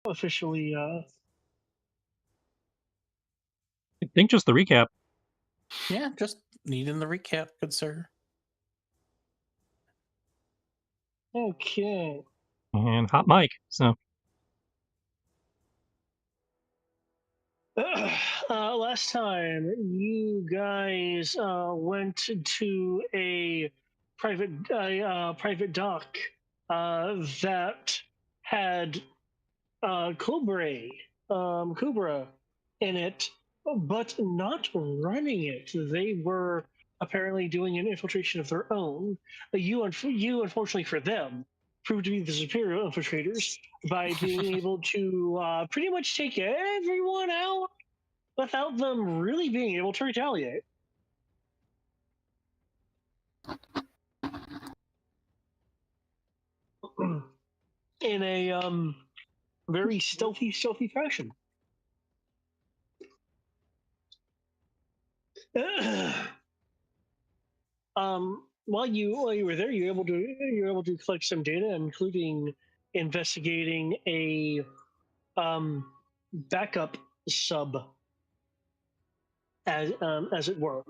officially. I think just the recap. Yeah, just needing the recap, good sir. Okay. And hot mic, so. Last time you guys went to a private dock that had COBRA in it, but not running it. They were apparently doing an infiltration of their own. You unfortunately for them, proved to be the superior infiltrators by being able to pretty much take everyone out without them really being able to retaliate. In a very stealthy fashion. While you were there, you were able to collect some data, including investigating a backup sub, as it were.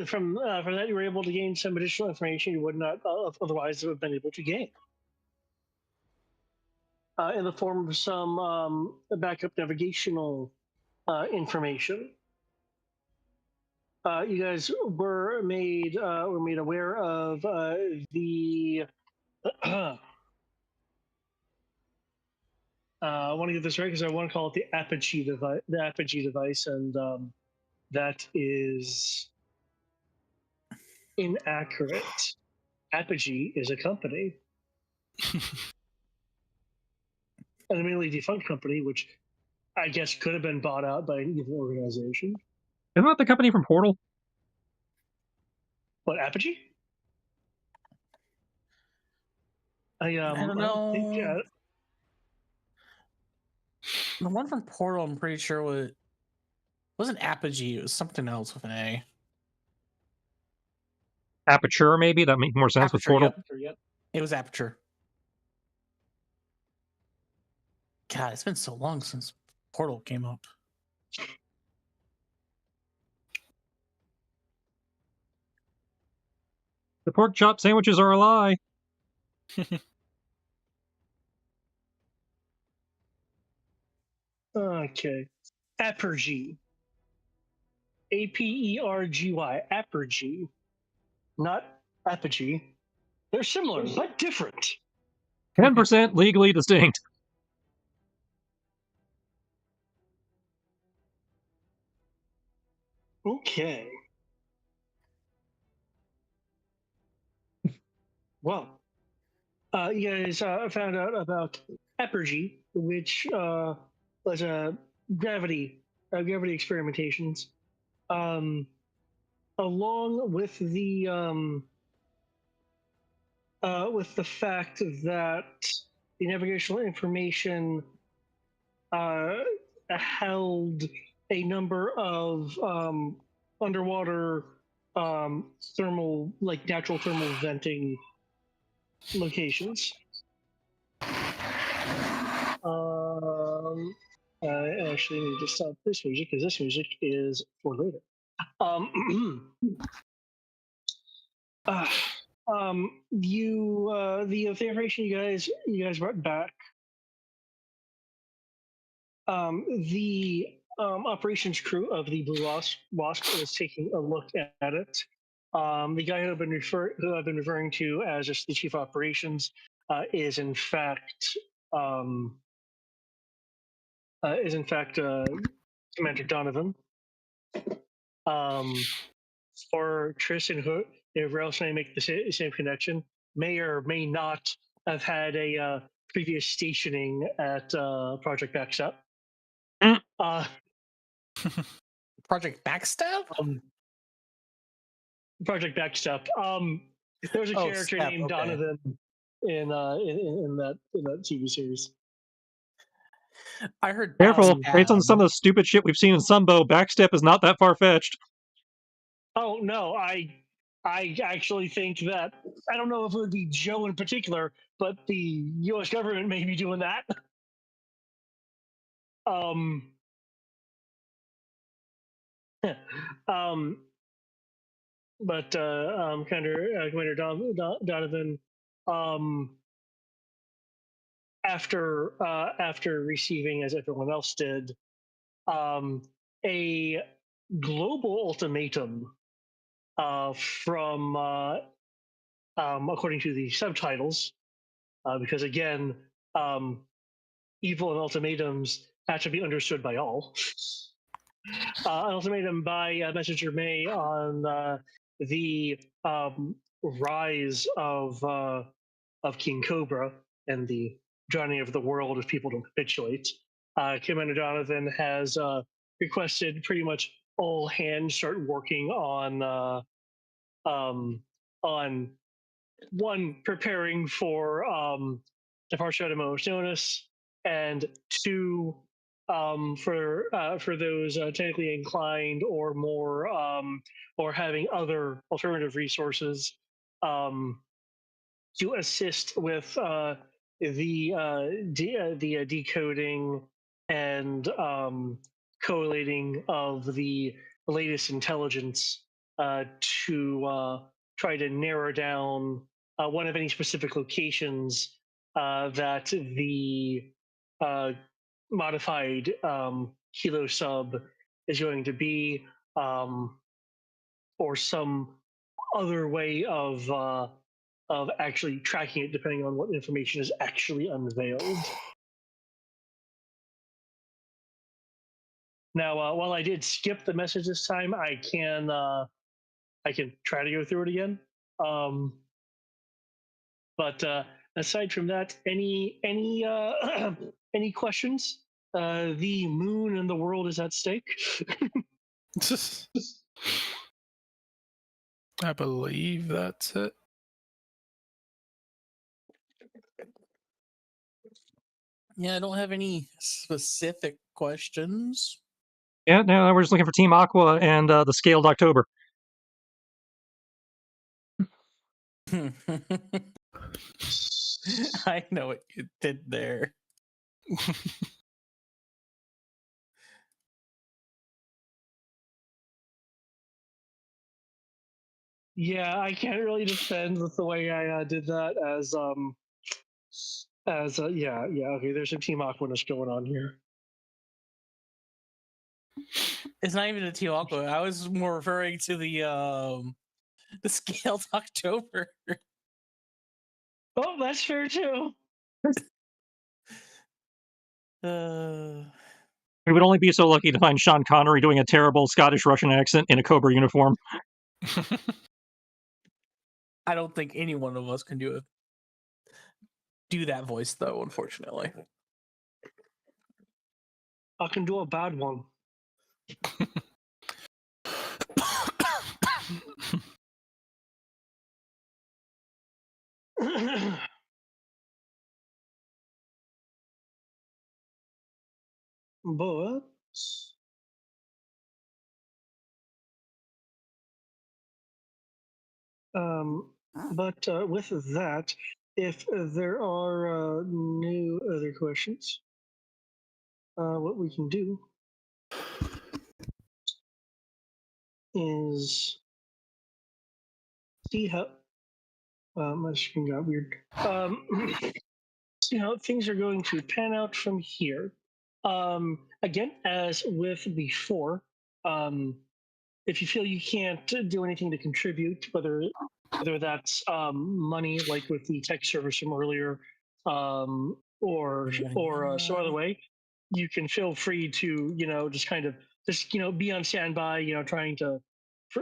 From that, you were able to gain some additional information you would not otherwise have been able to gain. In the form of some backup navigational information. You guys were made aware of the. I want to get this right because I want to call it the Apogee device, and that is inaccurate. Apogee is a company, an admittedly defunct company, which I guess could have been bought out by an evil organization. Isn't that the company from Portal? What, Apogee? I don't know. Think, the one from Portal, I'm pretty sure wasn't Apogee. It was something else with an A. Aperture, maybe? That makes more sense Aperture, with Portal. Yep. It was Aperture. God, it's been so long since Portal came up. The pork chop sandwiches are a lie. Okay. Apergy. Apergy. Apergy. Not Apogee. They're similar, but different. 10% legally distinct. Okay. Well, you guys found out about Apergy, which was a gravity experimentations, along with the fact that the navigational information held a number of underwater natural thermal venting locations. I actually need to stop this music because this music is for later. The information you guys brought back. The operations crew of the Blue Wasp is taking a look at it. The guy who I've been referring to as just the chief operations is in fact Commander Donovan. Or Tristan, who, if else I make the same connection, may or may not have had a previous stationing at Project Backstep. Project Backstab? Project Backstep. There's a character named Donovan in that TV series. I heard. Careful, based on some of the stupid shit we've seen in Sunbow, Backstep is not that far-fetched. Oh no, I I actually think that I don't know if it would be Joe in particular, but the U.S. government may be doing that. Um, um, but Commander Donovan, um, after receiving, as everyone else did, a global ultimatum from according to the subtitles, because again, um, evil and ultimatums have to be understood by all. An ultimatum by Messenger May on the rise of King Cobra and the drowning of the world if people don't capitulate. Commander Donovan has requested pretty much all hands start working on one, preparing for departure out of Motionis, and two, for those technically inclined or more or having other alternative resources um, to assist with the decoding and collating of the latest intelligence to try to narrow down one of any specific locations that the uh, modified Hilo sub is going to be, or some other way of actually tracking it, depending on what information is actually unveiled. Now, while I did skip the message this time, I can try to go through it again. But aside from that, any any questions? The moon and the world is at stake. I believe that's it. Yeah, I don't have any specific questions. Yeah, no, we're just looking for Team Aqua and the Scaled October. I know what you did there. Yeah, I can't really defend with the way I did that yeah, okay, there's some Team Aquaness going on here. It's not even a Team Aqua. I was more referring to the Scaled October. Oh, that's fair too. We would only be so lucky to find Sean Connery doing a terrible Scottish Russian accent in a Cobra uniform. I don't think any one of us can do that voice though, unfortunately. I can do a bad one. But with that, if there are no other questions, what we can do is see how my screen got weird. See how things are going to pan out from here. Again, as with before, if you feel you can't do anything to contribute, whether that's money, like with the tech service from earlier, or some other way, you can feel free to just be on standby, trying to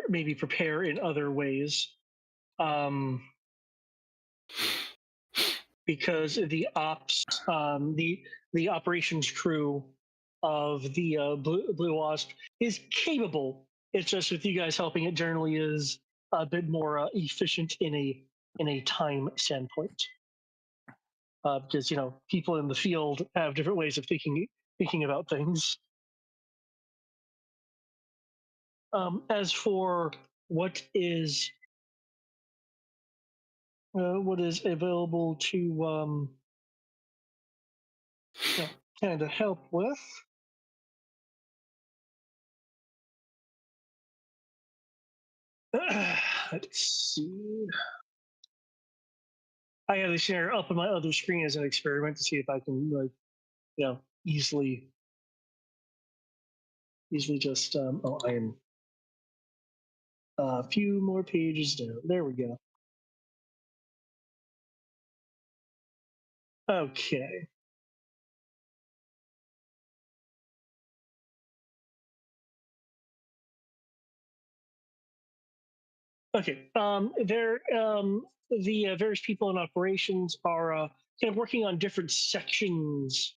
maybe prepare in other ways. Because the the operations crew of the Blue Wasp is capable. It's just with you guys helping, it generally is a bit more efficient in a time standpoint. Because people in the field have different ways of thinking about things. As for what is what is available to kind of help with. Let's see. I have to share up on my other screen as an experiment to see if I can, like, easily just. Oh, I am a few more pages down. There we go. Okay. Okay. The various people in operations are kind of working on different sections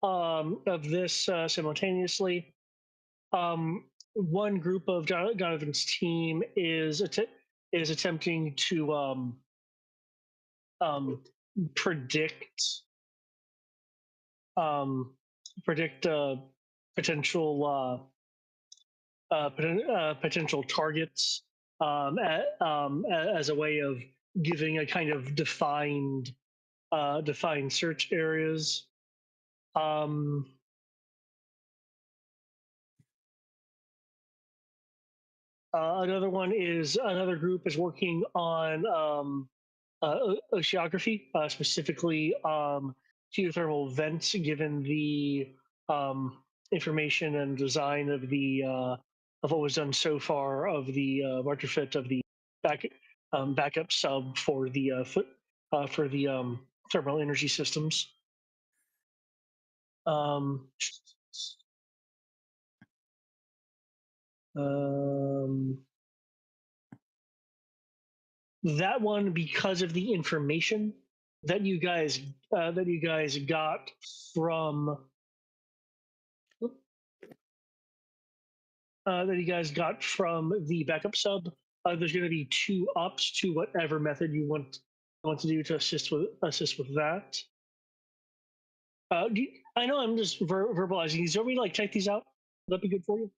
of this simultaneously. One group of Donovan's team is attempting to predict predict potential potential targets as a way of giving a kind of defined search areas. Another group is working on oceanography, specifically geothermal vents, given the information and design of the of what was done so far of the retrofit of the backup sub for the thermal energy systems. Um, that one, because of the information that you guys got from the backup sub, there's going to be 2 ups to whatever method you want to do to assist with that. I know I'm just verbalizing these. Don't we like check these out? Would that be good for you?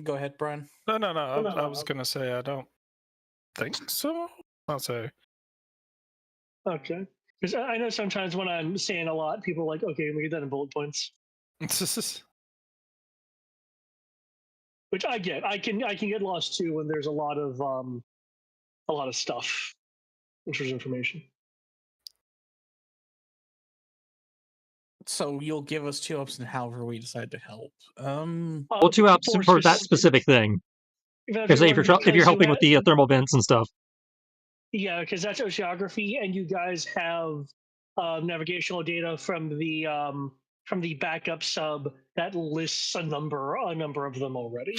Go ahead, Brian. No. I was gonna say I don't think so. I'll say. Okay. Because I know sometimes when I'm saying a lot, people are like, okay, we get that in bullet points. Which I get. I can get lost too when there's a lot of stuff, which is information. So you'll give us 2 ups and however we decide to help. Well, 2 ups for that specific thing. Because if you're helping with the thermal vents and stuff. Yeah, because that's oceanography, and you guys have navigational data from the backup sub that lists a number of them already.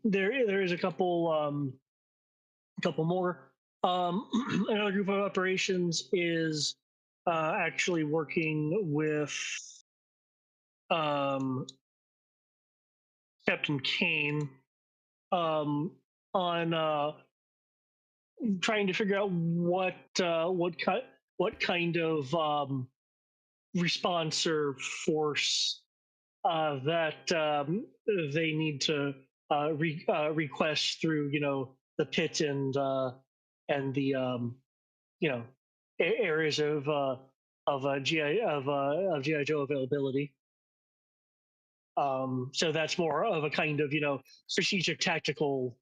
There is a couple more. Another group of operations is actually working with Captain Kane on trying to figure out what kind of response or force that they need to request through the pit and the areas of GI Joe availability. So that's more of a kind of strategic tactical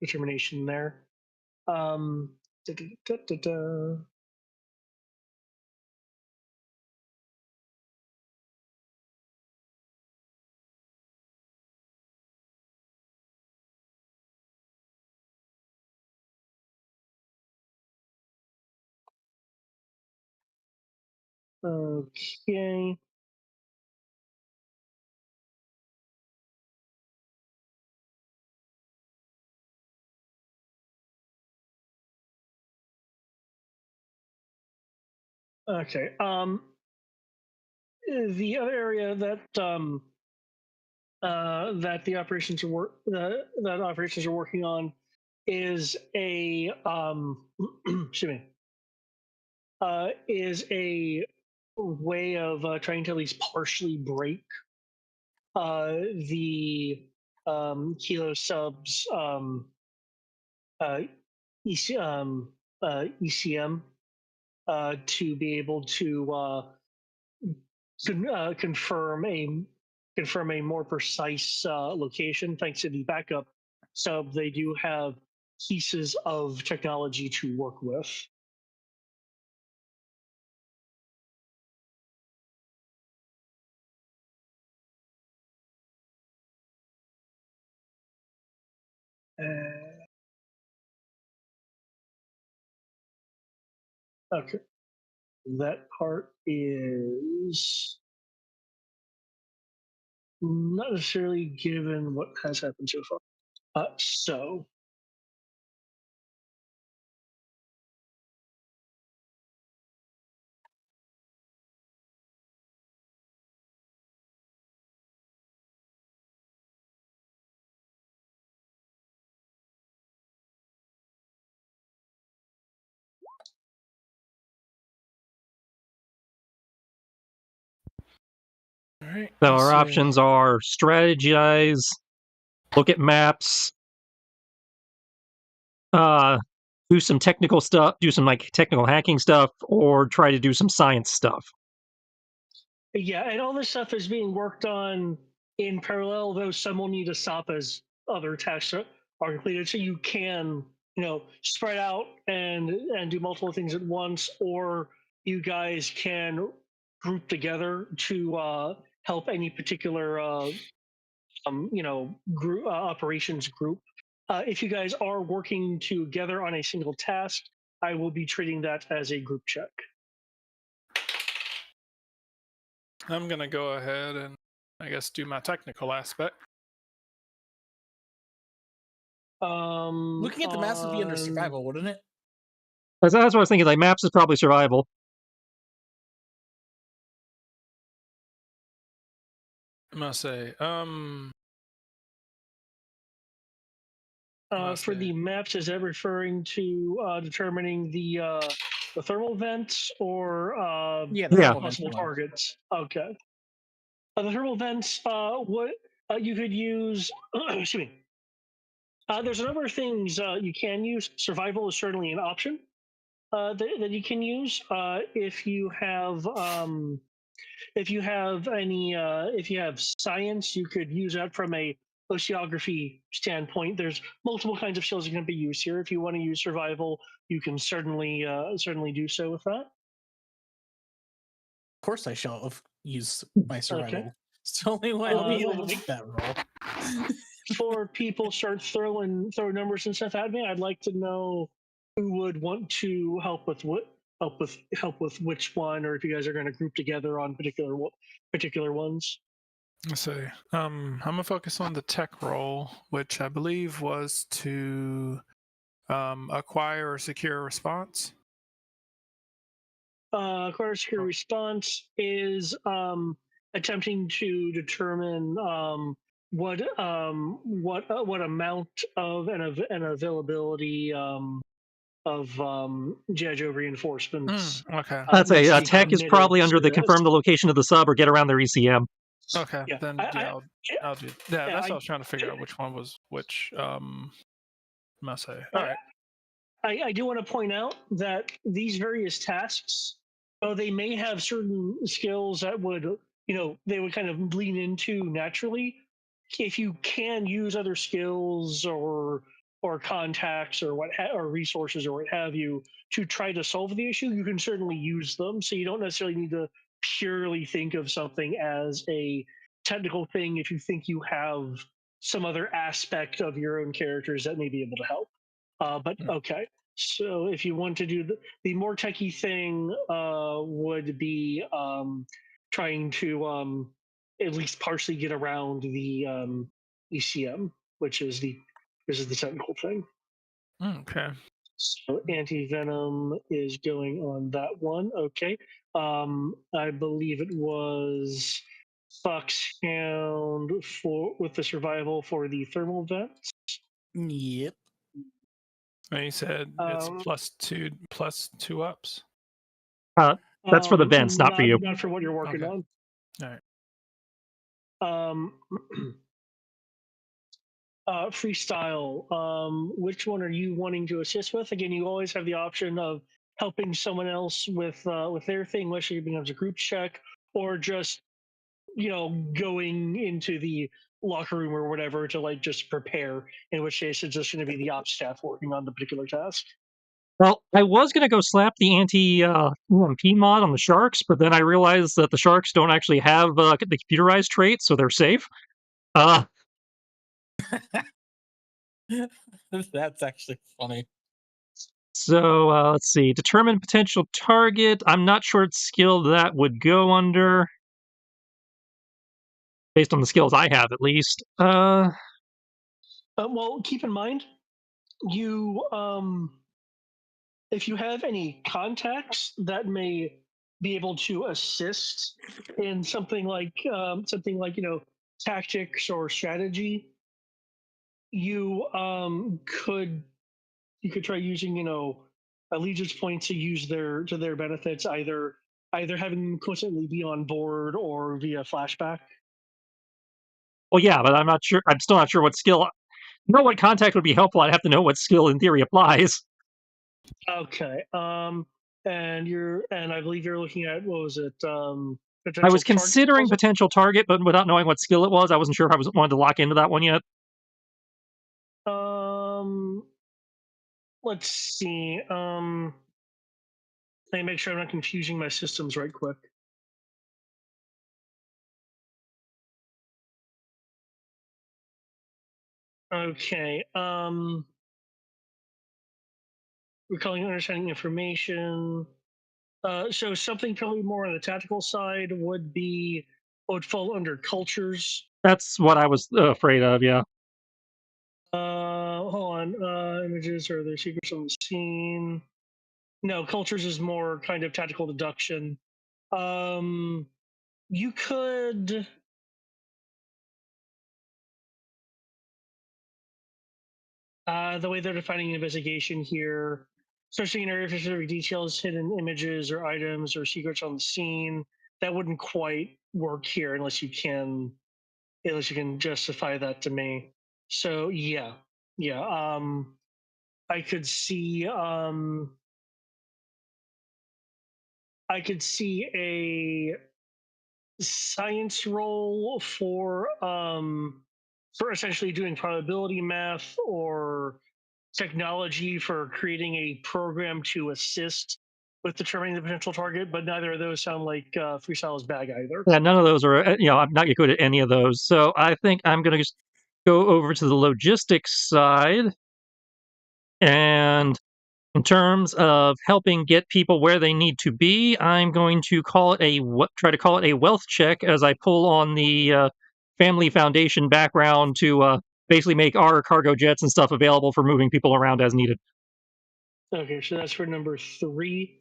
determination there. Okay. Okay. The other area that that the operations are that operations are working on is a excuse me, is a way of trying to at least partially break the Kilo subs ECM to be able to confirm a more precise location. Thanks to the backup sub, they do have pieces of technology to work with. Okay, that part is not necessarily given what has happened so far. So All right. So our options are strategize, look at maps, do some technical stuff, do some like technical hacking stuff, or try to do some science stuff. yeah, and all this stuff is being worked on in parallel, though some will need to stop as other tasks are completed. So you can, spread out and do multiple things at once, or you guys can group together to help any particular group operations group. If you guys are working together on a single task, I will be treating that as a group check. I'm going to go ahead and, I guess, do my technical aspect. Looking at the maps would be under survival, wouldn't it? That's what I was thinking. Like maps is probably survival. I must say, for the maps, is that referring to determining the thermal vents or possible targets? Okay. The thermal vents, what you could use, excuse me. There's a number of things you can use. Survival is certainly an option that you can use if you have if you have science. You could use that from a oceanography standpoint. There's multiple kinds of skills that can be used here. If you want to use survival, you can certainly do so with that. Of course, I shall use my survival. Okay. It's the only way I'll be able to make that roll. Before people start throwing numbers and stuff at me, I'd like to know who would want to help with which one, or if you guys are going to group together on particular ones. Let's see. I'm gonna focus on the tech roll, which I believe was to acquire or secure a response. Acquire a secure response is attempting to determine what amount of an availability of JAJO reinforcements. Okay. I'd say tech is probably under the confirm the location of the sub or get around their ECM. Okay, yeah. Then I'll do. Yeah, that's what I was trying to figure out which one was which. Must say. All right. I do want to point out that these various tasks, though they may have certain skills that would, they would kind of lean into naturally. If you can use other skills or contacts or or resources or what have you to try to solve the issue, you can certainly use them. So you don't necessarily need to purely think of something as a technical thing if you think you have some other aspect of your own characters that may be able to help. But okay, so if you want to do the more techie thing, would be trying to at least partially get around the ECM, which is the technical thing. Okay. So anti-venom is going on that one. Okay. I believe it was Foxhound with the survival for the thermal vents. Yep. And you said it's plus two ups. That's for the vents, not for you. Not for what you're working on. All right. freestyle. Which one are you wanting to assist with? Again, you always have the option of helping someone else with their thing, whether it becomes a group check or just going into the locker room or whatever to like just prepare. In which case, it's just going to be the ops staff working on the particular task. Well, I was going to go slap the anti-UMP mod on the sharks, but then I realized that the sharks don't actually have the computerized trait, so they're safe. That's actually funny. So let's see. Determine potential target. I'm not sure what skill that would go under, based on the skills I have, at least. Well, keep in mind, you if you have any contacts that may be able to assist in something like tactics or strategy, you could try using allegiance points to use to their benefits, either having them constantly be on board or via flashback. Well, yeah, but I'm not sure. I'm still not sure what skill. Know what contact would be helpful. I'd have to know what skill in theory applies. Okay. And I believe you're looking at, what was it? I was considering target, potential target, but without knowing what skill it was, I wasn't sure if I wanted to lock into that one yet. Let's see. Let me make sure I'm not confusing my systems right quick. Okay. Recalling, understanding information. So something probably more on the tactical side would fall under cultures. That's what I was afraid of. Yeah. Hold on. Images or their secrets on the scene. No, cultures is more kind of tactical deduction. You could. The way they're defining investigation here, searching an area for specific details, hidden images or items or secrets on the scene, that wouldn't quite work here unless you can justify that to me. So yeah. I could see a science role for essentially doing probability math or technology for creating a program to assist with determining the potential target, but neither of those sound like freestyle is bag either. Yeah, none of those are. I'm not good at any of those. So I think I'm going to just go over to the logistics side, and in terms of helping get people where they need to be, I'm going to try to call it a wealth check as I pull on the family foundation background to basically make our cargo jets and stuff available for moving people around as needed. Okay, so that's for number 3.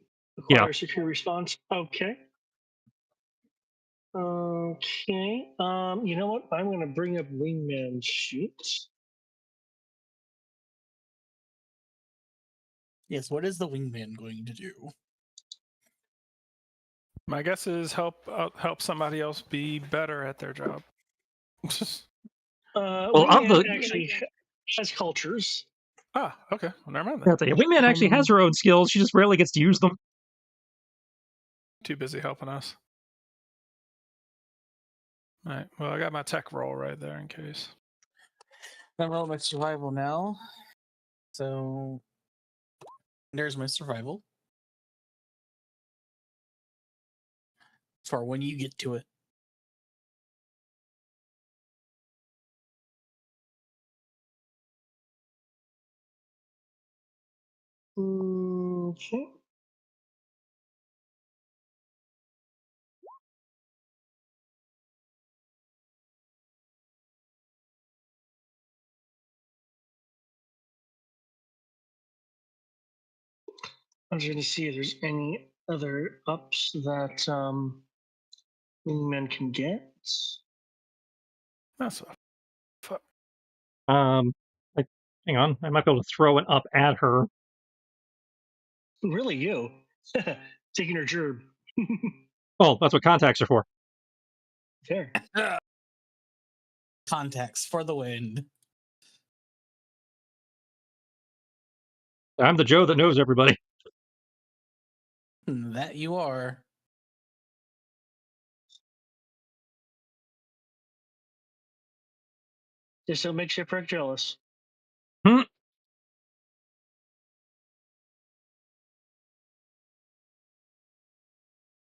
Yeah. Acquire secure response. Okay. Okay. You know what? I'm going to bring up Wingman sheets. Yes, what is the wingman going to do? My guess is help somebody else be better at their job. Wingman actually has cultures. Ah, okay. Well, never mind then. then. Wingman actually has her own skills. She just rarely gets to use them. Too busy helping us. All right. Well, I got my tech roll right there in case. I'm rolling my survival now. So there's my survival. For when you get to it. Okay. I was going to see if there's any other ups that Wingman can get. That's a fuck. Hang on. I might be able to throw it up at her. Really, you taking her gerb. Oh, that's what contacts are for. Fair. Context for the win. I'm the Joe that knows everybody. That you are. Just don't make shipwreck jealous. Hmm.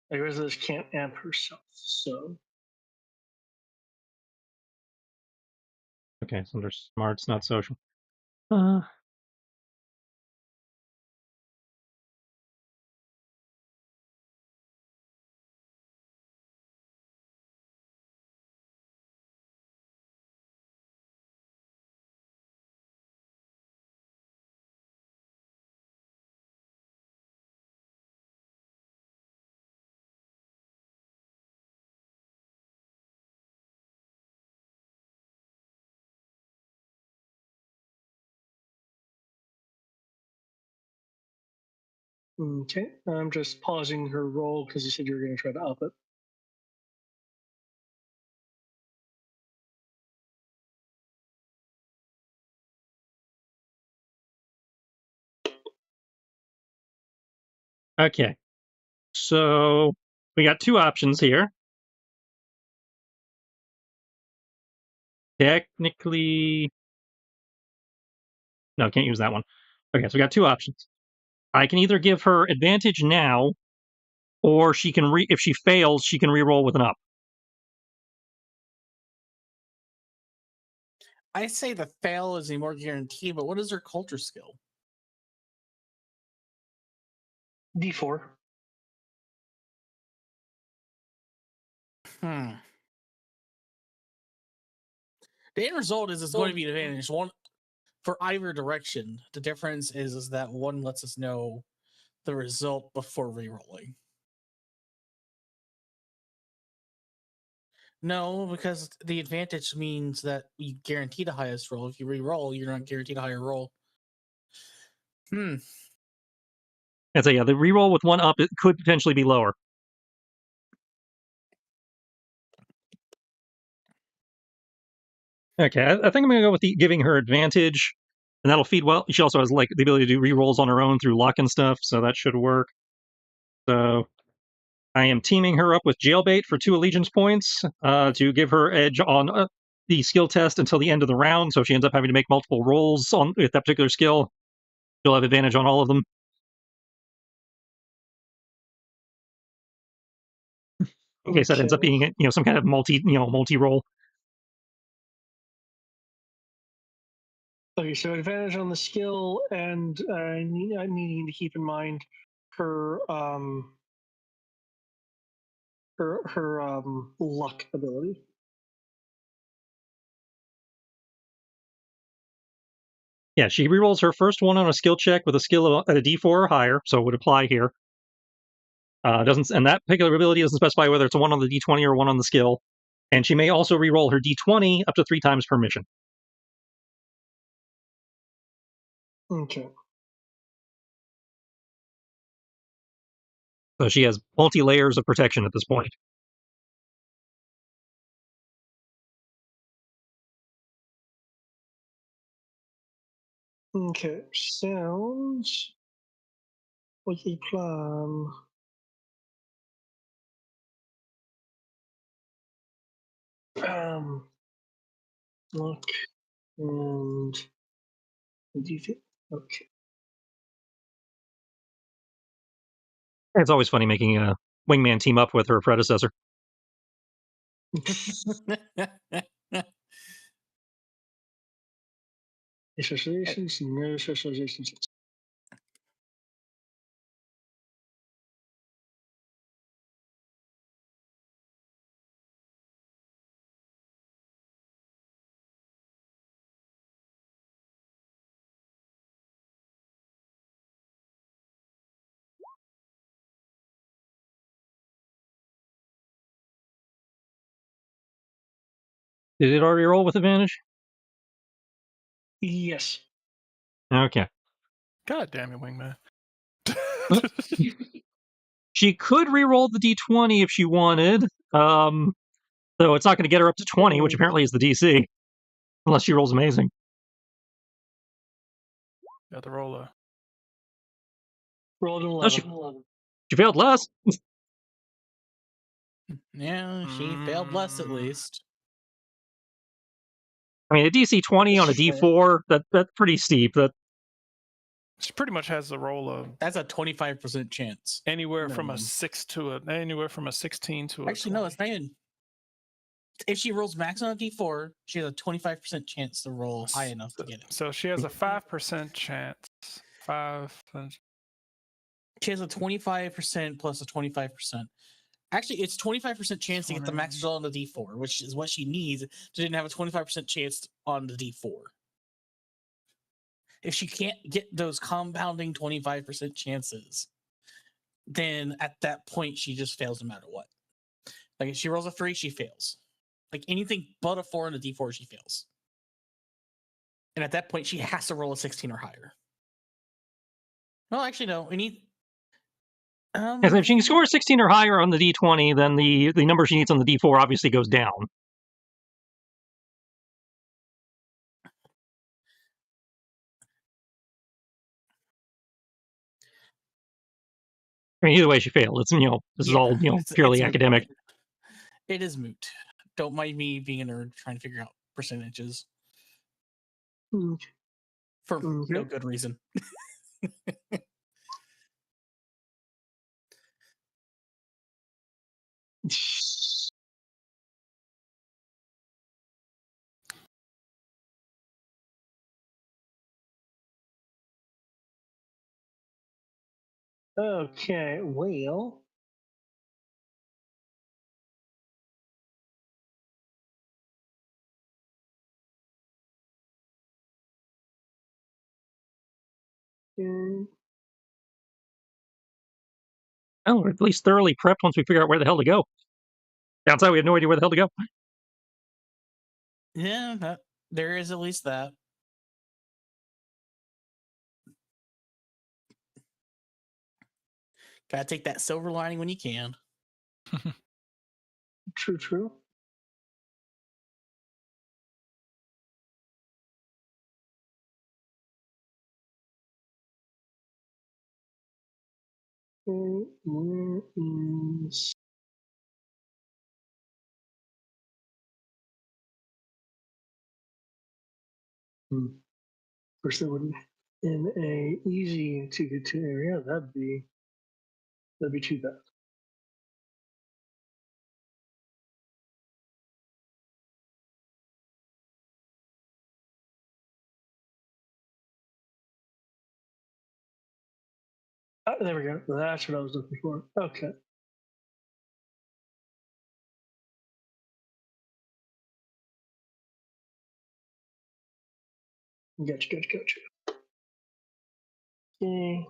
Like, Resident can't amp herself, so. Okay, so they're smarts, not social. Okay, I'm just pausing her roll because you said you were going to try to up it. Okay, so we got two options here. Technically, no, can't use that one. Okay, so we got two options. I can either give her advantage now, or she can if she fails, she can reroll with an up. I say the fail is a more guarantee, but what is her culture skill? D4. The end result is it's going to be an advantage one for either direction. The difference is that one lets us know the result before rerolling. No, because the advantage means that you guarantee the highest roll. If you re-roll, you're not guaranteed a higher roll. And so yeah, the reroll with one up, it could potentially be lower. Okay, I think I'm going to go with the giving her advantage, and that'll feed well. She also has like the ability to do rerolls on her own through luck and stuff, so that should work. So I am teaming her up with Jailbait for 2 allegiance points to give her edge on the skill test until the end of the round. So if she ends up having to make multiple rolls on with that particular skill, she'll have advantage on all of them. In case that ends up being some kind of multi roll. Okay, so advantage on the skill, and needing to keep in mind her luck ability. Yeah, she rerolls her first one on a skill check with a skill at a D4 or higher, so it would apply here. Doesn't, and that particular ability doesn't specify whether it's a 1 on the D20 or a 1 on the skill. And she may also reroll her D20 up to 3 times per mission. Okay. So she has multi-layers of protection at this point. Okay, sounds like a plan. Luck and defeat. Okay. It's always funny making a wingman team up with her predecessor. Associations, no associations. Did it already roll with advantage? Yes. Okay. God damn it, wingman. She could reroll the D20 if she wanted. So it's not going to get her up to 20, which apparently is the DC, unless she rolls amazing. Yeah, the roller. Rolled an No, 11. she failed less. Yeah, she failed less at least. I mean, a DC 20 on a D4, that's pretty steep. That She pretty much has the roll of That's a 25% chance. anywhere from a minimum. 6 to anywhere from a 16 to a Actually, 20. no, it's not even. If she rolls maximum D4, she has a 25% chance to roll high enough to get it. So she has a 5% chance. 5. She has a 25% plus a 25%. Actually, it's 25% chance to get the max result on the D4, which is what she needs. She didn't have a 25% chance on the D4. If she can't get those compounding 25% chances, then at that point she just fails no matter what. Like if she rolls a 3, she fails. Like anything but a 4 and a D4, she fails. And at that point, she has to roll a 16 or higher. Well, actually, no. if she can score 16 or higher on the D20, then the number she needs on the D4 obviously goes down. I mean, either way, she failed. It's this is all purely it's academic. It is moot. Don't mind me being a nerd trying to figure out percentages for no good reason. Okay, well. Oh, we're at least thoroughly prepped once we figure out where the hell to go. Downside, we have no idea where the hell to go. Yeah, there is at least that. Gotta take that silver lining when you can. True. Where is... Of course, there wouldn't in a easy to get to area. That'd be too bad. There we go. That's what I was looking for. Okay. Gotcha. Okay.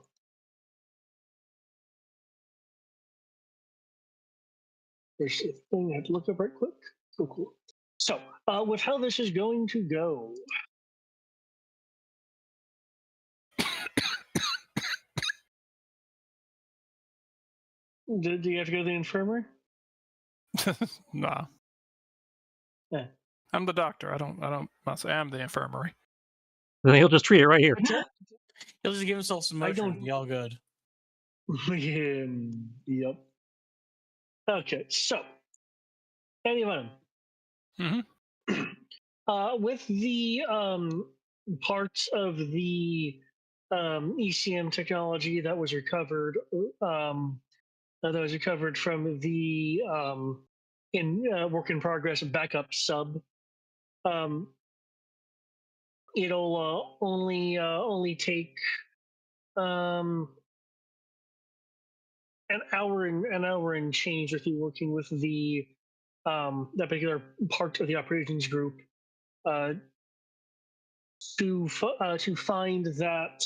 There's a thing I have to look up right quick. Cool. So, with how this is going to go, do you have to go to the infirmary? Nah. Yeah. I'm the doctor. I don't say I'm the infirmary. Then he'll just treat it right here. He'll just give himself some motion. Be all good. Yep. Okay, so anyone. With the parts of the ECM technology that was recovered from the work in progress backup sub, it'll only take an hour and change if you're working with the that particular part of the operations group to find that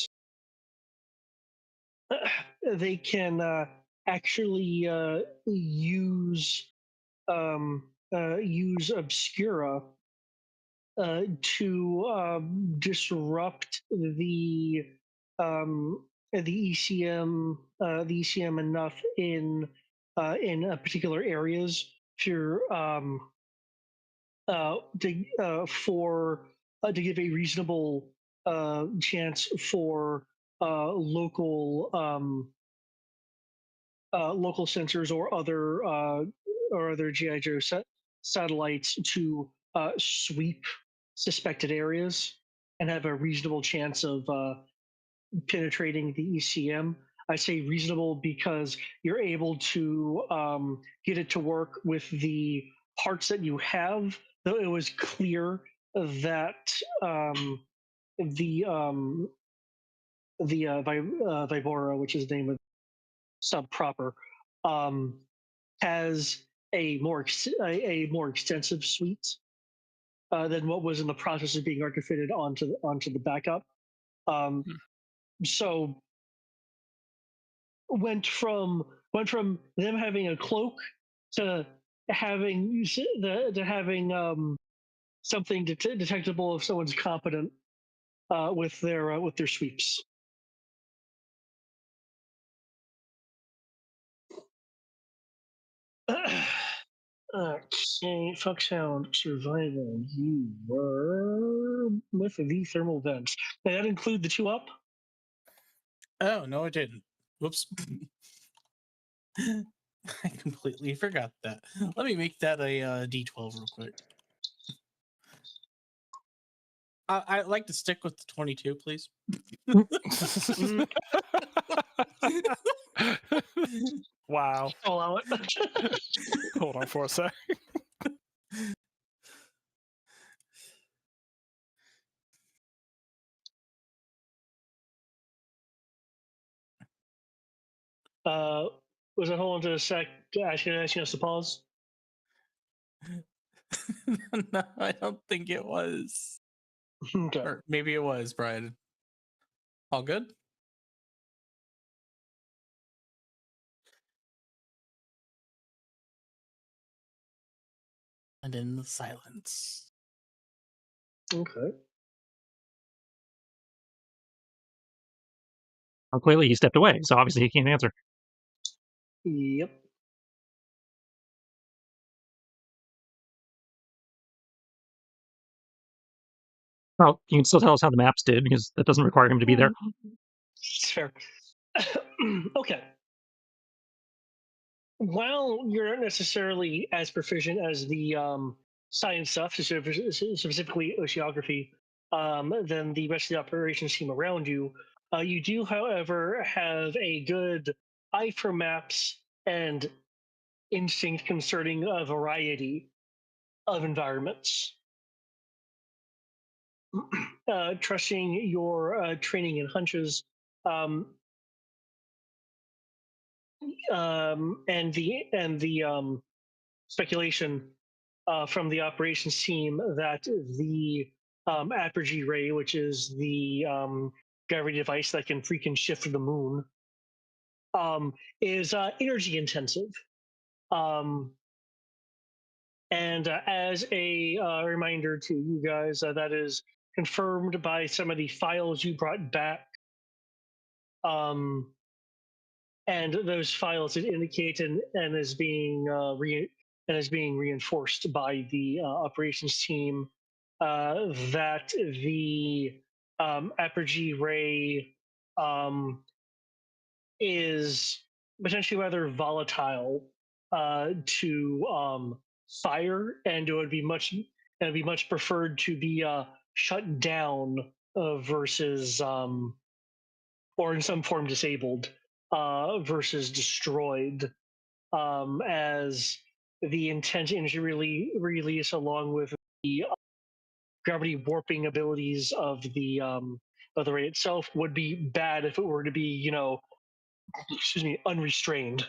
they can actually use Obscura to disrupt the ECM enough in particular areas to to give a reasonable chance for local local sensors or other GI Joe satellites to sweep suspected areas and have a reasonable chance of penetrating the ECM. I say reasonable because you're able to get it to work with the parts that you have. Though it was clear that the Vibora, which is the name of sub proper, um, has a more extensive suite than what was in the process of being retrofitted onto the backup. So went from them having a cloak to having something detectable if someone's competent with their sweeps. Okay, fuck sound survival. You were with the thermal vents. Did that include the 2 up? Oh, no, it didn't. Whoops. I completely forgot that. Let me make that a D12 real quick. I'd like to stick with the 22, please. Wow. I'll allow it. Hold on for a sec. Was it hold on to a sec? Asking us to pause? No, I don't think it was. Okay. Or maybe it was, Brian. All good? And in the silence. Okay. Well, clearly he stepped away, so obviously he can't answer. Yep. Well, you can still tell us how the maps did, because that doesn't require him to be there. It's fair. Okay. While you're not necessarily as proficient as the science stuff, specifically oceanography, than the rest of the operations team around you, you do, however, have a good eye for maps and instinct concerning a variety of environments. Trusting your training and hunches, and the speculation from the operations team that the apogee ray, which is the gravity device that can freaking shift the moon, is energy intensive. And as a reminder to you guys, that is confirmed by some of the files you brought back. And those files that indicate and is being reinforced by the operations team that the apogee ray is potentially rather volatile to fire, and it would be much preferred to be shut down versus or in some form disabled versus destroyed, as the intense energy release along with the gravity warping abilities of the ray itself would be bad if it were to be, unrestrained.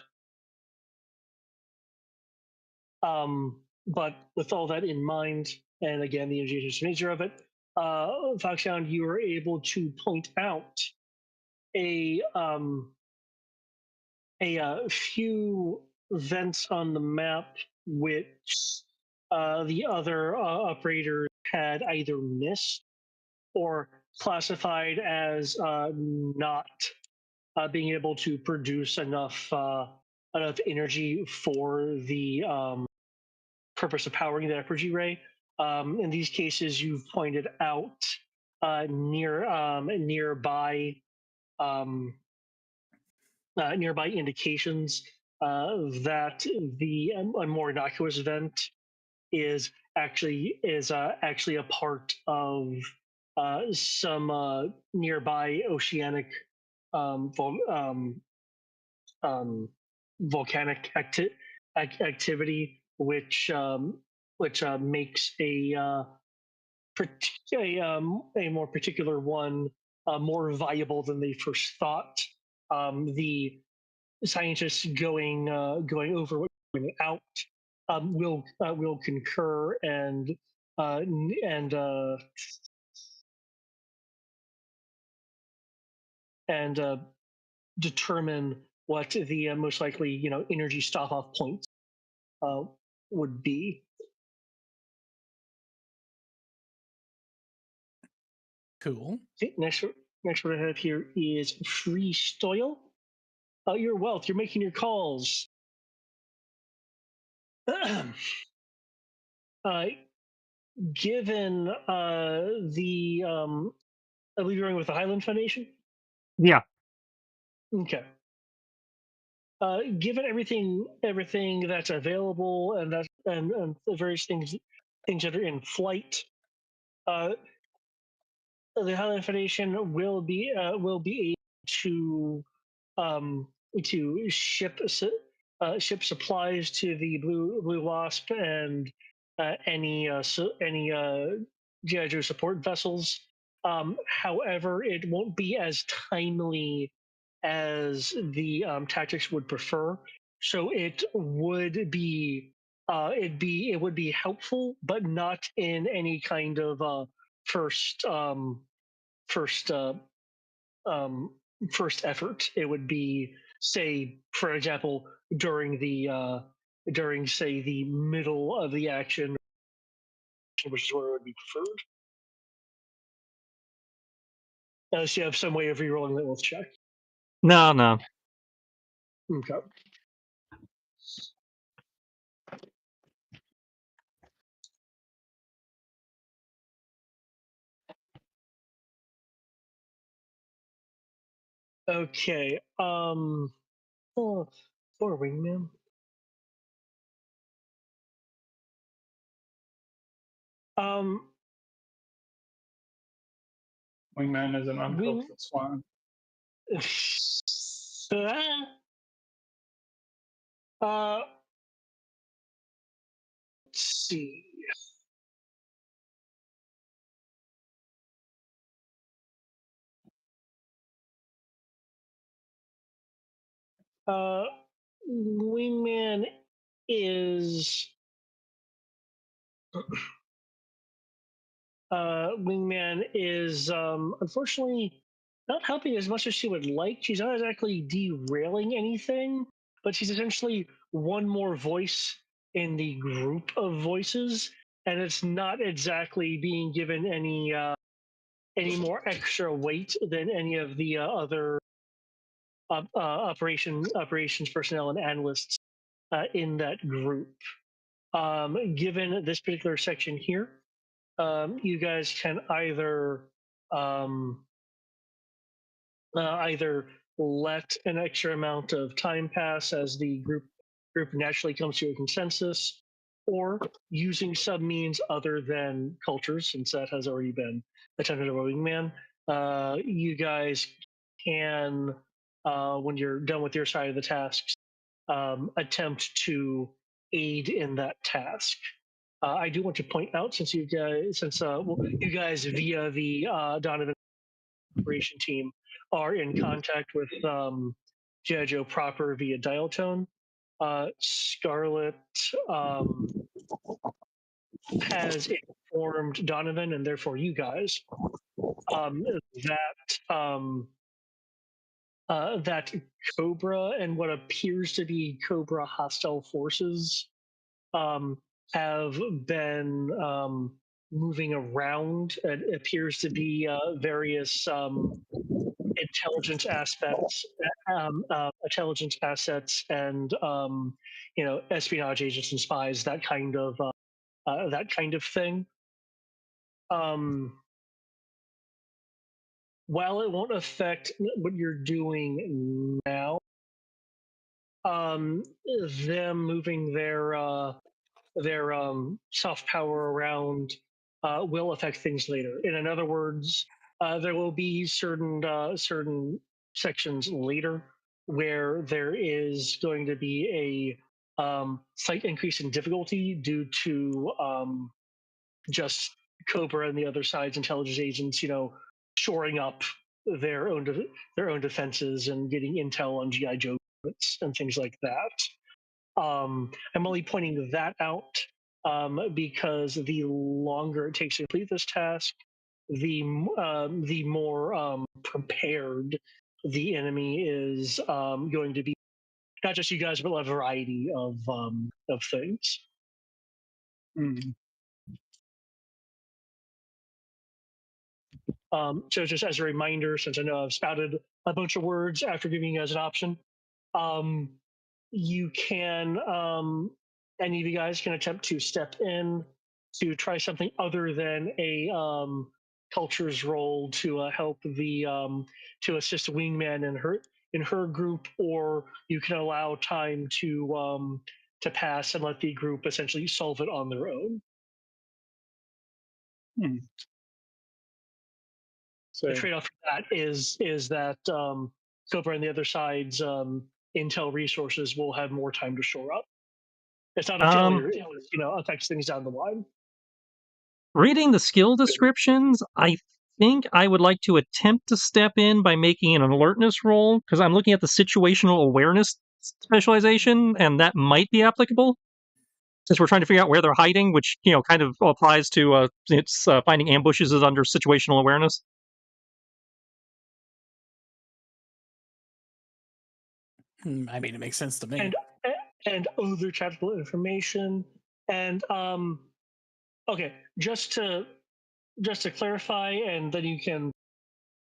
But with all that in mind, and again, the energy nature of it, Foxhound, you were able to point out a few vents on the map which the other operators had either missed or classified as not being able to produce enough energy for the purpose of powering the apogee ray. In these cases, you've pointed out nearby nearby indications that a more innocuous event is actually a part of some nearby oceanic um, vol- um, volcanic activity, which makes a more particular one more viable than they first thought. The scientists going over what pointed out will concur uh, and uh, and determine what the most likely energy stop off points uh, would be. Cool. Okay, next what I have here is free stoil. Your wealth. You're making your calls. Given I believe you're going with the Highland Foundation. Yeah. Okay. Given everything that's available and the various things that are in flight, uh, the Highland Foundation will be able um, to ship supplies to the Blue Wasp and any GI Joe support vessels. However, it won't be as timely as the tactics would prefer. So it would be it would be helpful, but not in any kind of first first um, first effort. It would be, say, for example, during say the middle of the action, which is where it would be preferred. Unless you have some way of rerolling that with check. No. Okay. Okay. For wingman. Wingman is an uncultured swine. Let's see. Wingman is unfortunately not helping as much as she would like. She's not exactly derailing anything, but she's essentially one more voice in the group of voices, and it's not exactly being given any more extra weight than any of the other operations personnel and analysts in that group. Given this particular section here, you guys can either let an extra amount of time pass as the group naturally comes to a consensus, or using some means other than cultures, since that has already been attempted by Wingman. You guys can, when you're done with your side of the tasks, attempt to aid in that task. I do want to point out, since you guys via the Donovan operation team are in contact with G.I. Joe proper via dial tone, Scarlet has informed Donovan and therefore you guys that COBRA and what appears to be COBRA hostile forces have been moving around. It appears to be various intelligence assets, and espionage agents and spies, that kind of that kind of thing. While it won't affect what you're doing now, them moving their soft power around will affect things later. And in other words, there will be certain sections later where there is going to be a slight increase in difficulty due to just COBRA and the other side's intelligence agents, shoring up their own their own defenses and getting intel on GI Joe and things like that. I'm only pointing that out because the longer it takes to complete this task, the more prepared the enemy is going to be. Not just you guys, but a variety of things. Mm. So just as a reminder, since I know I've spouted a bunch of words after giving you guys an option, you can, any of you guys can attempt to step in to try something other than a culture's role to help the to assist Wingman in her group, or you can allow time to pass and let the group essentially solve it on their own. So The trade-off for that is that COBRA and the other side's intel resources will have more time to shore up. It's not a failure; it affects things down the line. Reading the skill descriptions, I think I would like to attempt to step in by making an alertness roll, because I'm looking at the situational awareness specialization, and that might be applicable. Since we're trying to figure out where they're hiding, which kind of applies to finding ambushes is under situational awareness. I mean, it makes sense to me. And other tactical information. And okay, just to clarify, and then you can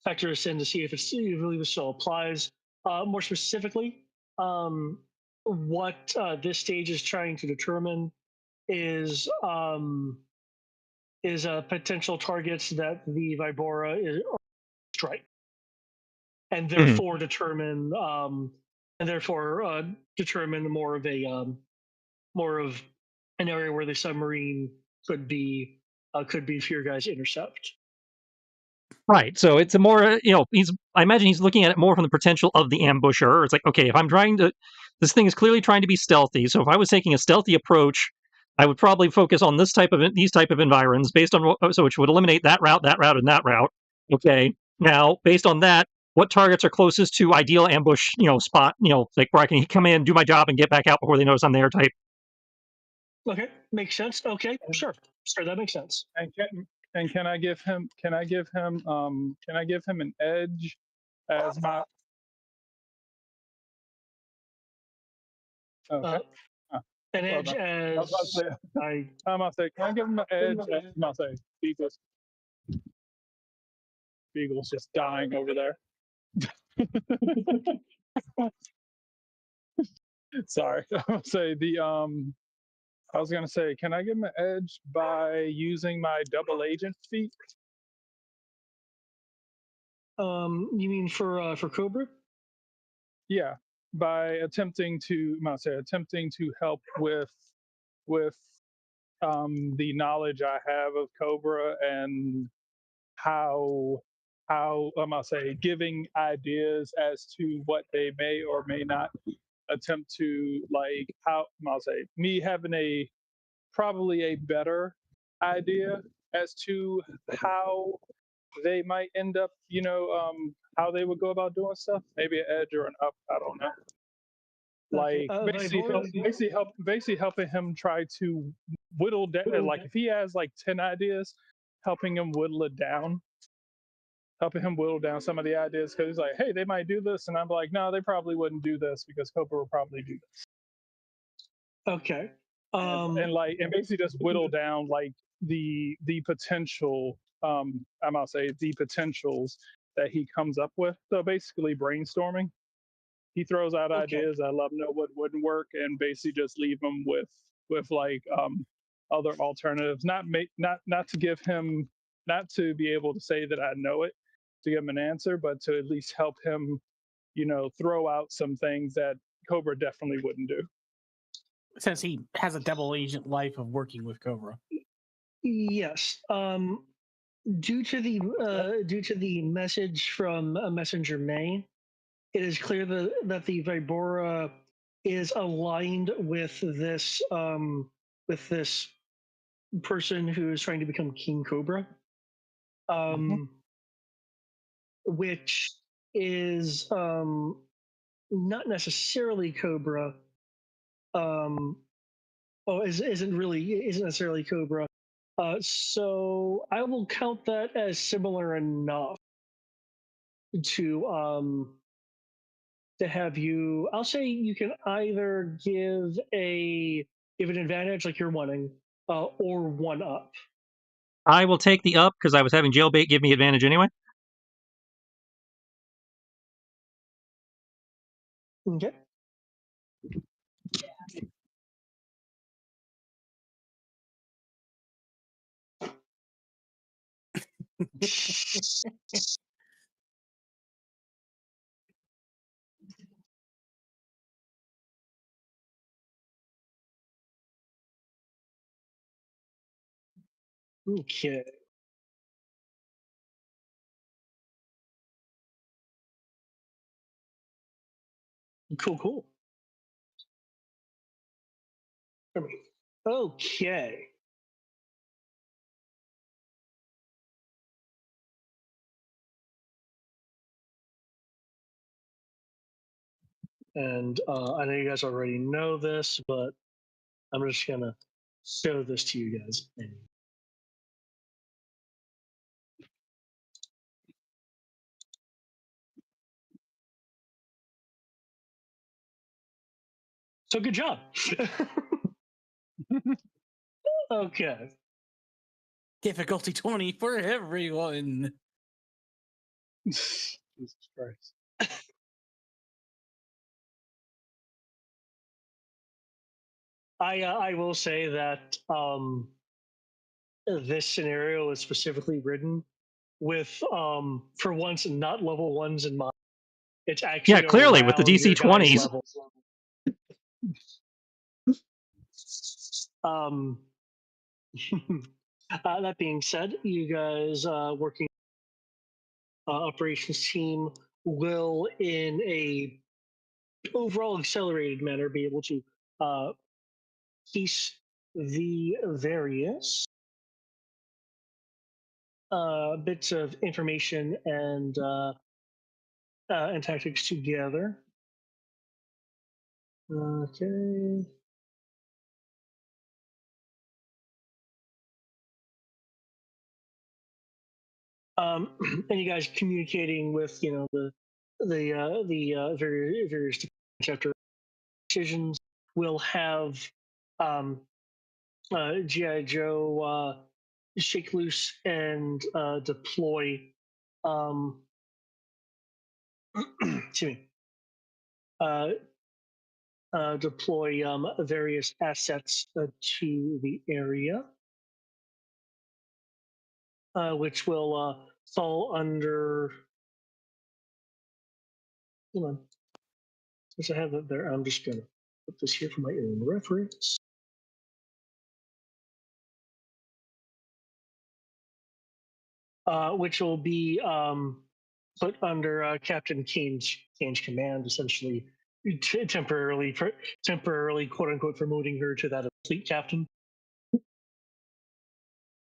factor this in to see if you believe it still applies. More specifically, what this stage is trying to determine is potential targets that the Vibora is strike, and therefore determine more of an area where the submarine could be for your guys' intercept. Right. So it's a more, I imagine he's looking at it more from the potential of the ambusher. It's like, okay, if I'm this thing is clearly trying to be stealthy. So if I was taking a stealthy approach, I would probably focus on these type of environs based on which would eliminate that route, and that route. Okay. Now, based on that, what targets are closest to ideal ambush, spot, like where I can come in, do my job, and get back out before they notice I'm there type. Okay, makes sense. Okay, sure, that makes sense. And can I give him an edge as my okay. An edge as I'm gonna say, can I give him an edge as my say Beagle's just dying over there. Sorry. I was gonna say, can I give him an edge by using my double agent feat? You mean for COBRA? Yeah, by attempting to help with the knowledge I have of COBRA and how giving ideas as to what they may or may not attempt to, like, how me having probably a better idea as to how they might end up, how they would go about doing stuff. Maybe an edge or an up, I don't know. Like basically helping him try to whittle down. Like if he has like 10 ideas, helping him whittle down some of the ideas, because he's like, hey, they might do this, and I'm like, no, they probably wouldn't do this because COBRA would probably do this. Okay. And basically just whittle down like the potential the potentials that he comes up with. So basically brainstorming. He throws out ideas. I love know what wouldn't work, and basically just leave them with like other alternatives. Not to give him, not to be able to say that I know it, to give him an answer, but to at least help him, throw out some things that Cobra definitely wouldn't do. Since he has a double agent life of working with Cobra. Yes. Due to the message from Messenger May, it is clear that the Vibora is aligned with this person who is trying to become King Cobra, which is not necessarily Cobra. Isn't necessarily Cobra. So I will count that as similar enough to have you. I'll say you can either give an advantage like you're wanting, or one up. I will take the up because I was having jailbait give me advantage anyway. Okay. Okay. Cool. Okay. And I know you guys already know this, but I'm just gonna show this to you guys. So good job. Okay. Difficulty 20 for everyone. Jesus Christ. I will say that this scenario is specifically written with for once not level ones in mind. It's actually Yeah, clearly with the around your DC guys' 20s. levels. That being said, you guys working operations team will, in a overall accelerated manner, be able to piece the various bits of information and tactics together. Okay. And you guys communicating with the various chapter decisions will have GI Joe shake loose and deploy. Excuse me. Deploy various assets to the area, which will fall under. Hold on. Since I have it there, I'm just going to put this here for my own reference. Which will be put under Captain Kane's command, essentially temporarily, quote unquote, promoting her to that of fleet captain.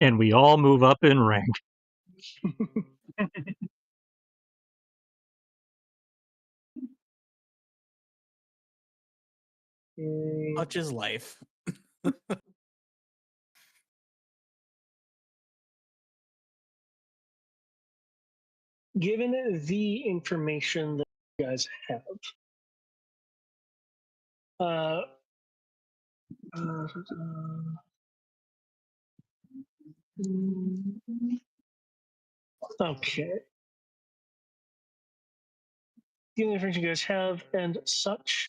And we all move up in rank. Such is life. Given the information that you guys have, okay. Given the information you guys have and such,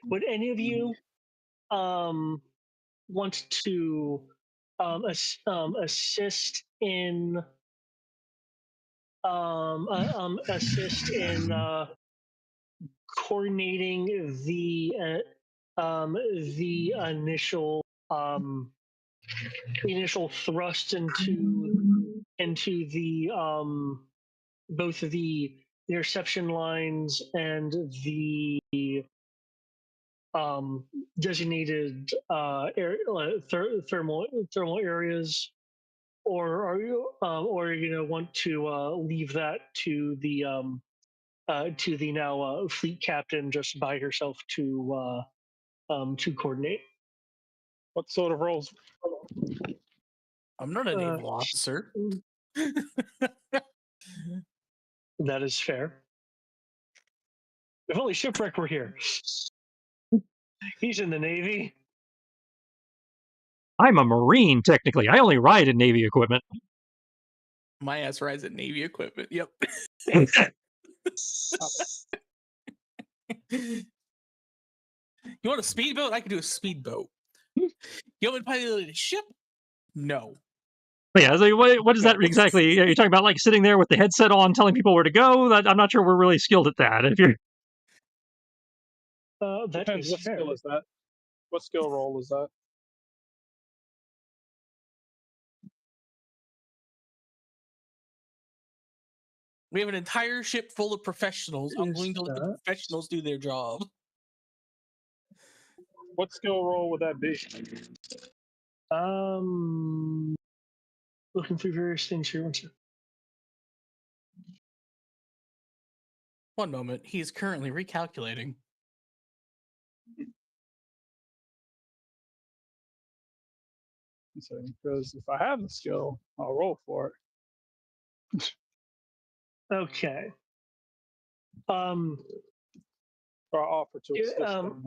would any of you want to assist in assist in coordinating the initial thrust into the both the interception lines and the designated thermal areas, or are you want to leave that to the now fleet captain just by herself to coordinate? What sort of roles? I'm not a naval officer. That is fair. If only Shipwreck were here. He's in the Navy. I'm a Marine, technically. I only ride in Navy equipment. My ass rides at Navy equipment. Yep. You want a speedboat? I can do a speedboat. You want me to pilot a ship? No. Yeah, so what is that exactly? Are you talking about like sitting there with the headset on, telling people where to go? I'm not sure we're really skilled at that. If you're That Depends. is What fair. skill is that? What skill role is that? We have an entire ship full of professionals. I'm Is going to let the that- professionals do their job. What skill role would that be? Looking through various things here. One second. One moment. He is currently recalculating. Because if I have the skill, I'll roll for it. Okay. Or I'll offer to assist them.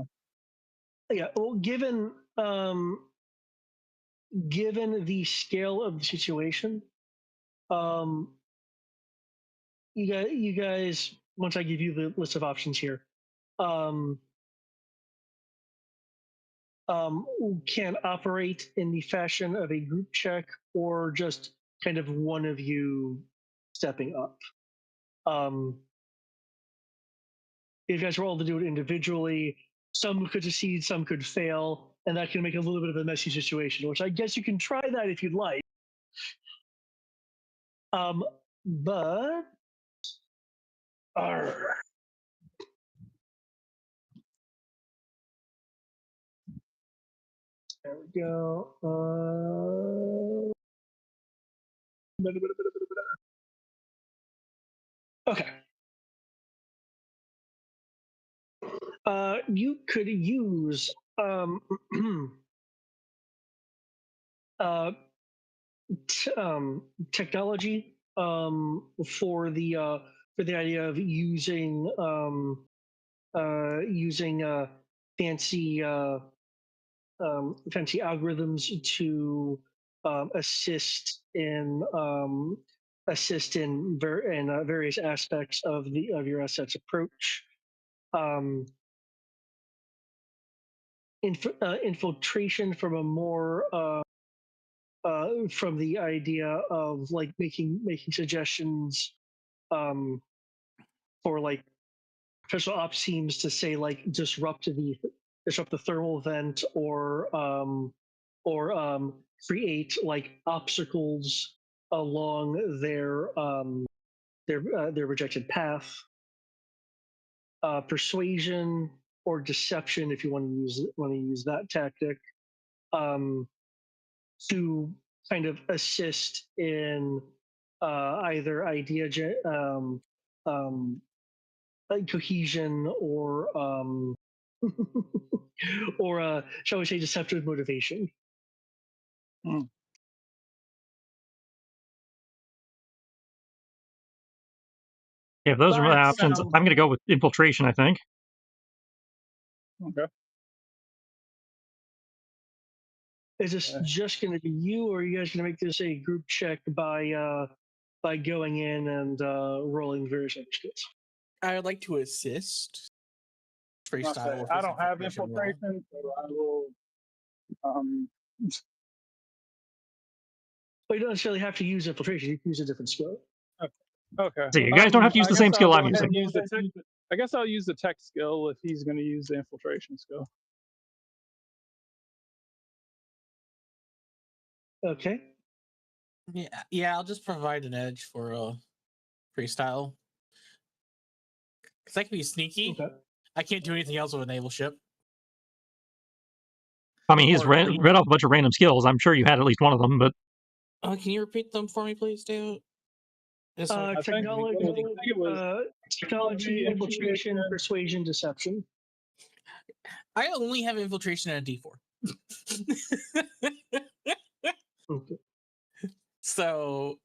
Yeah. Well, given the scale of the situation, you guys, once I give you the list of options here, can operate in the fashion of a group check or just kind of one of you stepping up. If you guys were all to do it individually, some could succeed, some could fail, and that can make a little bit of a messy situation, which I guess you can try that if you'd like. But arr. There we go. Okay. You could use technology for the idea of using fancy fancy algorithms to assist in various aspects of your assets approach. Infiltration from a more from the idea of like making suggestions for like special ops teams to say like disrupt the thermal vent or create like obstacles along their rejected path. Persuasion or deception, if you want to use that tactic, to kind of assist in either idea cohesion or or shall we say deceptive motivation. if those are my options, I'm going to go with infiltration. I think. Okay. Is this just going to be you, or are you guys going to make this a group check by going in and rolling various skills? I would like to assist freestyle. With I his don't have roll. infiltration, so I will. But you don't necessarily have to use infiltration. You can use a different skill. Okay. So you guys don't have to use I the same guess skill I'll I'm go ahead using. and use the tech. I guess I'll use the tech skill if he's going to use the infiltration skill. Okay. Yeah. I'll just provide an edge for freestyle because I can be sneaky. Okay. I can't do anything else with a naval ship. I mean, he's Or read fleet. off a bunch of random skills. I'm sure you had at least one of them, but Can you repeat them for me, please, David? I think it was Technology, infiltration, persuasion, deception. I only have infiltration and a D4. Okay. So,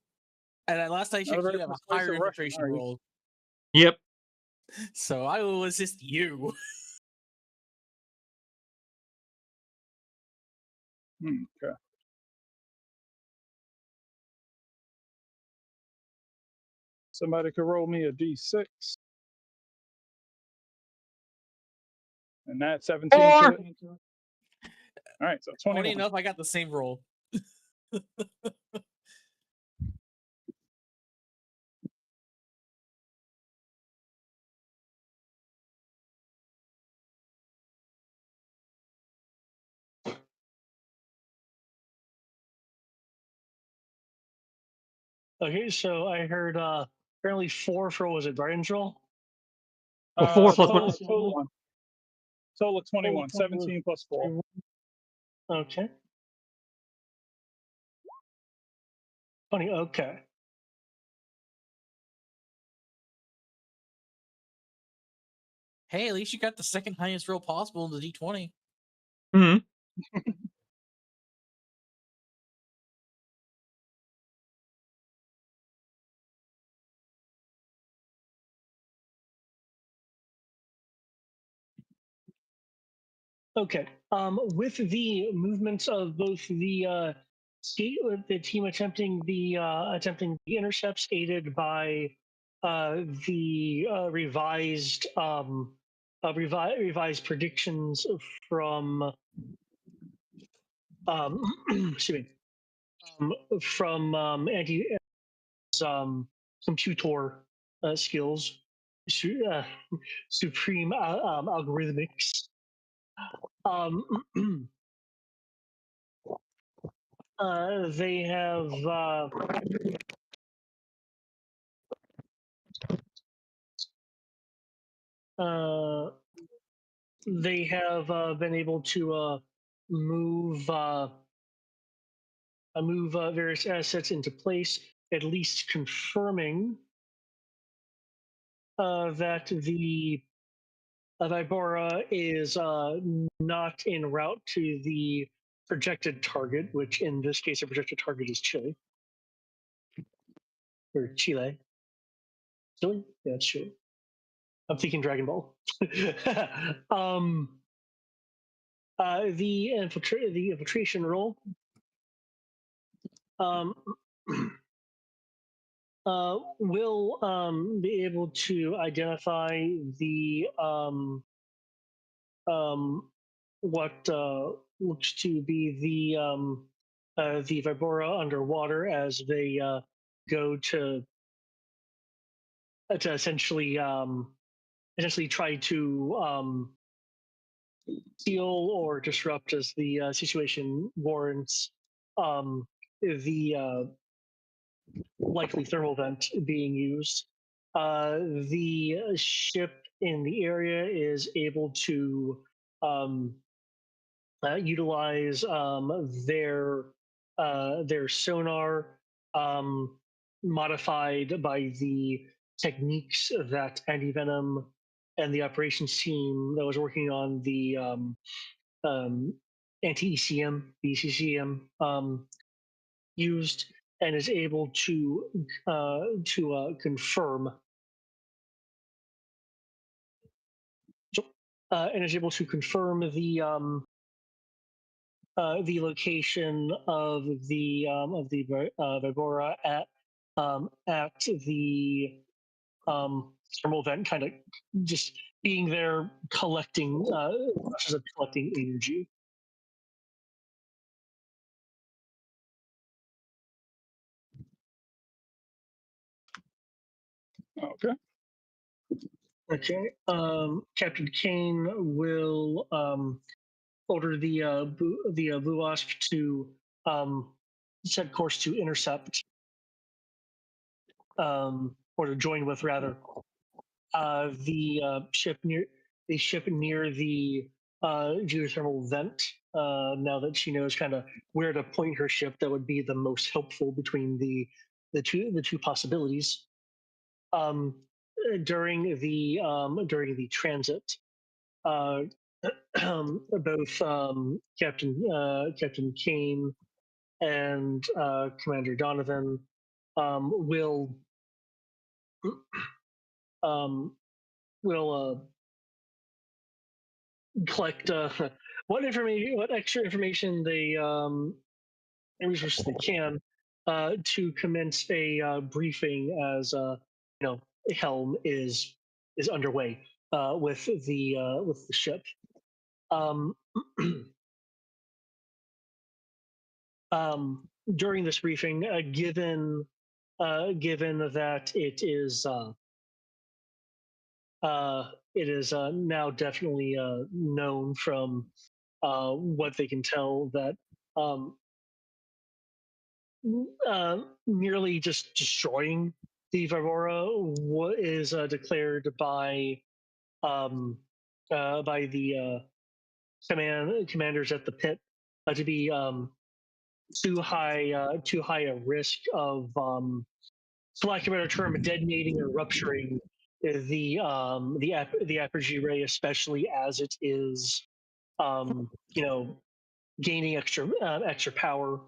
and last I checked, you have a higher infiltration roll. yep. So I will assist you. Okay. Somebody could roll me a d6. And that's 17 to it. All right, so 21. Funny enough, I got the same roll. Okay, so I heard apparently 4 for, was it Brian's roll? Well, 4 plus total, what? total of 21. 17 plus 4. Okay. 20. Okay. Hey, at least you got the second highest roll possible in the D20. Hmm. Okay. With the movements of both the team attempting the intercepts, aided by the revised predictions from excuse me, from anti computer skills, supreme algorithmics. They have been able to move various assets into place, at least confirming that the Vibora is not en route to the projected target, which in this case, the projected target is Chile. Or Chile. Chile? Yeah, it's Chile. I'm thinking Dragon Ball. The infiltration roll will be able to identify the what looks to be the Vibora underwater as they go to essentially try to steal or disrupt, as the situation warrants, the likely thermal vent being used. The ship in the area is able to utilize their sonar, modified by the techniques that Anti-Venom and the operations team that was working on the anti-ECM, the ECCM, used, and is able to confirm the location of the Vibora at the thermal vent, kind of just being there collecting process of collecting energy. Okay. Okay. Captain Kane will order the Blue Wasp to set course to intercept, or to join with rather, the ship near the geothermal vent. Now that she knows kind of where to point her ship, that would be the most helpful between the two possibilities. During the transit, both Captain Kane and Commander Donovan will collect what extra information they and resources they can to commence a briefing as Helm is underway with the ship. Um, During this briefing, given that it is now definitely known from what they can tell that merely just destroying the Vibora is declared by the commanders at the pit to be too high a risk of, for lack of a better term, detonating or rupturing the apogee ray, especially as it is gaining extra power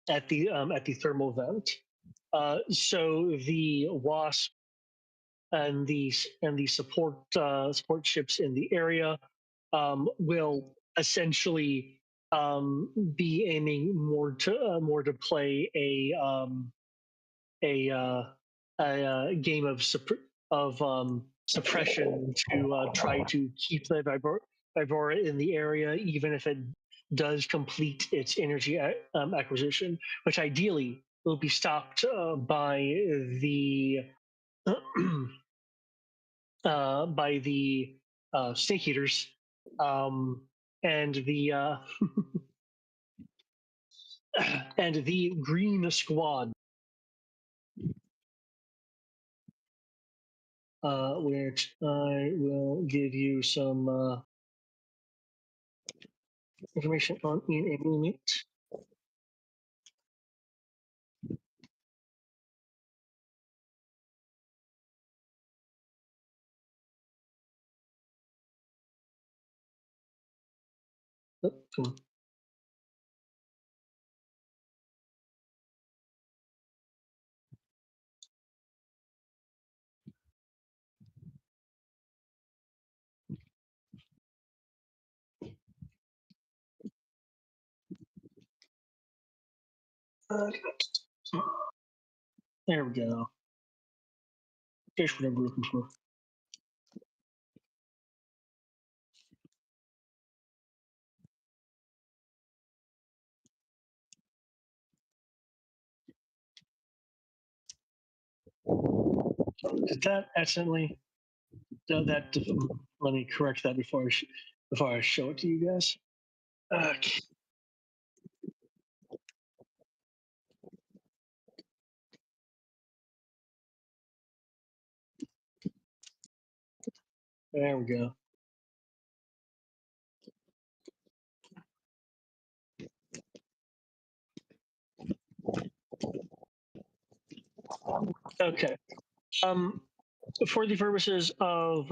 at the thermal vent. So the Wasp and the support ships in the area will essentially be aiming more to play a game of suppression to try to keep the Vibora in the area, even if it does complete its energy acquisition, which ideally will be stopped by the snake eaters and the and the green squad, which I will give you some information on in a minute. Oh, come on. There we go. Here's what I'm looking for. Did that accidentally? That let me correct that before I show it to you guys. Okay. There we go. Okay. For the purposes of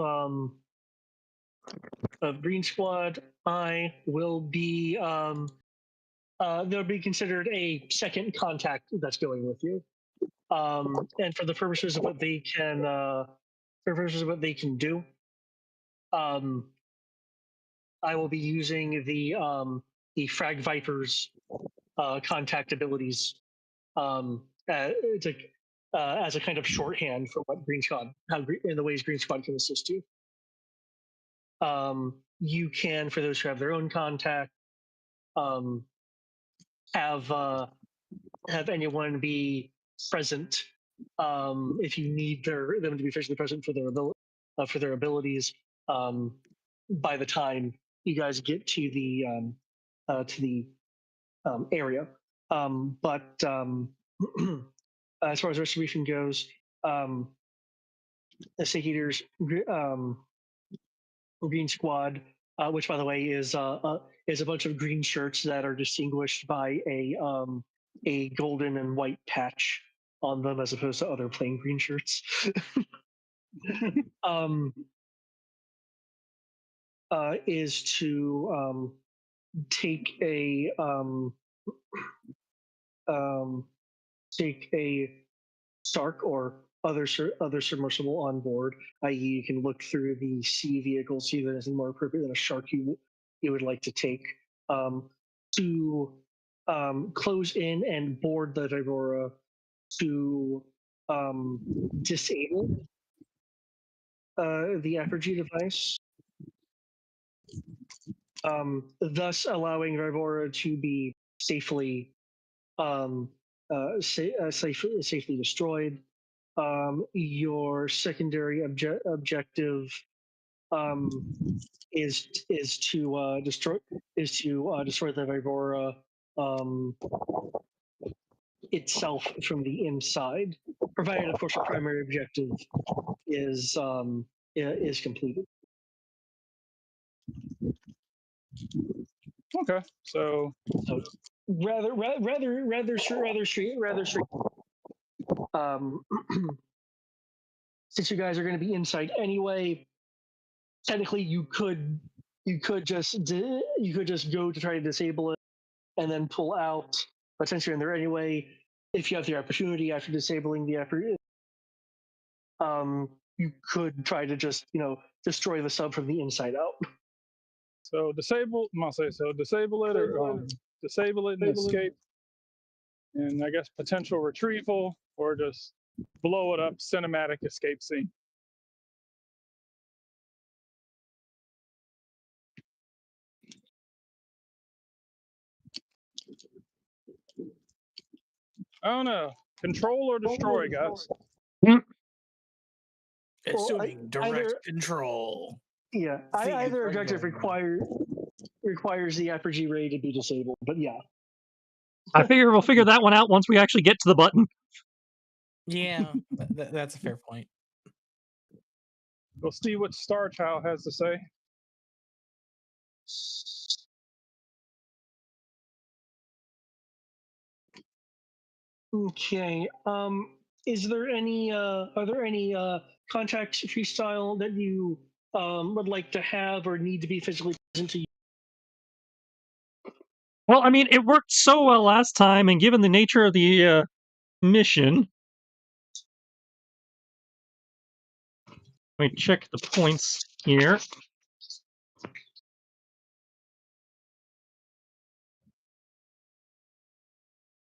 Green Squad, I will be they'll be considered a second contact that's going with you. And for the purposes of what they can do, I will be using the Frag Vipers contact abilities to as a kind of shorthand for what Green Squad, in the ways Green Squad can assist you. You can, for those who have their own contact, have anyone be present if you need them to be physically present for their abilities. By the time you guys get to the area, but as far as distribution goes, the Snake Eaters Green Squad, which by the way is a bunch of green shirts that are distinguished by a golden and white patch on them, as opposed to other plain green shirts. Is to take a Stark or other submersible on board, i.e., you can look through the sea vehicle, see if there's anything more appropriate than a shark you would like to take, to close in and board the Vibora to disable the Apergy device, thus allowing Vibora to be safely safely destroyed. Your secondary objective is to destroy the Vibora itself from the inside, provided, of course, your primary objective is completed. Okay, so rather straight. Since you guys are going to be inside anyway, technically you could just go to try to disable it and then pull out. But since you're in there anyway, if you have the opportunity after disabling the you could try to just destroy the sub from the inside out. So disable it or disable it and escape, and I guess potential retrieval, or just blow it up, cinematic escape scene. I don't know. Control or destroy, guys. Assuming direct control. Yeah, either objective requires the Apergy ray to be disabled, but yeah. I figure we'll figure that one out once we actually get to the button. Yeah, that's a fair point. We'll see what Star Child has to say. Okay. Is there any? Are there any contacts freestyle that you would like to have or need to be physically present to? Well, I mean, it worked so well last time, and given the nature of the mission, let me check the points here.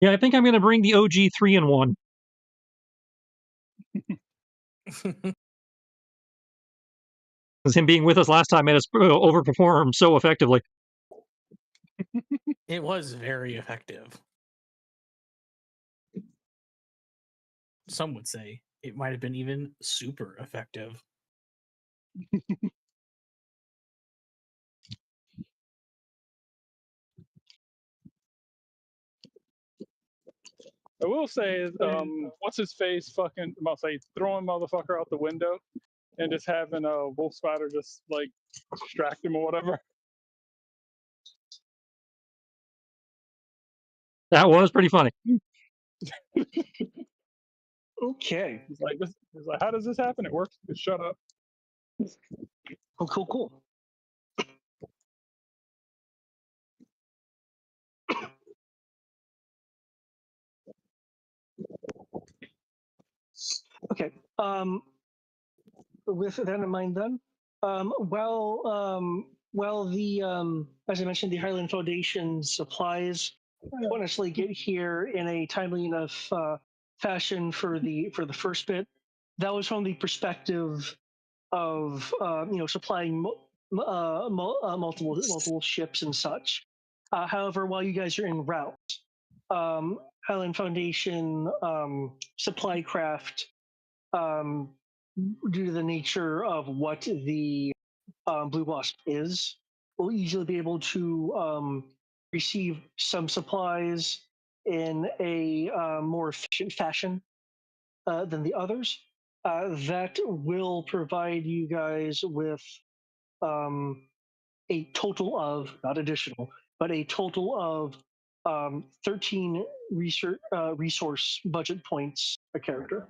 Yeah, I think I'm going to bring the OG 3-in-1. Because him being with us last time made us overperform so effectively. It was very effective. Some would say it might have been even super effective. I will say, what's his face fucking, I'm about to say, throwing motherfucker out the window and just having a wolf spider just like distract him or whatever. That was pretty funny. Okay. He's like, how does this happen? It works. Just shut up. Oh, cool. Okay. With that in mind, then, as I mentioned, the Highland Foundation supplies honestly get here in a timely enough fashion for the first bit, that was from the perspective of supplying multiple ships and such. However, while you guys are en route, Highland Foundation supply craft, due to the nature of what the Blue Wasp is, will easily be able to receive some supplies in a more efficient fashion than the others. That will provide you guys with a total of, not additional, but a total of 13 resource budget points a character.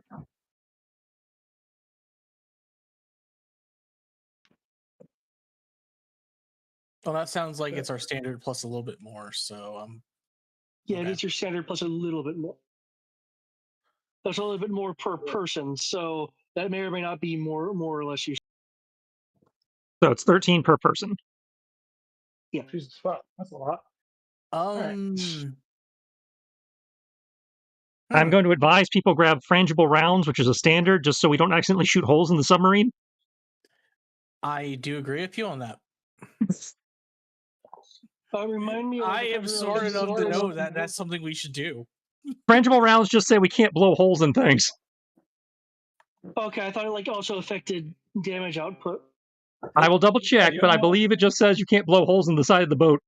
Well, that sounds like it's our standard plus a little bit more. So, Yeah, okay. it is your standard plus a little bit more. That's a little bit more per person, so that may or may not be more or less useful. So it's 13 per person. Yeah. Jesus fuck, that's a lot. I'm going to advise people grab frangible rounds, which is a standard, just so we don't accidentally shoot holes in the submarine. I do agree with you on that. Remind me. I am smart enough to know that that's something we should do. Frangible rounds just say we can't blow holes in things. Okay, I thought it also affected damage output. I will double check, but I believe it just says you can't blow holes in the side of the boat.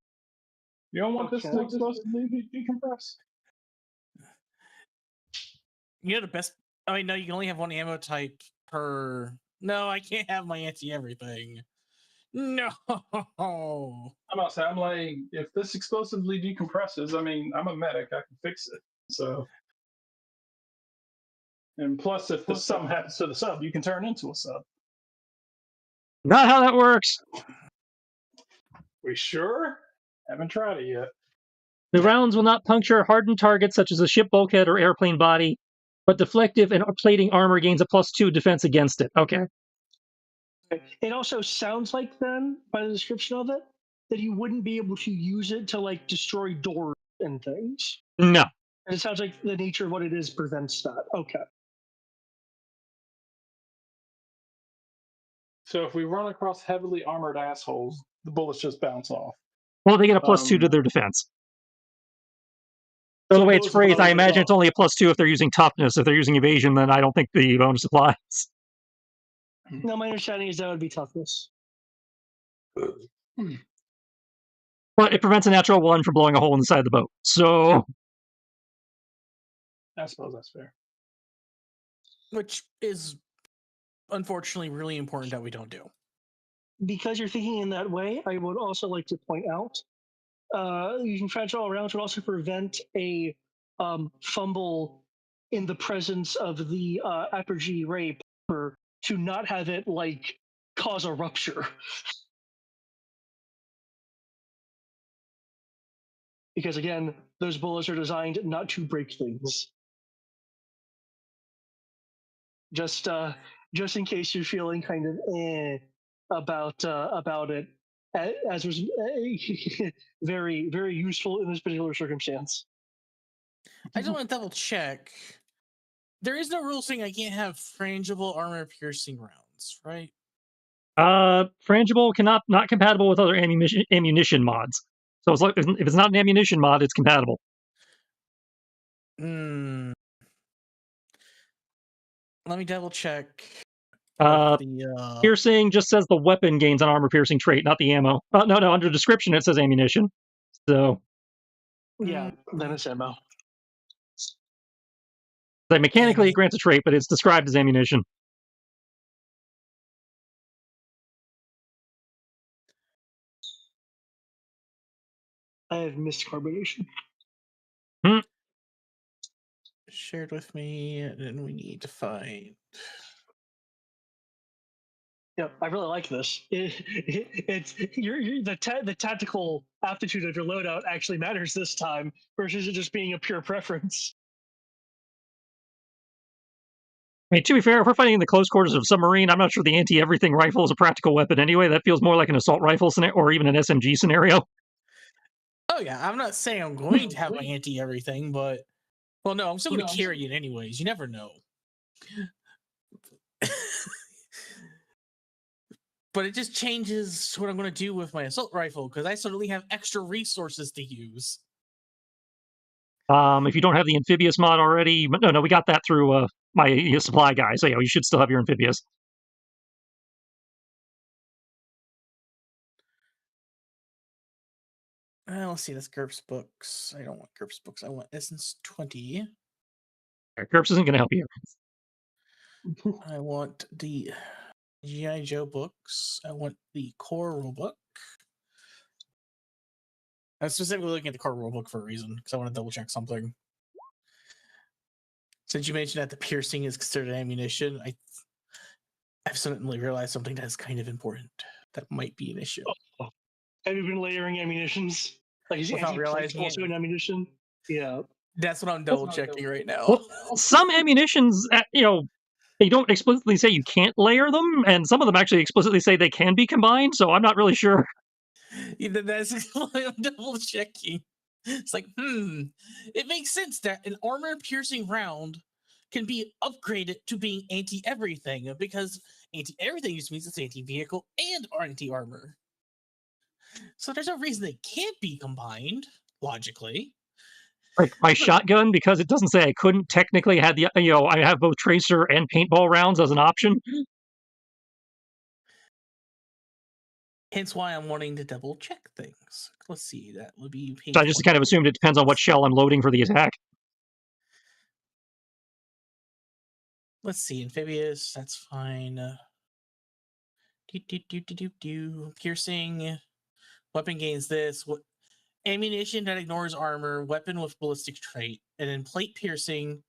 You don't want this to explosively decompress? You know the best. I mean, no, you can only have one ammo type per. No, I can't have my anti-everything. No. I'm not saying. I'm like, if this explosively decompresses, I mean, I'm a medic. I can fix it. So, and plus, if something happens to the sub, you can turn into a sub. Not how that works. We sure haven't tried it yet. The rounds will not puncture hardened targets such as a ship bulkhead or airplane body, but deflective and plating armor gains a +2 defense against it. Okay. It also sounds like, then, by the description of it, that you wouldn't be able to use it to destroy doors and things. No. And it sounds like the nature of what it is prevents that. Okay. So if we run across heavily armored assholes, the bullets just bounce off. Well, they get a +2 to their defense. So the way it's phrased, I imagine it's only a +2 if they're using toughness. If they're using evasion, then I don't think the bonus applies. No, my understanding is that would be toughness. But it prevents a natural 1 from blowing a hole in the side of the boat. So I suppose that's fair. Which is unfortunately really important that we don't do. Because you're thinking in that way, I would also like to point out using fragile rounds would also prevent a fumble in the presence of the apogee ray to not have it cause a rupture. Because again, those bullets are designed not to break things. Just in case you're feeling kind of about it, as was very, very useful in this particular circumstance. I just want to double check. There is no rule saying I can't have frangible armor piercing rounds, right? Frangible not compatible with other ammunition mods. So it's like, if it's not an ammunition mod, it's compatible. Let me double check. Piercing just says the weapon gains an armor piercing trait, not the ammo. No, under description it says ammunition. So yeah, then it's ammo. Like mechanically, it grants a trait, but it's described as ammunition. I have missed carbonation. Shared with me, and then we need to find. Yeah, I really like this. It's the tactical aptitude of your loadout actually matters this time versus it just being a pure preference. I mean, to be fair, if we're fighting in the close quarters of a submarine, I'm not sure the anti-everything rifle is a practical weapon anyway. That feels more like an assault rifle scenario, or even an SMG scenario. Oh yeah, I'm not saying I'm going to have my anti-everything, but Well, no, I'm still going to carry it anyways. You never know. But it just changes what I'm going to do with my assault rifle, because I suddenly have extra resources to use. If you don't have the amphibious mod already, no, we got that through my supply guy. So yeah, you should still have your amphibious. Let's see, that's GURPS books. I don't want GURPS books. I want Essence 20. GURPS isn't going to help you. I want the G.I. Joe books. I want the core rulebook. I'm specifically looking at the core rulebook for a reason, because I want to double check something. Since you mentioned that the piercing is considered ammunition, I've suddenly realized something that's kind of important. That might be an issue. Have you been layering ammunitions? Like, is Without realizing also it? an ammunition? Yeah. That's what I'm double checking right now. Well, some ammunitions, they don't explicitly say you can't layer them, and some of them actually explicitly say they can be combined, so I'm not really sure. That's why I'm double checking. It's like, it makes sense that an armor-piercing round can be upgraded to being anti-everything, because anti-everything just means it's anti-vehicle and anti-armor. So there's no reason they can't be combined, logically. Like my shotgun, because it doesn't say I couldn't technically have I have both tracer and paintball rounds as an option. Hence why I'm wanting to double check things. Let's see, that would be page So I just kind of assumed it depends on what shell I'm loading for the attack. Let's see, amphibious, that's fine. Piercing, weapon gains this. Ammunition that ignores armor, weapon with ballistic trait. And then plate piercing,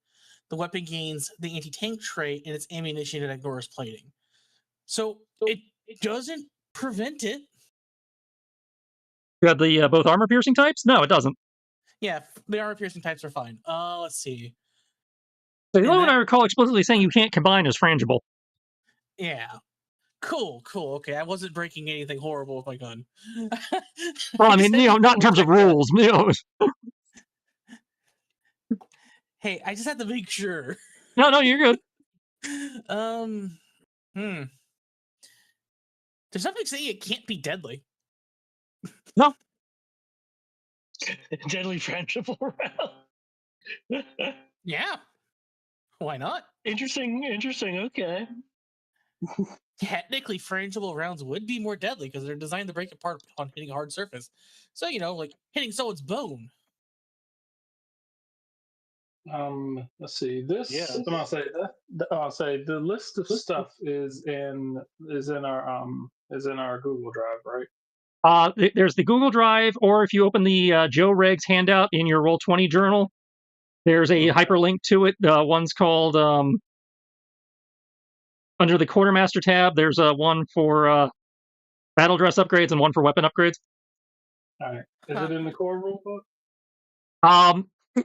the weapon gains the anti-tank trait, and it's ammunition that ignores plating. So it doesn't prevent it. You have the both armor piercing types? No, it doesn't. Yeah, the armor piercing types are fine. Let's see. So the only one I recall explicitly saying you can't combine is frangible. Yeah. Cool. Okay, I wasn't breaking anything horrible with my gun. Well, I mean, not in terms of rules. Hey, I just had to make sure. No, you're good. There's something saying it can't be deadly. No. Deadly frangible round. Yeah. Why not? Interesting. Okay. Technically, frangible rounds would be more deadly because they're designed to break apart on hitting a hard surface. So, like hitting someone's bone. Let's see. This. Yeah. I'll say the list of stuff is in our Google Drive, right? There's the Google Drive, or if you open the Joe Regs handout in your Roll20 journal, there's a hyperlink to it. One's called under the Quartermaster tab. There's one for battle dress upgrades and one for weapon upgrades. All right. Is it in the core rulebook?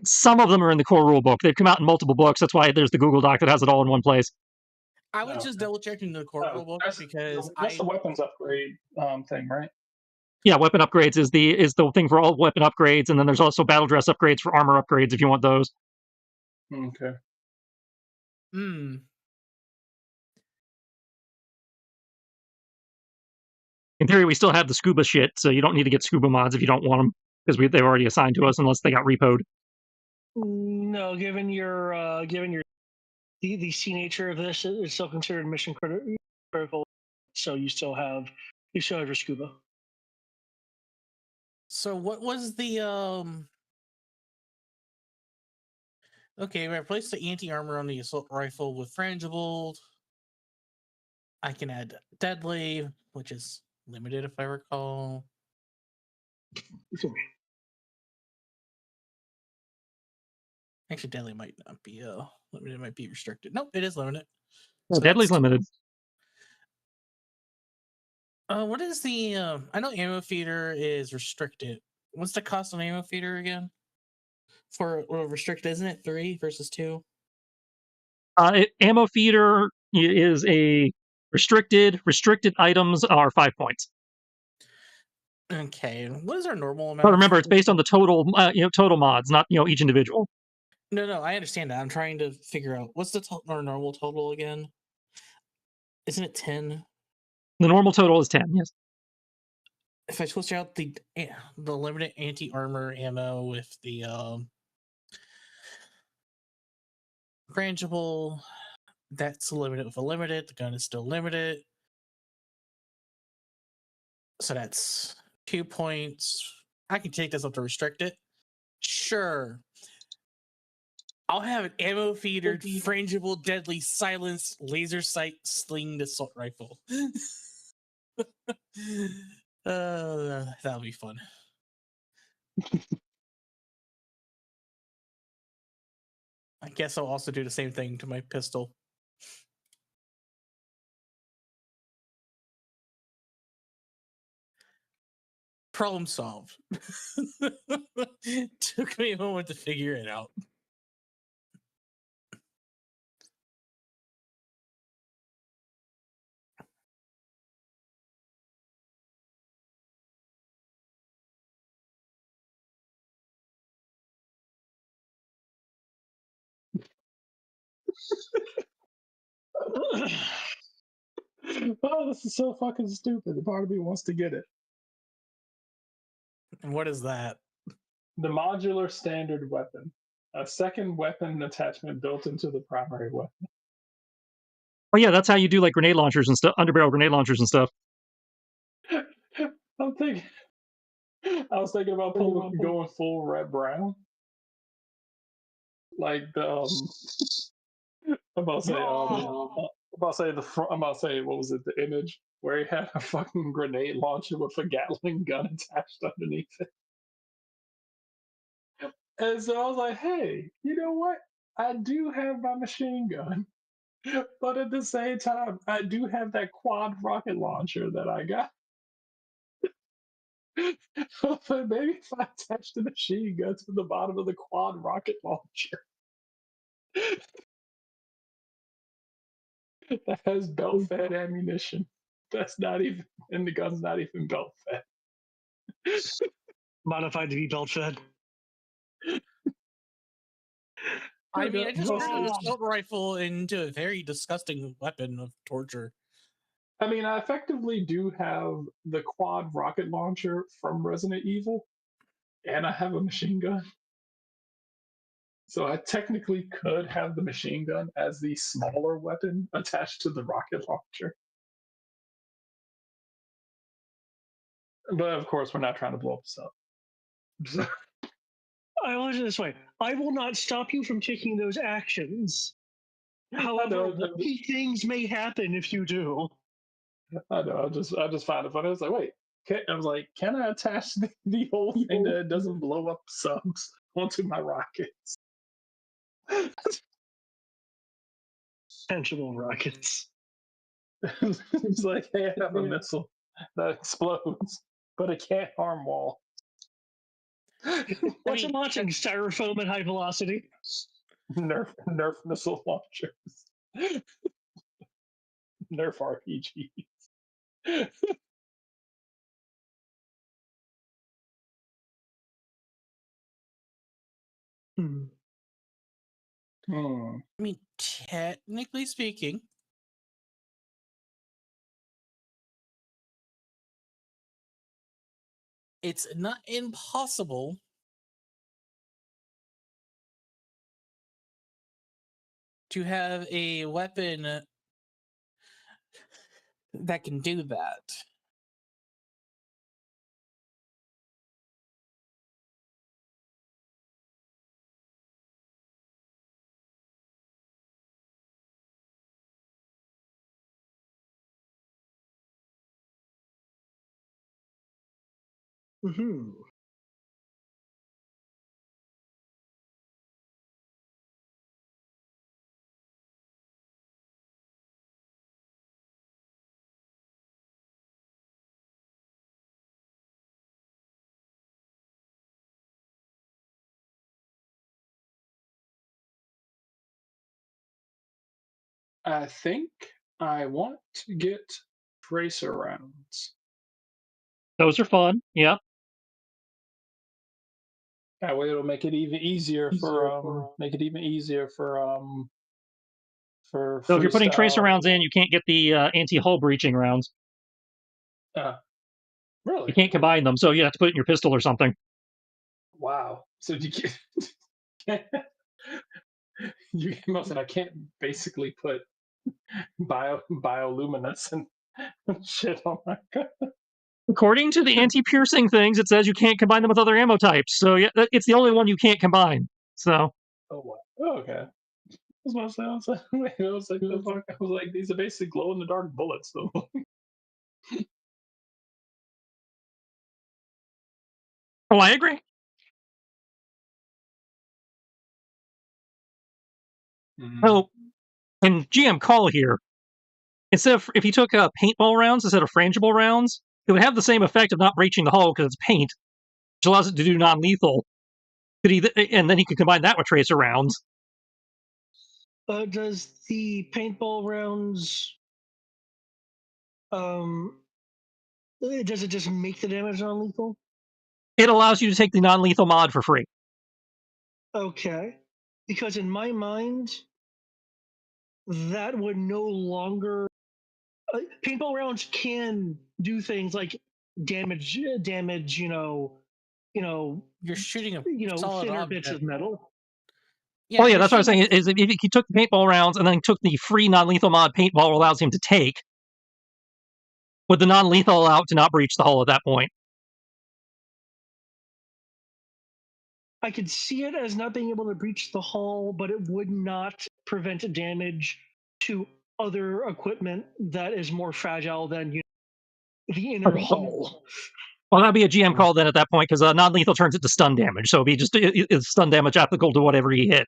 Some of them are in the core rulebook. They've come out in multiple books. That's why there's the Google Doc that has it all in one place. I was just double checking the core rulebook because that's the weapons upgrade thing, right? Yeah, weapon upgrades is the thing for all weapon upgrades, and then there's also battle dress upgrades for armor upgrades if you want those. Okay. In theory, we still have the scuba shit, so you don't need to get scuba mods if you don't want them, because they're already assigned to us unless they got repoed. No, given the C nature of this, it's still considered mission critical. So you still have your scuba. So what was the Okay, replace the anti-armor on the assault rifle with frangible. I can add deadly, which is limited if I recall. Actually, deadly might not be limited, it might be restricted. Nope, it is limited. So deadly's limited. What is the I know ammo feeder is restricted. What's the cost on ammo feeder again? For restricted, isn't it 3 versus 2? Ammo feeder is a restricted. Restricted items are 5 points. Okay, what is our normal amount? But remember, it's based on the total, total mods, not each individual. No, I understand that. I'm trying to figure out what's the our normal total again. Isn't it 10? The normal total is 10. Yes. If I switch out the limited anti-armor ammo with the frangible, that's limited with a limited. The gun is still limited, so that's 2 points. I can take this up to restrict it. Sure. I'll have an ammo feedered, frangible, deadly, silenced, laser sight slinged assault rifle. That'll be fun. I guess I'll also do the same thing to my pistol. Problem solved. Took me a moment to figure it out. Oh, this is so fucking stupid. The part of me wants to get it. And what is that? The modular standard weapon. A second weapon attachment built into the primary weapon. Oh yeah, that's how you do like grenade launchers and stuff, underbarrel grenade launchers and stuff. I was thinking about going full red brown. Like the I'm about to say the front. I'm about to say, what was it? The image where he had a fucking grenade launcher with a Gatling gun attached underneath it. And so I was like, hey, you know what? I do have my machine gun, but at the same time, I do have that quad rocket launcher that I got. So maybe if I attach the machine gun to the bottom of the quad rocket launcher that has belt fed ammunition, that's not even, and the gun's not even belt fed. Modified to be belt fed. I mean, I just turned an Oh. assault rifle into a very disgusting weapon of torture. I mean, I effectively do have the quad rocket launcher from Resident Evil, and I have a machine gun. So I technically could have the machine gun as the smaller weapon attached to the rocket launcher. But of course, we're not trying to blow this up. So, I will put it this way: I will not stop you from taking those actions. However, wacky things may happen if you do. I know. I just find it funny. I was like, wait. I was like, can I attach the whole thing that doesn't blow up subs onto my rockets? Sensible rockets. It's like, hey, I have a missile that explodes, but it can't harm walls. What's it launching? Styrofoam at high velocity? Nerf missile launchers. Nerf RPGs. I mean, technically speaking, it's not impossible to have a weapon that can do that. Mm-hmm. I think I want to get tracer rounds. Those are fun. Yeah. That way it'll make it even easier for So if you're putting tracer freestyle. rounds in, you can't get the anti-hull breaching rounds. Really? You can't combine them, so you have to put it in your pistol or something. Wow. So you can't. You must. I can't basically put bioluminescent shit on my gun. According to the anti-piercing things, it says you can't combine them with other ammo types. So yeah, it's the only one you can't combine. So. Oh wow. Oh, okay. I was like, the fuck? I was like, these are basically glow in the dark bullets, though. Oh, I agree. Oh, and GM call here. Instead of if you took paintball rounds instead of frangible rounds, it would have the same effect of not breaching the hull because it's paint, which allows it to do non-lethal. And then you could combine that with tracer rounds. Does the paintball rounds does it just make the damage non-lethal? It allows you to take the non-lethal mod for free. Okay, because in my mind, that would no longer. Paintball rounds can do things like damage. You're shooting a solid thinner object. bits of metal. Yeah, you're that's what I'm shooting- saying. Is if he took the paintball rounds and then took the free non-lethal mod paintball allows him to take, with the non-lethal out to not breach the hull at that point. I could see it as not being able to breach the hull, but it would not prevent damage to other equipment that is more fragile than the inner hull. Well, that'd be a GM call then at that point because non-lethal turns it to stun damage, so it'd be just it's stun damage applicable to whatever he hit.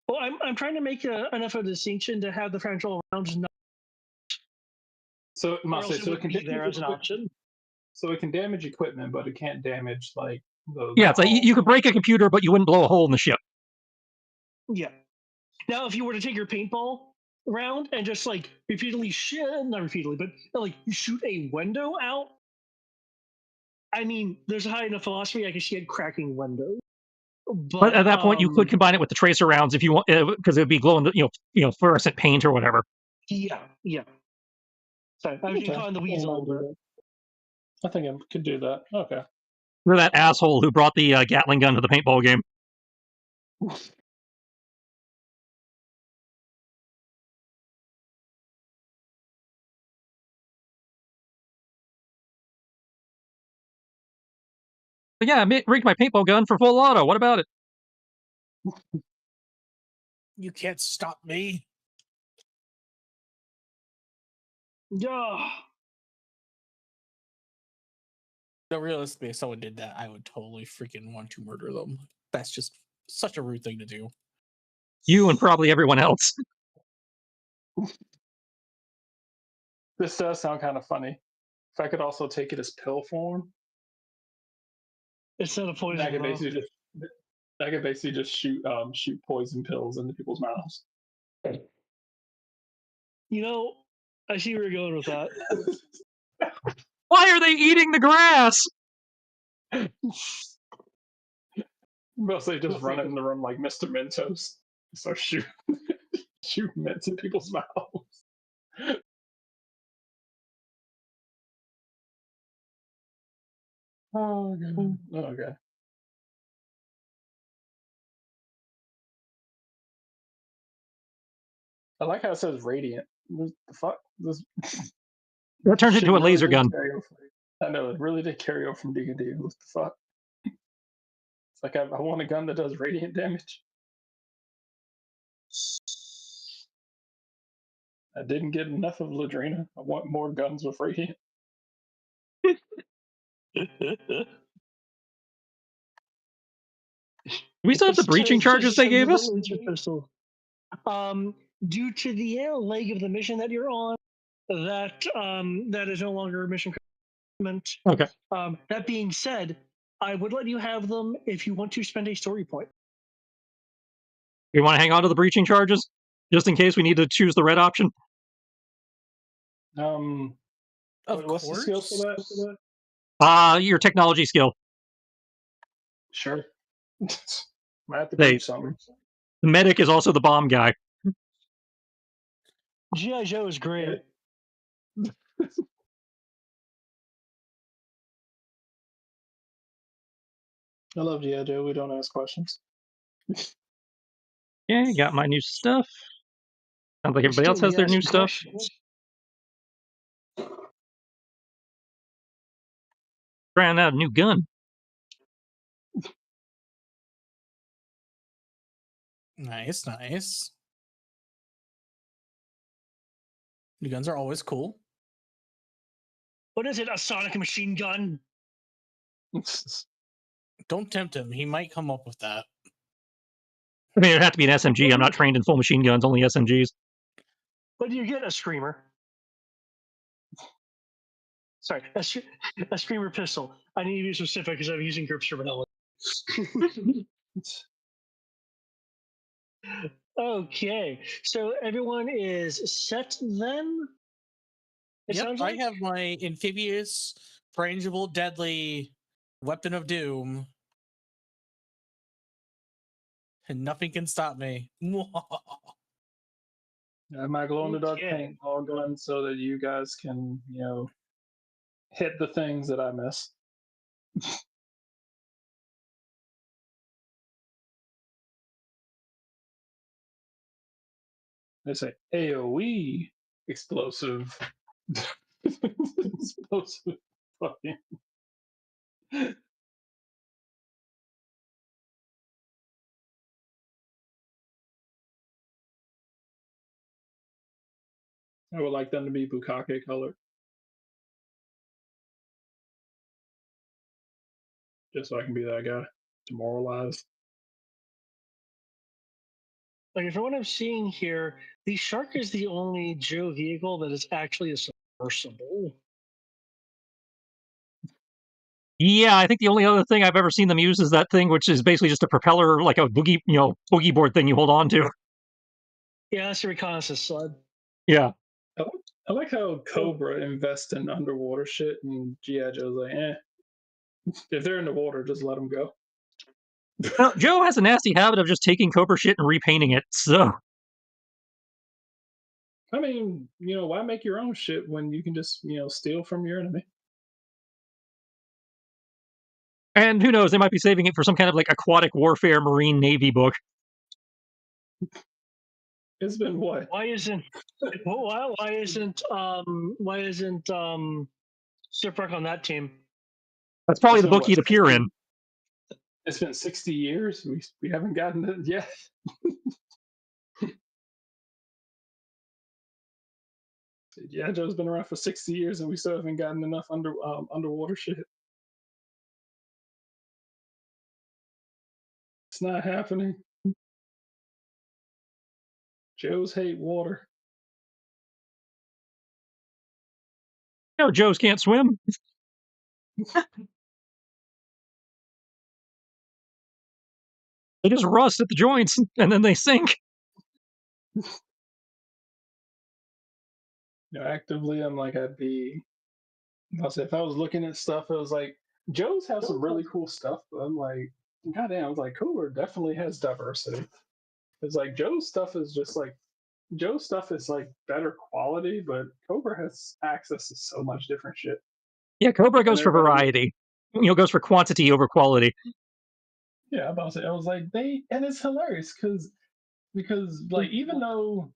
Well, I'm trying to make enough of a distinction to have the fragile rounds not. So it can be there as an option. So it can damage equipment, but it can't damage like the. Yeah, it's like you could break a computer, but you wouldn't blow a hole in the ship. Yeah. Now, if you were to take your paintball round and just like repeatedly not repeatedly, but like you shoot a window out. I mean, there's a high enough velocity I can see it cracking windows. But at that point, you could combine it with the tracer rounds if you want, because it would be glowing, fluorescent paint or whatever. Yeah. Sorry, I was calling the weasel. I think I could do that. Okay. You're that asshole who brought the Gatling gun to the paintball game. But yeah, I rigged my paintball gun for full auto. What about it? You can't stop me. Yeah. No, realistically, if someone did that, I would totally freaking want to murder them. That's just such a rude thing to do. You and probably everyone else. This does sound kind of funny. If I could also take it as pill form, instead of poison, I could basically just shoot poison pills into people's mouths. I see where you're going with that. Why are they eating the grass? Mostly just run it in the room like Mr. Mentos. Start shoot mints in people's mouths. Oh, God. Okay. I like how it says radiant. What the fuck? That turns into a laser gun. I know, it really did carry over from D&D. What the fuck? It's like I want a gun that does radiant damage. I didn't get enough of Ladrina. I want more guns with radiant. We still have the breaching charges they gave us? Due to the leg of the mission that you're on, that is no longer a mission commitment. Okay. That being said, I would let you have them if you want to spend a story point. You want to hang on to the breaching charges? Just in case we need to choose the red option? Of what's the skill for that? Your technology skill. Sure. Might have to They- prove something. The medic is also the bomb guy. G.I. Joe is great. I love G.I. Joe. We don't ask questions. Okay, got my new stuff. Sounds like We everybody else still has their ask new stuff. questions. Trying out a new gun. Nice, nice. New guns are always cool. What is it? A sonic machine gun? Don't tempt him. He might come up with that. I mean, it'd have to be an SMG. I'm not trained in full machine guns, only SMGs. What do you get? A screamer. Sorry, a screamer pistol. I need to be specific because I'm using group surveillance. Okay, so everyone is set then? It Yep, sounds I like? have my amphibious, frangible, deadly weapon of doom. And nothing can stop me. I have my glow in the dark Okay. paintball gun so that you guys can, hit the things that I miss. They say AOE explosive. Explosive fucking. I would like them to be bukake color. Just so I can be that guy. Demoralized. Okay, from what I'm seeing here, the Shark is the only Joe vehicle that is actually a submersible. Yeah, I think the only other thing I've ever seen them use is that thing, which is basically just a propeller, like a boogie board thing you hold on to. Yeah, that's a reconnaissance sled. Yeah. I like how Cobra invests in underwater shit and G.I. Joe's like, if they're in the water, just let them go. Well, Joe has a nasty habit of just taking Cobra shit and repainting it, so. I mean, why make your own shit when you can just, steal from your enemy? And who knows, they might be saving it for some kind of like aquatic warfare Marine Navy book. It's been what? Why isn't Shipwreck on that team? That's probably It's the been book what, he'd appear 60? in. It's been 60 years. We haven't gotten it yet. Yeah, Joe's been around for 60 years and we still haven't gotten enough underwater shit. It's not happening. Joe's hate water. No, Joes can't swim. They just rust at the joints and then they sink. Actively, I'm like, I'll say, if I was looking at stuff, it was like, Joe's have some really cool stuff, but I'm like, goddamn, I was like, Cooler definitely has diversity. It's like Joe's stuff is better quality, but Cobra has access to so much different shit. Yeah, Cobra goes And for everybody- variety. Goes for quantity over quality. Yeah, I'm about to say, I was like, and it's hilarious because like, even though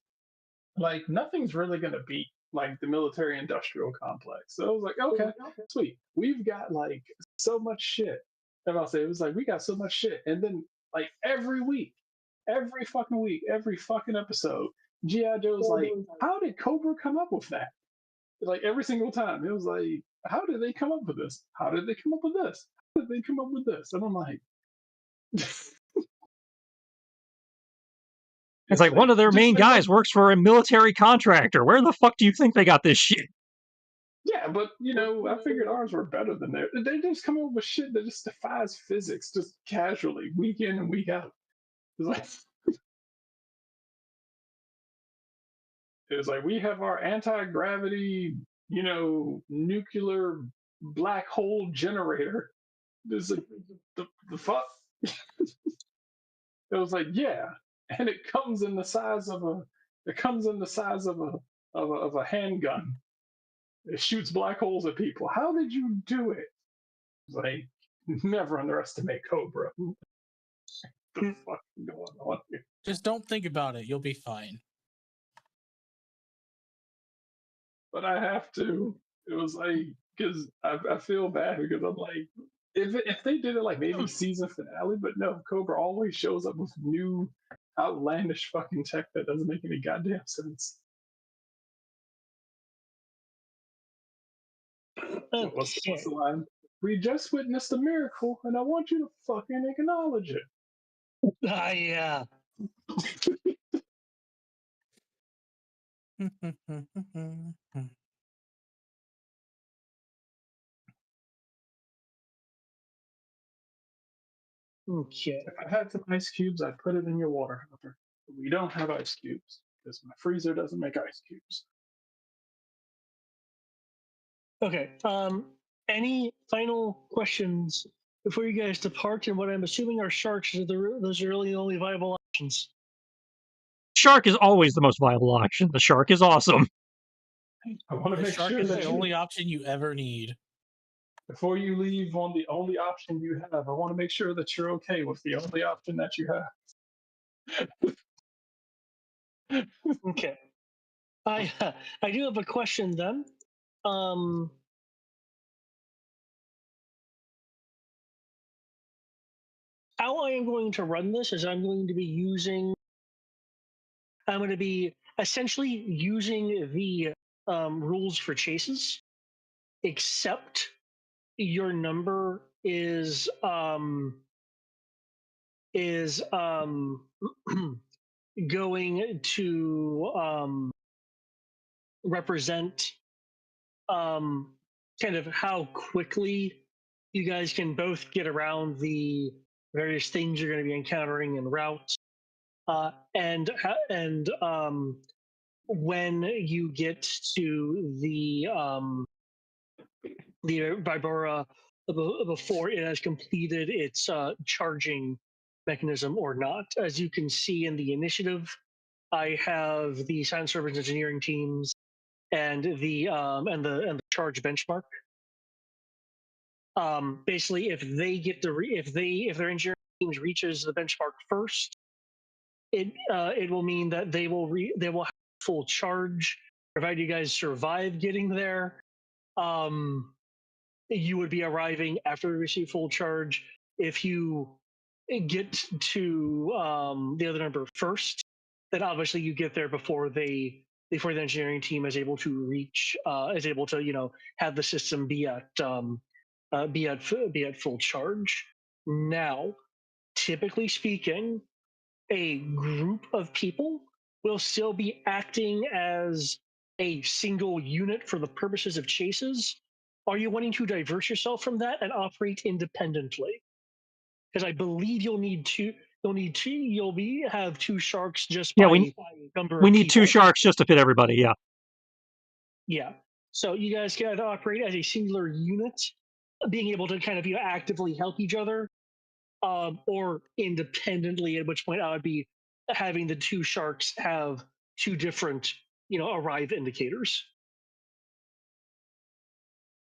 like nothing's really gonna beat like the military industrial complex. So I was like, okay, sweet. We've got like so much shit. And I'll say it was like we got so much shit. And then like every fucking week, every fucking episode, G.I. Joe's like, how did Cobra come up with that? Like every single time. It was like, how did they come up with this? How did they come up with this? How did they come up with this? And I'm like It's like one of their just main say guys what- works for a military contractor. Where the fuck do you think they got this shit? Yeah, but I figured ours were better than theirs. They just come up with shit that just defies physics, just casually, week in and week out. It's like we have our anti-gravity, nuclear black hole generator There's like, the fuck. It was like, yeah, and it comes in the size of a. It comes in the size of a handgun. It shoots black holes at people. How did you do it? Like, never underestimate Cobra. What the fuck is going on here? Just don't think about it. You'll be fine. But I have to. It was like, because I feel bad because I'm like, if they did it like maybe season finale, but no, Cobra always shows up with new outlandish fucking tech that doesn't make any goddamn sense. What's the line? We just witnessed a miracle, and I want you to fucking acknowledge it. Yeah. Okay. If I had some ice cubes, I'd put it in your water, Hopper. But we don't have ice cubes because my freezer doesn't make ice cubes. Okay. Any final questions before you guys depart? And what I'm assuming are sharks. Those are really the only viable options. Shark is always the most viable option. The shark is awesome. I want to The make shark sure is that the only option you ever need. before you leave on the only option you have, I want to make sure that you're okay with the only option that you have. Okay. I do have a question then. How I am going to run this is I'm going to be essentially using the rules for chases, except your number is going to represent kind of how quickly you guys can both get around the various things you're going to be encountering en route, and when you get to the Vibora before it has completed its charging mechanism or not. As you can see in the initiative, I have the science service engineering teams and the charge benchmark. Basically, if they get if their engineering teams reaches the benchmark first, it will mean that they will have full charge. Provided you guys survive getting there, you would be arriving after we receive full charge. If you get to the other number first, then obviously you get there before the engineering team is able to reach have the system be at full charge. Now, typically speaking, a group of people will still be acting as a single unit for the purposes of chases. Are you wanting to diverse yourself from that and operate independently? Because I believe you'll have two sharks just Yeah, by number we of need people. 2 sharks just to fit everybody. Yeah. Yeah. So you guys can operate as a singular unit, being able to kind of actively help each other, or independently. At which point I would be having the 2 sharks have 2 different arrive indicators.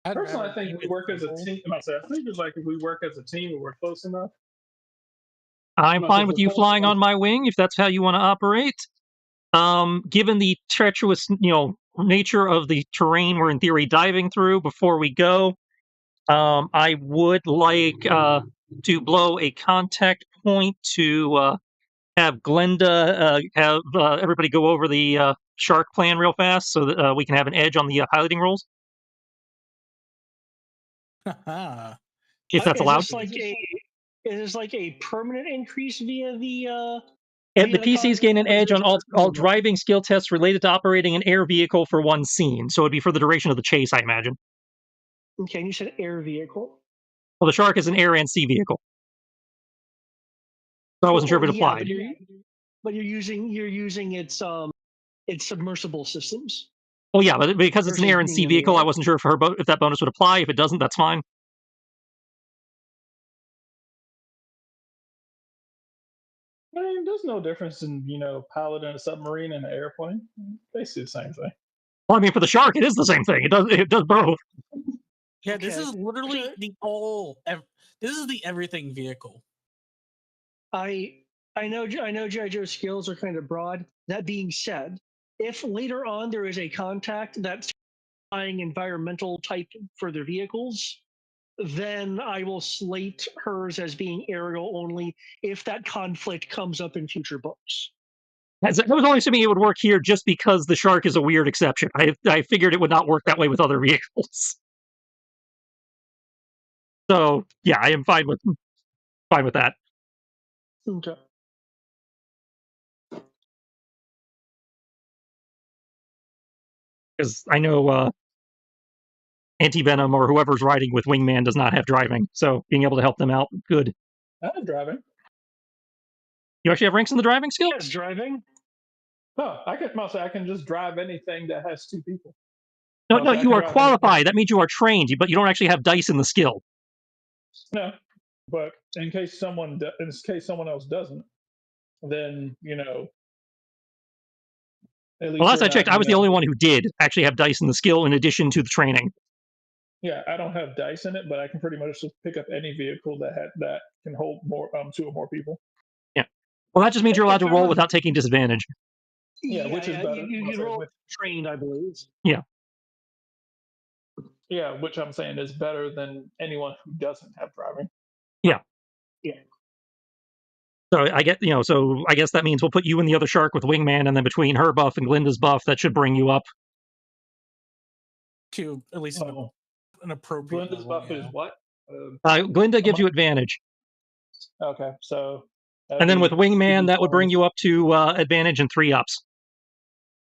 Personally, I think we work as a team. I think it's like if we work as a team and we're close enough. I'm fine with you flying on my wing if that's how you want to operate. Given the treacherous, nature of the terrain we're in theory diving through before we go, I would like to blow a contact point to have Glenda have everybody go over the shark plan real fast so that we can have an edge on the piloting rolls. If that's allowed. Is this like a permanent increase via the And the PCs gain an edge on all driving skill tests related to operating an air vehicle for one scene. So it'd be for the duration of the chase, I imagine. Okay, and you said air vehicle. Well, the shark is an air and sea vehicle. So I wasn't sure if it applied. But you're using its submersible systems. Oh yeah, but because it's an air and sea vehicle, I wasn't sure if that bonus would apply. If it doesn't, that's fine. I mean, there's no difference in piloting a submarine and an airplane. Basically the same thing. Well, I mean, for the shark, it is the same thing. It does both. Yeah, this Okay. is literally this is the everything vehicle. I know G.I. Joe's skills are kind of broad. That being said, if later on there is a contact that's buying environmental type for their vehicles, then I will slate hers as being aerial only if that conflict comes up in future books. I was only assuming it would work here just because the shark is a weird exception. I figured it would not work that way with other vehicles. So yeah, I am fine with that. Okay. Because I know Anti-Venom or whoever's riding with Wingman does not have driving, so being able to help them out, good. I'm driving. You actually have ranks in the driving skills? Yes, driving. Oh, I can just drive anything that has two people. No, Mostly I you can are drive qualified. That means you are trained, but you don't actually have dice in the skill. No, but in case someone else doesn't, then at least Well, last they're I checked, not. I was the only one who did actually have dice in the skill in addition to the training. Yeah, I don't have dice in it, but I can pretty much just pick up any vehicle that can hold more two or more people. Yeah. Well, that just means you're allowed to roll If without taking disadvantage. Yeah, which is better. You roll trained, I believe. Yeah. Yeah, which I'm saying is better than anyone who doesn't have driving. Yeah. Yeah. So I get, so I guess that means we'll put you and the other shark with Wingman, and then between her buff and Glinda's buff, that should bring you up To at least an appropriate Glinda's level, buff is what? Glinda gives you advantage. Okay, so. And then with Wingman, that would bring you up to advantage and 3 ups.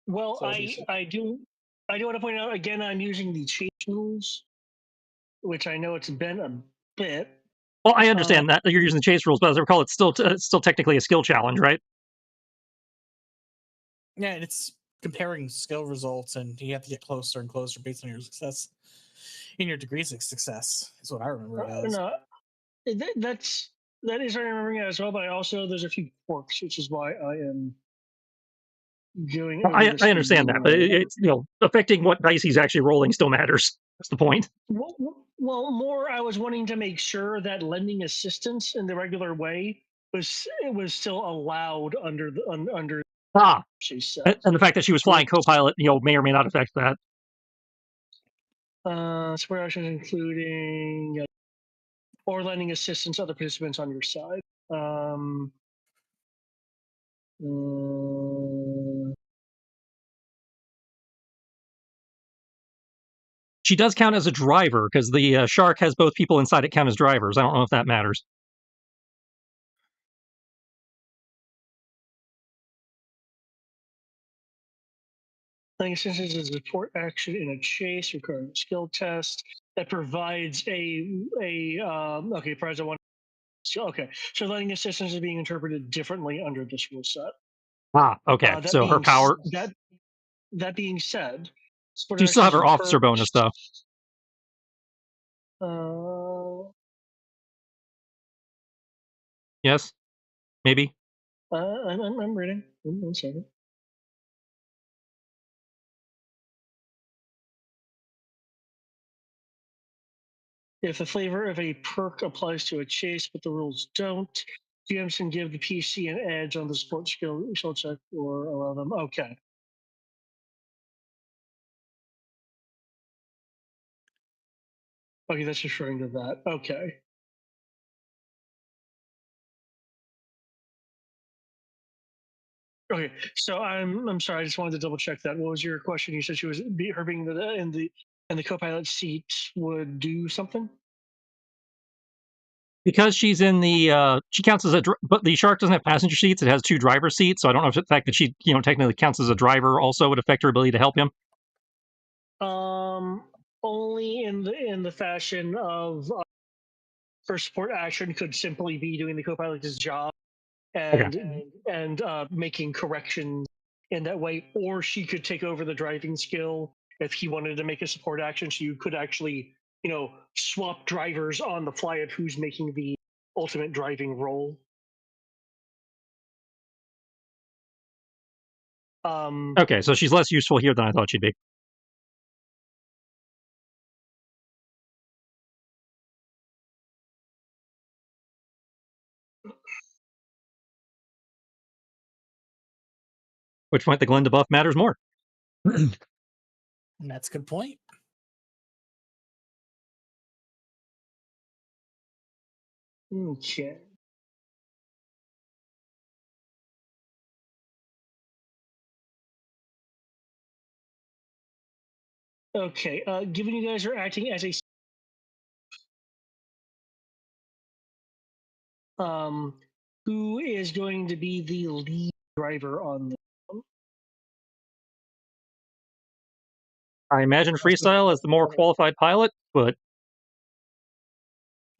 Well, So I do want to point out again, I'm using the chase rules, which I know it's been a bit. Well, I understand that you're using the chase rules, but as I recall, it's still technically a skill challenge, right? Yeah, and it's comparing skill results, and you have to get closer and closer based on your success in your degrees of success. Is what I remember it as. No, that is what I'm remembering as well. But there's a few quirks, which is why I am doing. Well, I understand that, but it's affecting what dice he's actually rolling still matters. That's the point. Well, more I was wanting to make sure that lending assistance in the regular way was still allowed under the under. She said, and the fact that she was flying co-pilot, may or may not affect that. Support actions including or lending assistance to other participants on your side. She does count as a driver because the shark has both people inside it count as drivers. I don't know if that matters. Lending assistance is a support action in a chase requiring a skill test that provides provides a one. Okay, so lending assistance is being interpreted differently under this rule set. Okay. So her power. That being said, you still have her officer bonus though. Yes, maybe. I'm reading. 1 second. If the flavor of a perk applies to a chase, but the rules don't, GMs can give the PC an edge on the support skill check or allow them. Okay. Okay, that's referring to that. Okay. Okay, so I'm sorry. I just wanted to double check that. What was your question? You said she was her being in the co-pilot seat would do something. Because she's in the, she counts as but the shark doesn't have passenger seats. It has 2 driver seats. So I don't know if the fact that she, technically counts as a driver also would affect her ability to help him. Only in the fashion of her support action could simply be doing the co-pilot's job and making corrections in that way, or she could take over the driving skill if he wanted to make a support action. So you could actually, swap drivers on the fly of who's making the ultimate driving role. Okay, so she's less useful here than I thought she'd be. Which point the Glen debuff matters more. And that's a good point. Okay. Okay, given you guys are acting as a who is going to be the lead driver on this one? I imagine Freestyle is the more qualified pilot, but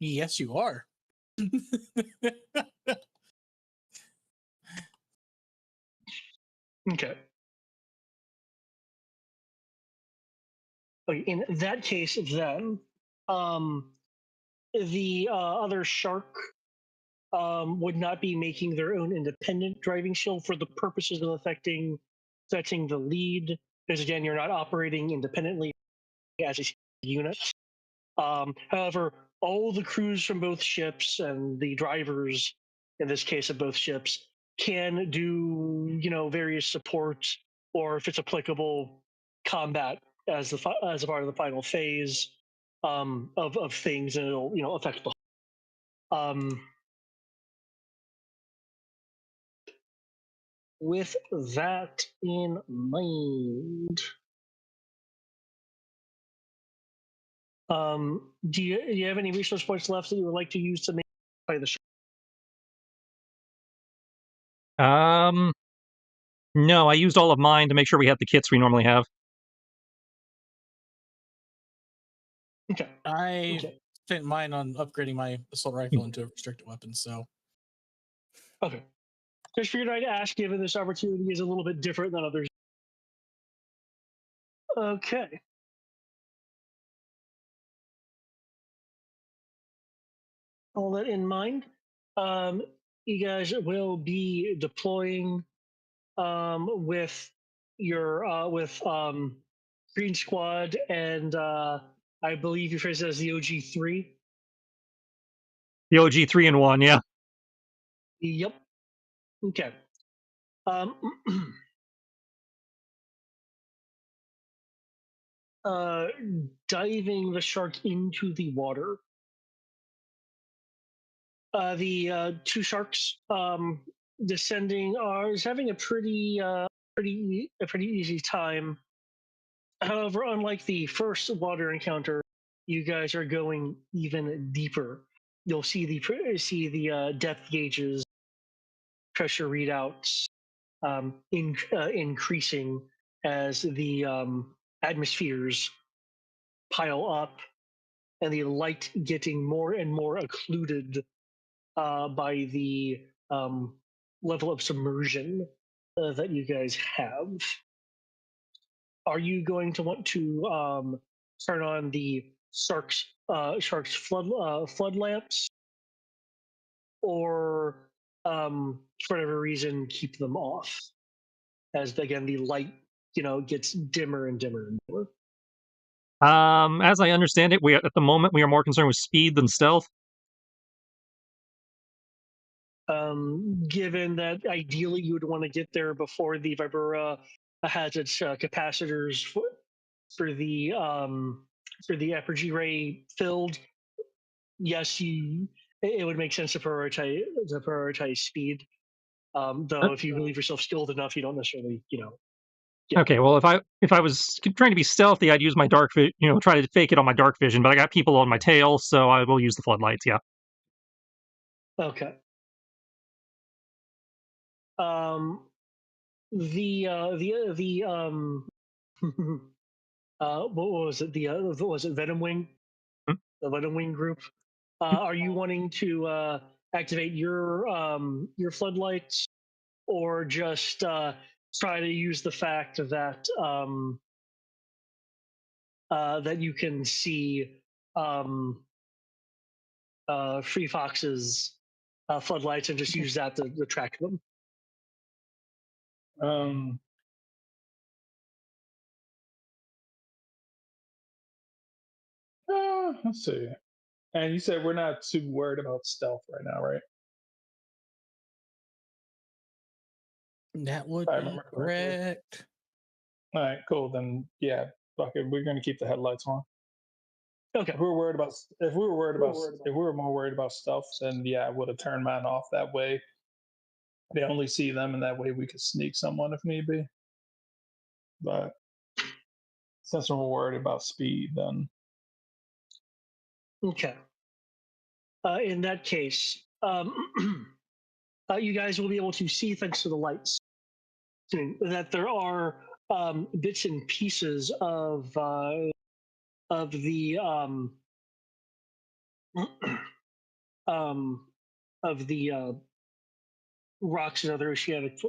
Yes, you are. Okay. Okay, in that case, then, the other shark would not be making their own independent driving shield for the purposes of affecting the lead, because again, you're not operating independently as a unit. However, all the crews from both ships and the drivers, in this case of both ships, can do various support, or if it's applicable, combat as a part of the final phase of things, and it'll affect the. With that in mind, do you have any resource points left that you would like to use to make by the show? No, I used all of mine to make sure we had the kits we normally have. Okay. I spent mine on upgrading my assault rifle into a restricted weapon, so. Okay. Just figured I'd ask, given this opportunity is a little bit different than others. Okay. All that in mind, you guys will be deploying with your Green Squad, and I believe you phrased it as the OG3. The OG 3-in-1, yeah. Yep. Okay. Um, diving the shark into the water. The two sharks descending is having a pretty easy time. However, unlike the first water encounter, you guys are going even deeper. You'll see the depth gauges, pressure readouts increasing as the atmospheres pile up, and the light getting more and more occluded by the level of submersion that you guys have. Are you going to want to turn on the shark's flood lamps, or for whatever reason keep them off, as again the light gets dimmer and dimmer and dimmer? As I understand it, at the moment we are more concerned with speed than stealth. Given that ideally you would want to get there before the Vibura has its capacitors for the FRG ray filled, yes, it would make sense to prioritize speed. Though if you believe yourself skilled enough, you don't necessarily, Yeah. Okay, well, if I was trying to be stealthy, I'd use my try to fake it on my dark vision. But I got people on my tail, so I will use the floodlights. Yeah. Okay. The what was it? What was it? Venom Wing, Hmm? the Venom Wing group. Are you wanting to activate your floodlights, or just try to use the fact that you can see Free Fox's floodlights and just use that to track them? Let's see. And you said we're not too worried about stealth right now, right? That would If I be remember correctly. correct. All right, cool. Then yeah, fuck it. We're gonna keep the headlights on. Okay. If we were more worried about stealth, then yeah, I would have turned mine off. That way, they only see them, and that way we could sneak someone if need be. But since we're worried about speed, then Okay. In that case, you guys will be able to see, thanks to the lights, that there are bits and pieces of the um, of the rocks and other oceanic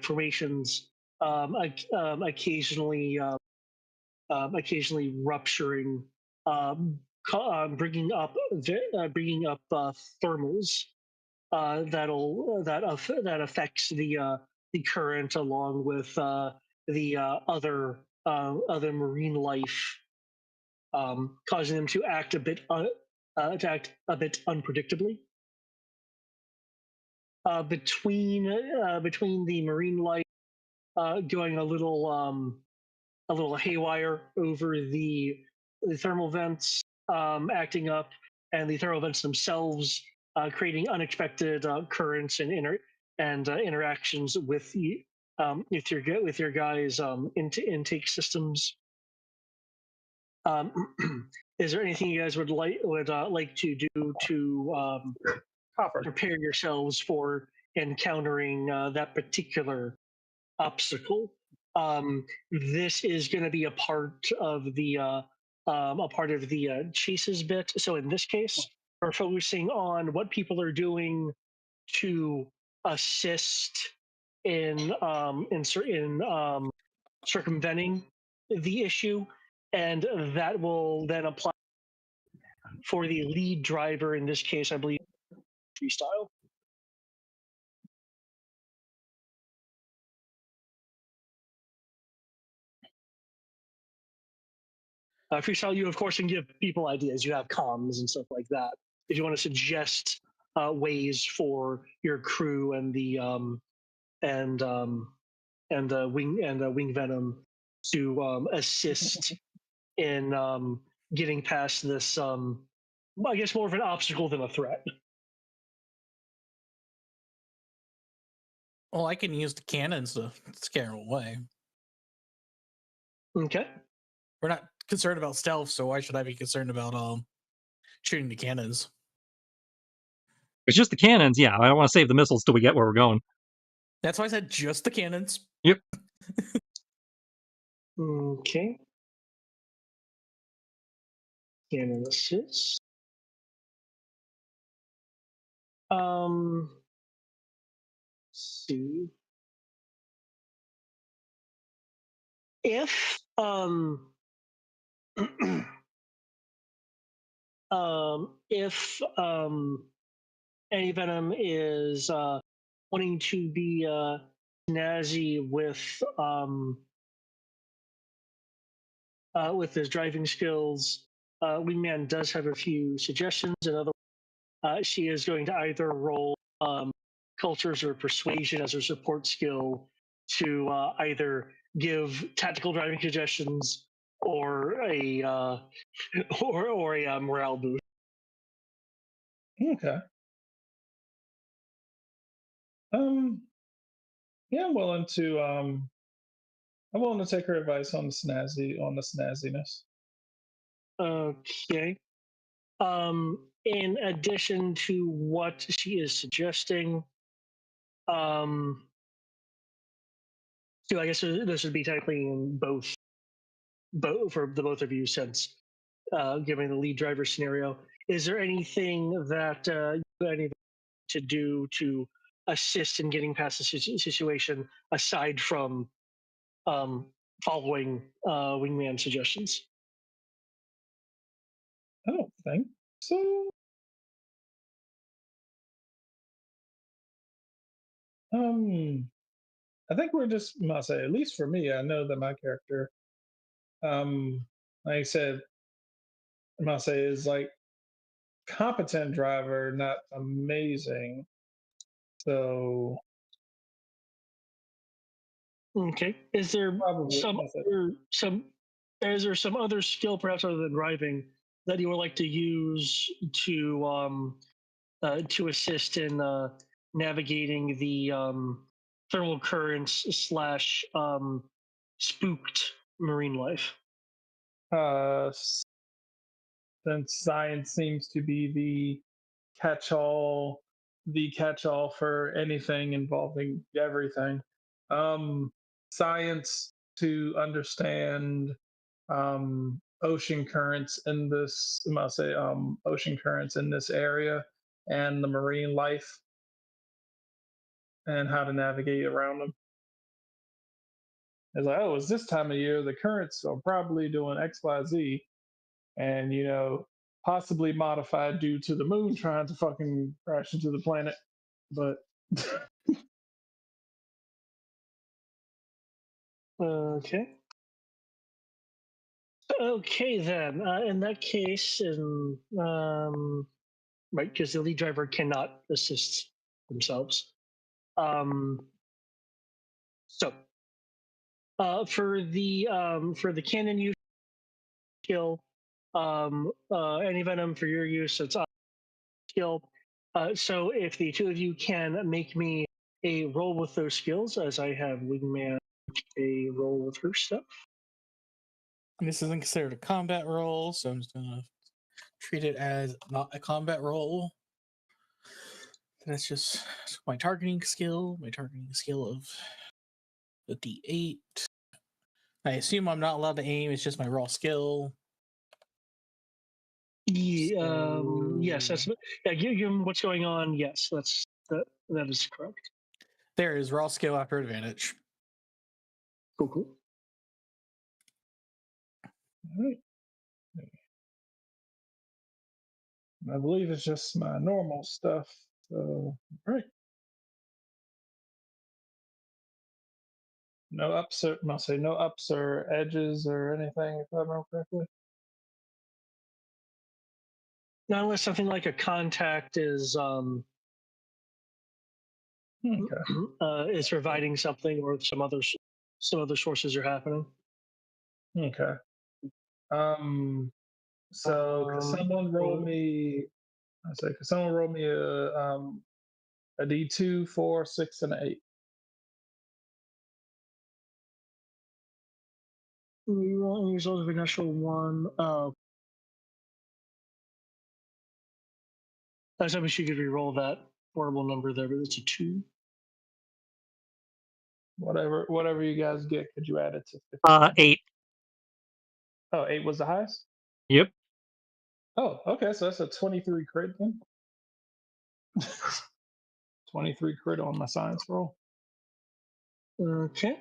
formations, occasionally rupturing, bringing up thermals that affects the current, along with the other marine life, causing them to act a bit unpredictably. Between the marine life going a little haywire over the thermal vents, acting up, and the thermal vents themselves creating unexpected currents and interactions with your guys' intake systems. Is there anything you guys would like to do to copper. prepare yourselves for encountering that particular obstacle? This is going to be a part of the chases bit. So in this case, we're focusing on what people are doing to assist in circumventing the issue, and that will then apply for the lead driver. In this case, I believe freestyle. Freestyle, you of course can give people ideas. You have comms and stuff like that. If you want to suggest ways for your crew and the wing venom to assist in getting past this, I guess more of an obstacle than a threat. Well, I can use the cannons to scare them away. Okay. We're not concerned about stealth, so why should I be concerned about shooting the cannons? It's just the cannons. Yeah, I don't want to save the missiles till we get where we're going. That's why I said just the cannons. Yep. Okay. Cannon assist. Let's see. If if any venom is wanting to be snazzy with his driving skills, Wingman does have a few suggestions. In other words, she is going to either roll cultures or persuasion as her support skill to either give tactical driving suggestions or a or a morale boost. Okay. Yeah, I'm willing to take her advice on the snazziness. Okay. In addition to what she is suggesting, so I guess this would be technically in both for the both of you, since given the lead driver scenario. Is there anything that you need to do to assist in getting past the situation aside from following Wingman suggestions? I don't think so. I think we're just, must say, at least for me, I know that my character, like I said, I'm gonna say is like competent driver, not amazing. So Okay. Is there probably some I'll say, other, some is there some other skill perhaps other than driving that you would like to use to assist in navigating the thermal currents slash spooked marine life? uh, since science seems to be catch-all, the catch-all for anything involving everything. Um, Science to understand ocean currents in this, I must say, ocean currents in this area and the marine life and how to navigate around them. It's like, oh, it's this time of year. The currents are probably doing X, Y, Z, and possibly modified due to the moon trying to fucking crash into the planet. But Okay. Okay then. In that case, right, because the lead driver cannot assist themselves. So for the cannon use skill, any venom for your use, it's skill. So if the two of you can make me a roll with those skills, as I have Wingman a roll with her stuff. This isn't considered a combat roll, so I'm just gonna treat it as not a combat roll. That's just my targeting skill. My targeting skill of the D8. I assume I'm not allowed to aim. It's just my raw skill. Yes, that's what's going on. Yes, that is correct. There is raw skill after advantage. Cool. all right. I believe it's just my normal stuff. So, all right. No ups or must say no ups or edges or anything, if I remember correctly. Not unless something like a contact is is providing something, or some other sources are happening. Okay. So could someone roll me? I say, could someone roll me a D2, 4, 6, and 8? Result of a natural one. I was hoping she could re-roll that horrible number there, but it's a 2. Whatever you guys get, could you add it to 8. Oh, 8 was the highest? Yep. Oh, okay, so that's a 23 crit then. 23 crit on my science roll. Okay.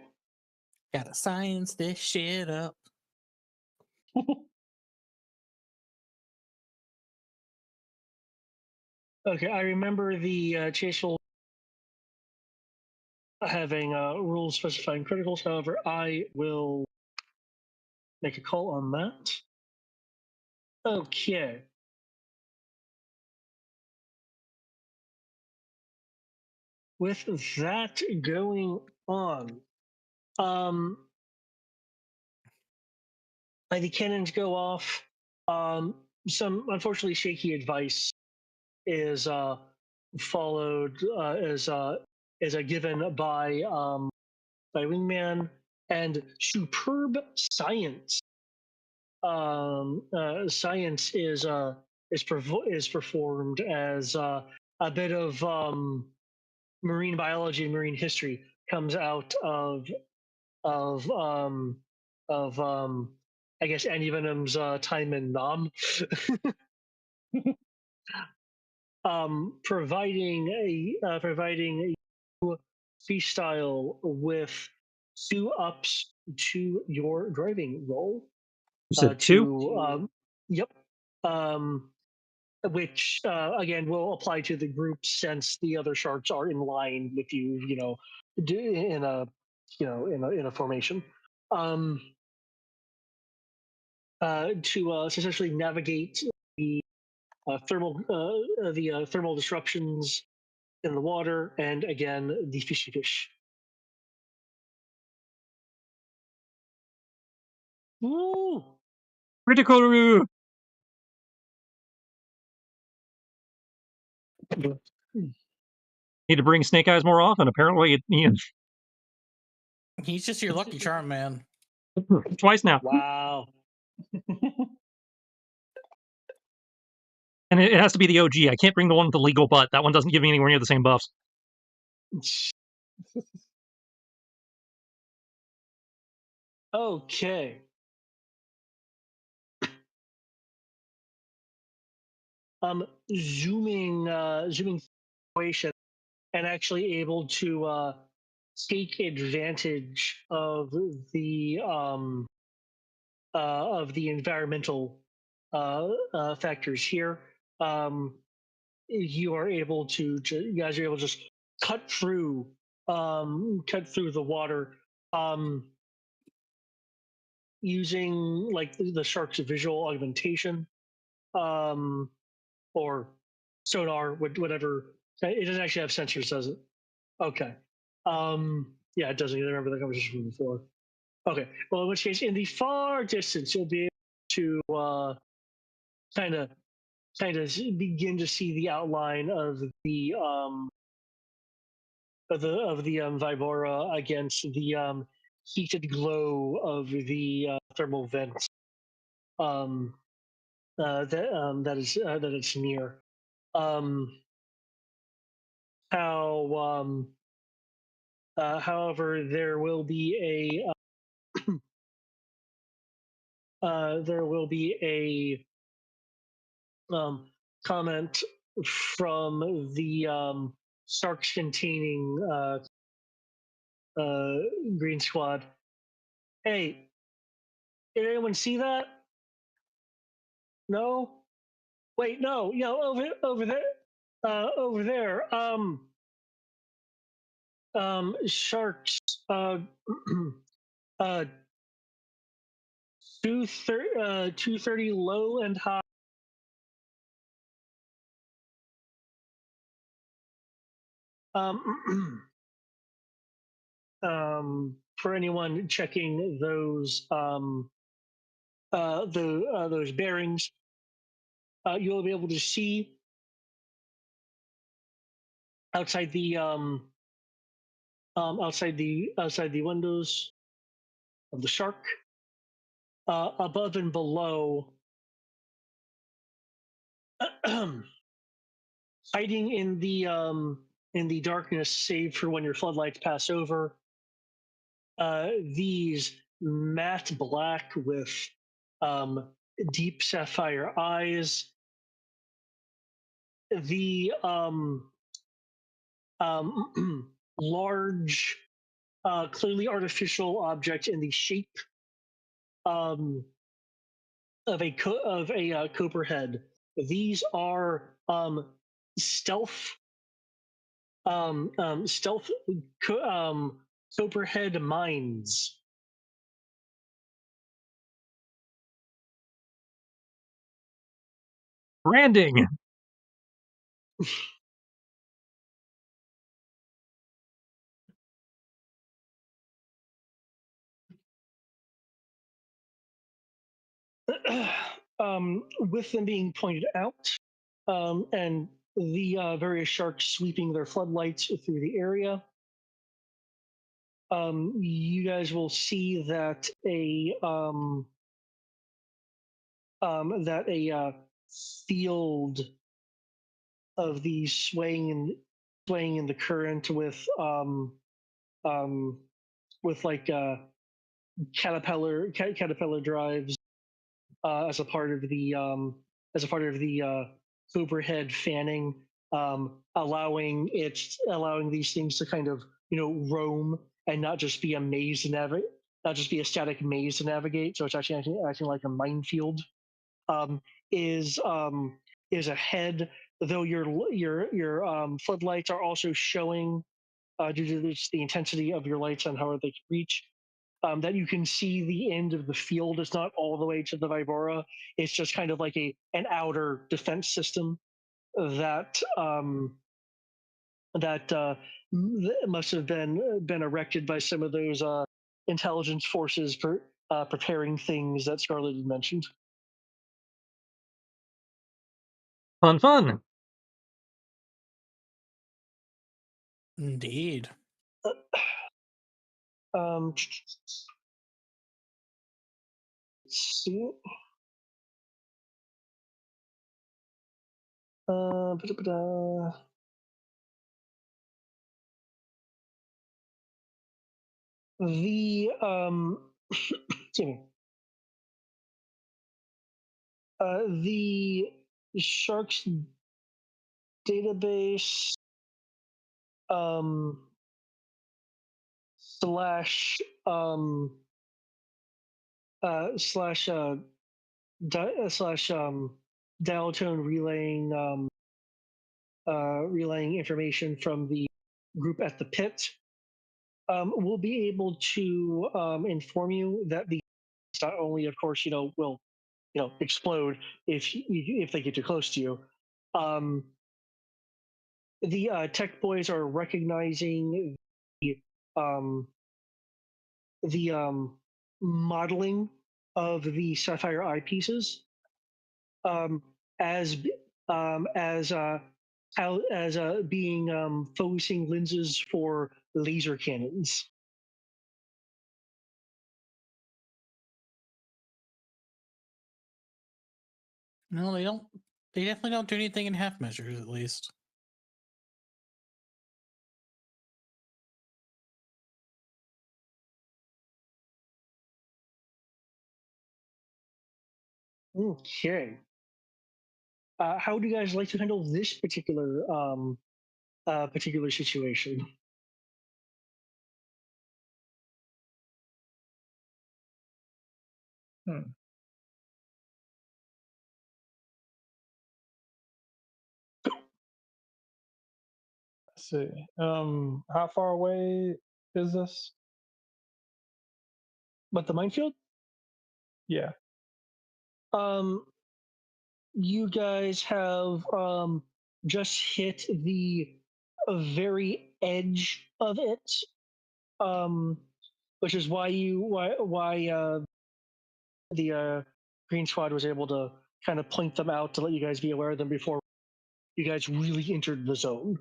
Gotta science this shit up. Okay, I remember the Chasel having rules specifying criticals. However, I will make a call on that. Okay. With that going on, the cannons go off. Some unfortunately shaky advice is followed is given by Wingman, and superb science. Science is performed as a bit of marine biology and marine history comes out of I guess Annie Venom's time in Nam. Providing a freestyle with 2 ups to your driving roll. You said 2? Yep. Which again will apply to the group since the other sharks are in line with you. In a formation. to essentially navigate the thermal disruptions in the water, and again the fishy fish. Woo! Critical. Need to bring Snake Eyes more often. Apparently, He's just your lucky charm, man. twice now. Wow. And it has to be the OG. I can't bring the one with the legal butt. That one doesn't give me anywhere near the same buffs. Okay. Zooming situation, and actually able to take advantage of the environmental factors here. You are able you guys are able to just cut through the water using like the shark's visual augmentation or sonar, whatever. It doesn't actually have sensors, does it? Okay. Yeah, it doesn't. I remember the conversation from before. Okay. Well, in which case, in the far distance, you'll be able to kind of begin to see the outline of the Vibora against the heated glow of the thermal vent that it's near. However, there will be a comment from the Starks containing Green Squad. Hey, did anyone see that? No. Wait, no. Yeah, over there. Over there. Sharks. Uh, 230 low and high. For anyone checking those those bearings, you'll be able to see outside the outside the windows of the shark, above and below, hiding in the darkness, save for when your floodlights pass over. These matte black with deep sapphire eyes. The large, clearly artificial object in the shape of a cobra head. These are stealth cobra head mines. Branding. With them being pointed out, and the various sharks sweeping their floodlights through the area, you guys will see that a field of these swaying in the current with like caterpillar drives as a part of the Cobra head fanning, allowing these things to kind of roam and not just be a maze to navigate, not just be a static maze to navigate. So it's actually acting like a minefield. Is ahead, though your floodlights are also showing, due to the intensity of your lights and how they can reach. that you can see the end of the field. It's not all the way to the Vibora. It's just kind of like an outer defense system that must have been erected by some of those intelligence forces for preparing things that Scarlet had mentioned. Fun, fun. Indeed. Let's see. Ba-da-ba-da. The excuse me. The Sharks database slash slash slash dial tone relaying information from the group at the pit will be able to inform you that the not only, of course, will explode if they get too close to you. The tech boys are recognizing um, the modeling of the sapphire eyepieces um, as being focusing lenses for laser cannons. No, they don't. They definitely don't do anything in half measures, at least. Okay. How do you guys like to handle this particular situation? Let's see. How far away is this? But the minefield? Yeah. You guys have just hit the very edge of it, which is why the Green Squad was able to kind of point them out to let you guys be aware of them before you guys really entered the zone.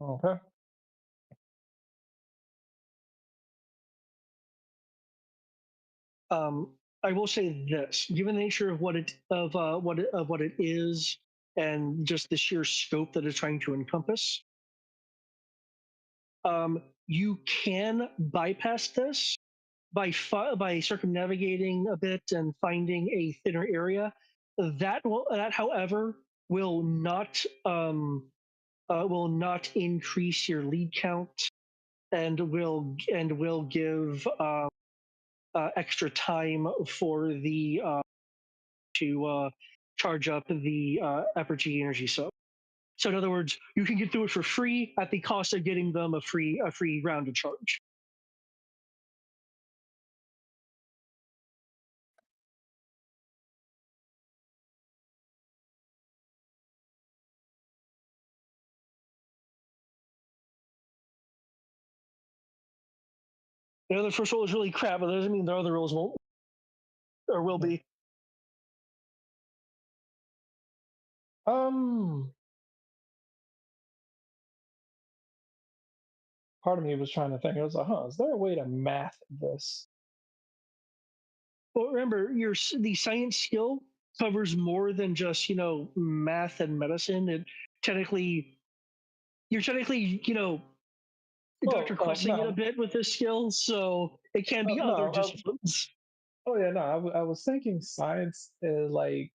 Okay. I will say this: given the nature of what it is, and just the sheer scope that it's trying to encompass, you can bypass this by circumnavigating a bit and finding a thinner area. That, however, will not increase your lead count and will give extra time for the to charge up the FRG energy. So in other words, you can get through it for free at the cost of getting them a free round to charge. The first roll is really crap, but that doesn't mean the other rolls won't or will be. Part of me was trying to think. I was like, is there a way to math this? Well, remember, the science skill covers more than just math and medicine. You're technically Dr. Questing it a bit with this skill, so it can be other disciplines. Oh yeah, no, I was thinking science is like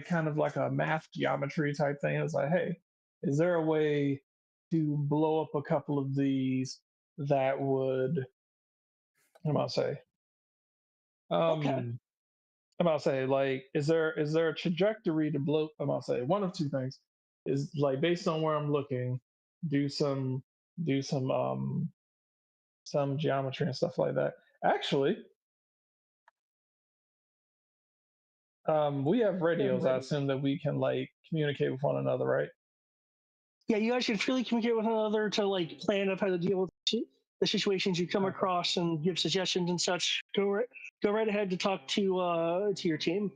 kind of like a math geometry type thing. I was like, hey, is there a way to blow up a couple of these that would, I'm about to say, Okay. I'm about to say, like, is there a trajectory to blow? I'm about to say one of two things is like based on where I'm looking, do some some geometry and stuff like that. Actually, we have radios. I assume that we can like communicate with one another, right? Yeah, you guys can freely communicate with one another to like plan up how to deal with the situations you come across and give suggestions and such. Go right ahead to talk to your team.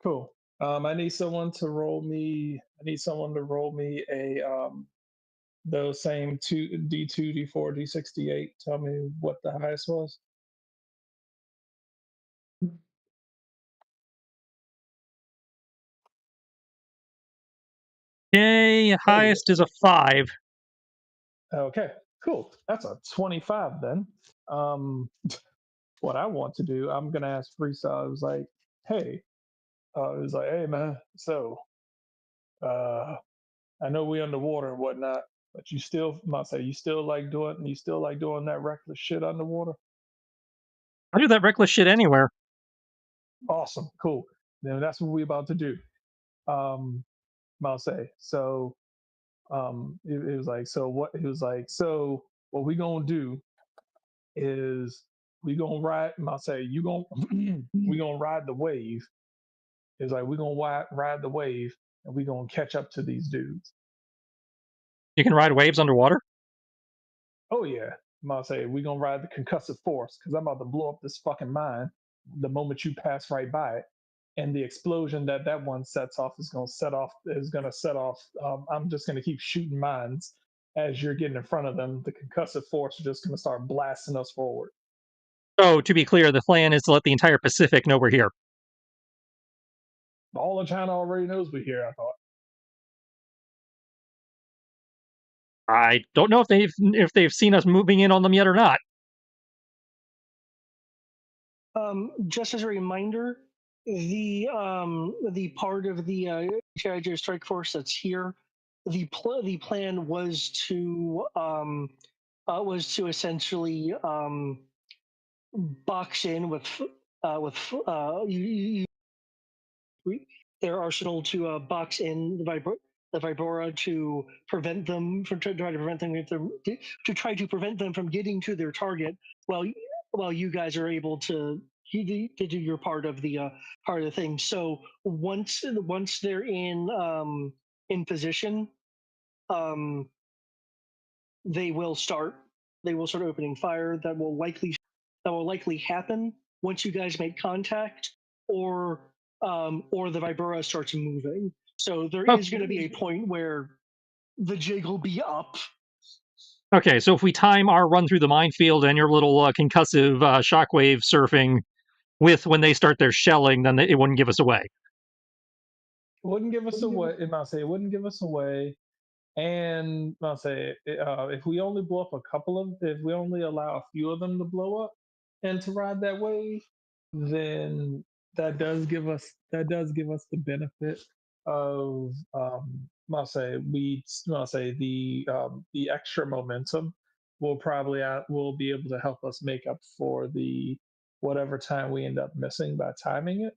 Cool. I need someone to roll me. I need someone to roll me a those same two D2, D4, D68. Tell me what the highest was. Okay, highest is a 5. Okay, cool. That's a 25 then. What I want to do, I'm gonna ask Freestyle. It was like, hey, man. So, I know we underwater and whatnot, but you still, you still like doing that reckless shit underwater. I do that reckless shit anywhere. Awesome, cool. Then that's what we about to do. I'll say so. It was like, so what? He was like, so what we gonna do is we gonna ride. I'll say you gonna we gonna ride the wave. It's like we gonna ride the wave and we gonna catch up to these dudes. You can ride waves underwater? Oh yeah, I'll say we gonna ride the concussive force because I'm about to blow up this fucking mine the moment you pass right by it. And the explosion that one sets off is going to set off. I'm just going to keep shooting mines as you're getting in front of them. The concussive force is just going to start blasting us forward. Oh, to be clear, the plan is to let the entire Pacific know we're here. All of China already knows we're here, I thought. I don't know if they've seen us moving in on them yet or not. Just as a reminder, the part of the G.I. Strike Force that's here, the plan was to essentially box in with their arsenal to box in the Vibora to prevent them from to try to prevent them from getting to their target while you guys are able to do your part of the thing. So once they're in position, they will start opening fire. That will likely happen once you guys make contact or the Vibora starts moving. So there is going to be a point where the jig will be up. Okay, so if we time our run through the minefield and your little concussive shockwave surfing with when they start their shelling, then it wouldn't give us away. It wouldn't give us away. It wouldn't give us away. And I'll say, if we only blow up if we only allow a few of them to blow up and to ride that wave, then that does give us the benefit of the extra momentum will be able to help us make up for the whatever time we end up missing by timing it,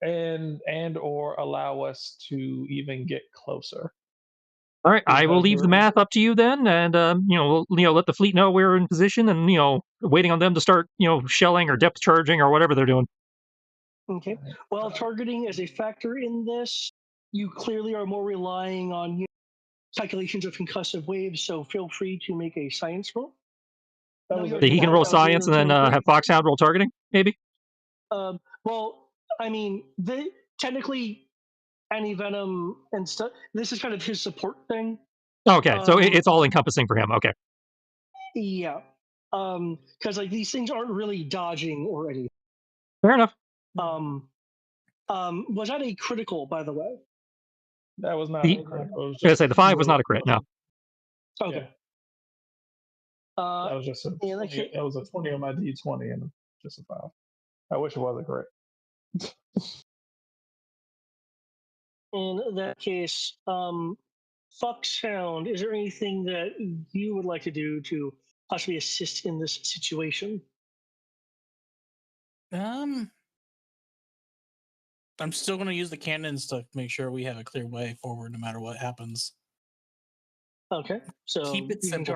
and or allow us to even get closer. All right, I will Because leave the math up to you then, and we'll let the fleet know we're in position, and waiting on them to start shelling or depth charging or whatever they're doing. Okay. Well, targeting is a factor in this. You clearly are more relying on calculations of concussive waves, so feel free to make a science roll. He can roll science and then have Foxhound roll targeting, maybe? Well, I mean, technically, anti-venom and stuff, this is kind of his support thing. Okay, so it's all encompassing for him. Okay. Yeah. Because like these things aren't really dodging or anything. Fair enough. Was that a critical, by the way? That was not a critical. I was gonna say the 5 was not a crit. No. Okay. Yeah. That was just a 20, that was a 20 on my D20 and just a 5. I wish it was a crit. In that case, Foxhound, is there anything that you would like to do to possibly assist in this situation? I'm still going to use the cannons to make sure we have a clear way forward no matter what happens. Okay, so keep it simple.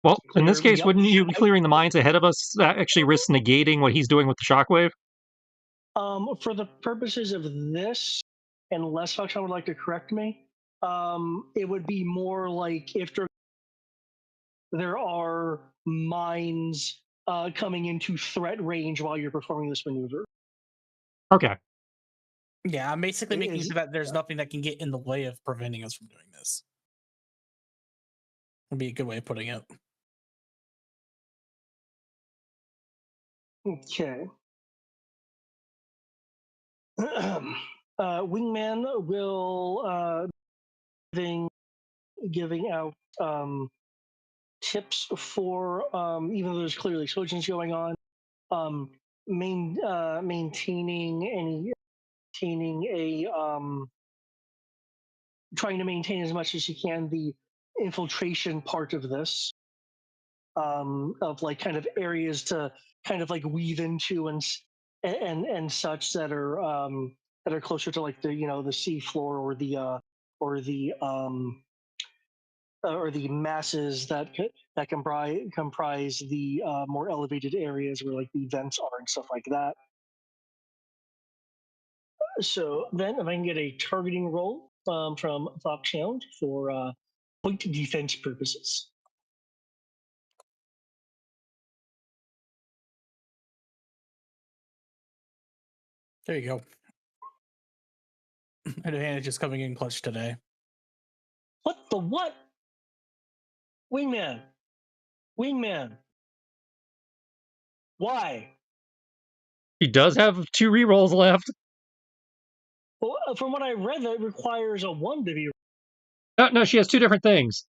Well, in this Clear- case, yep. wouldn't you be clearing the mines ahead of us? That actually risks negating what he's doing with the shockwave. For the purposes of this, unless Foxhound would like to correct me, it would be more like if there are mines coming into threat range while you're performing this maneuver. Okay. Yeah, I'm basically making Is- sure that there's nothing that can get in the way of preventing us from doing this. Would be a good way of putting it. Okay. Wingman will giving out tips for even though there's clearly explosions going on, maintaining a trying to maintain as much as you can the infiltration part of this, of like kind of areas to kind of like weave into and such that are closer to like the the sea floor or the masses that comprise the more elevated areas where like the vents are and stuff like that. So then, if I can get a targeting roll from Foxhound for point defense purposes. There you go. Advantage is coming in clutch today. What the what? Wingman. Why? He does have 2 rerolls left. Well, from what I read, that requires a 1 to be. No, she has 2 different things.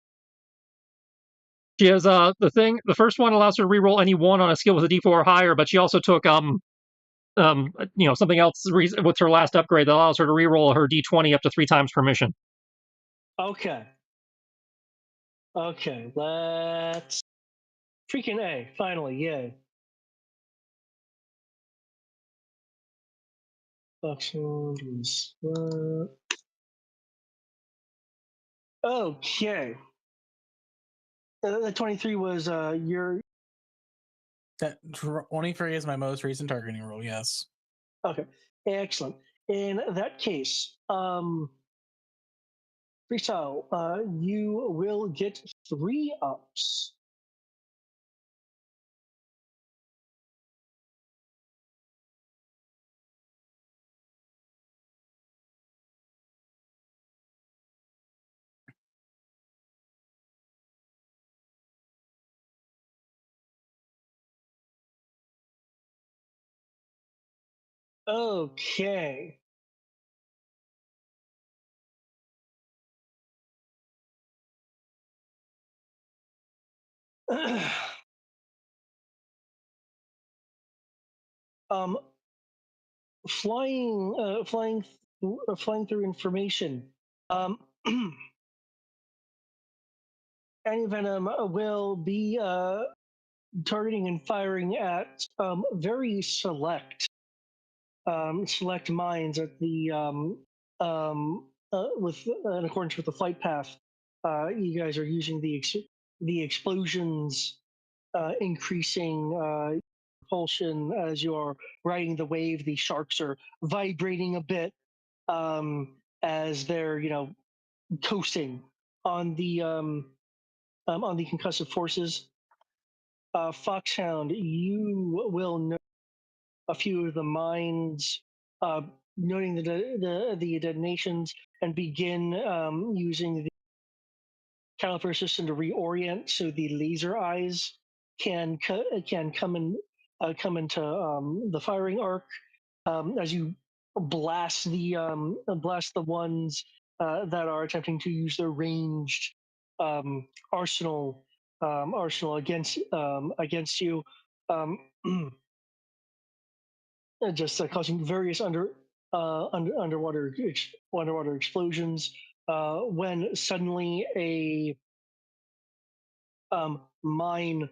She has the first one allows her to reroll any 1 on a skill with a D4 or higher, but she also took something else with her last upgrade that allows her to reroll her D20 up to 3 times per mission. Okay, let's freaking A. Finally, yay. Foxhound was okay. The 23 was your. That 23 is my most recent targeting roll. Yes. Okay, excellent. In that case, Freestyle, you will get 3 ups. Okay. um, flying through information. Anti-venom will be targeting and firing at very select mines at the with in accordance with the flight path. You guys are using the explosions increasing propulsion as you are riding the wave. The sharks are vibrating a bit as they're coasting on the concussive forces. Foxhound, you will know a few of the mines, noting the detonations, and begin using the caliper system to reorient so the laser eyes can come into the firing arc as you blast the ones that are attempting to use their ranged arsenal against you, um, just causing various underwater explosions. When suddenly a mine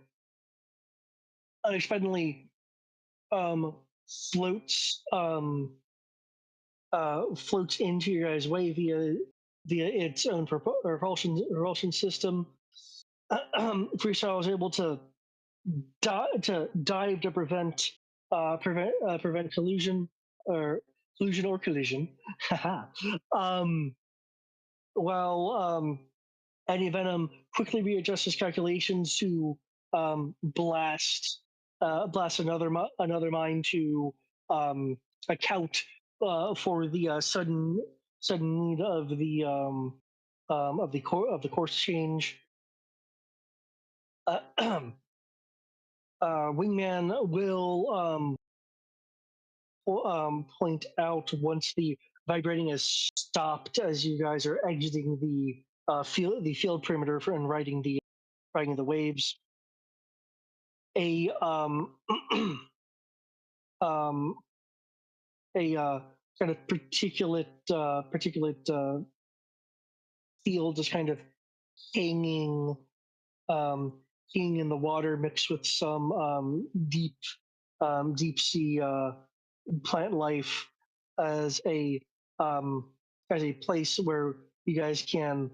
unexpectedly floats floats into your guys' way via its own propulsion system. Freestyle was able to dive to prevent collusion or collision. While Eddie Venom quickly readjusts his calculations to blast another mine to account for the sudden need of the course change. Wingman will point out once the vibrating has stopped as you guys are exiting the field perimeter and riding the waves. A kind of particulate field is kind of hanging hanging in the water, mixed with some deep sea plant life as a place where you guys can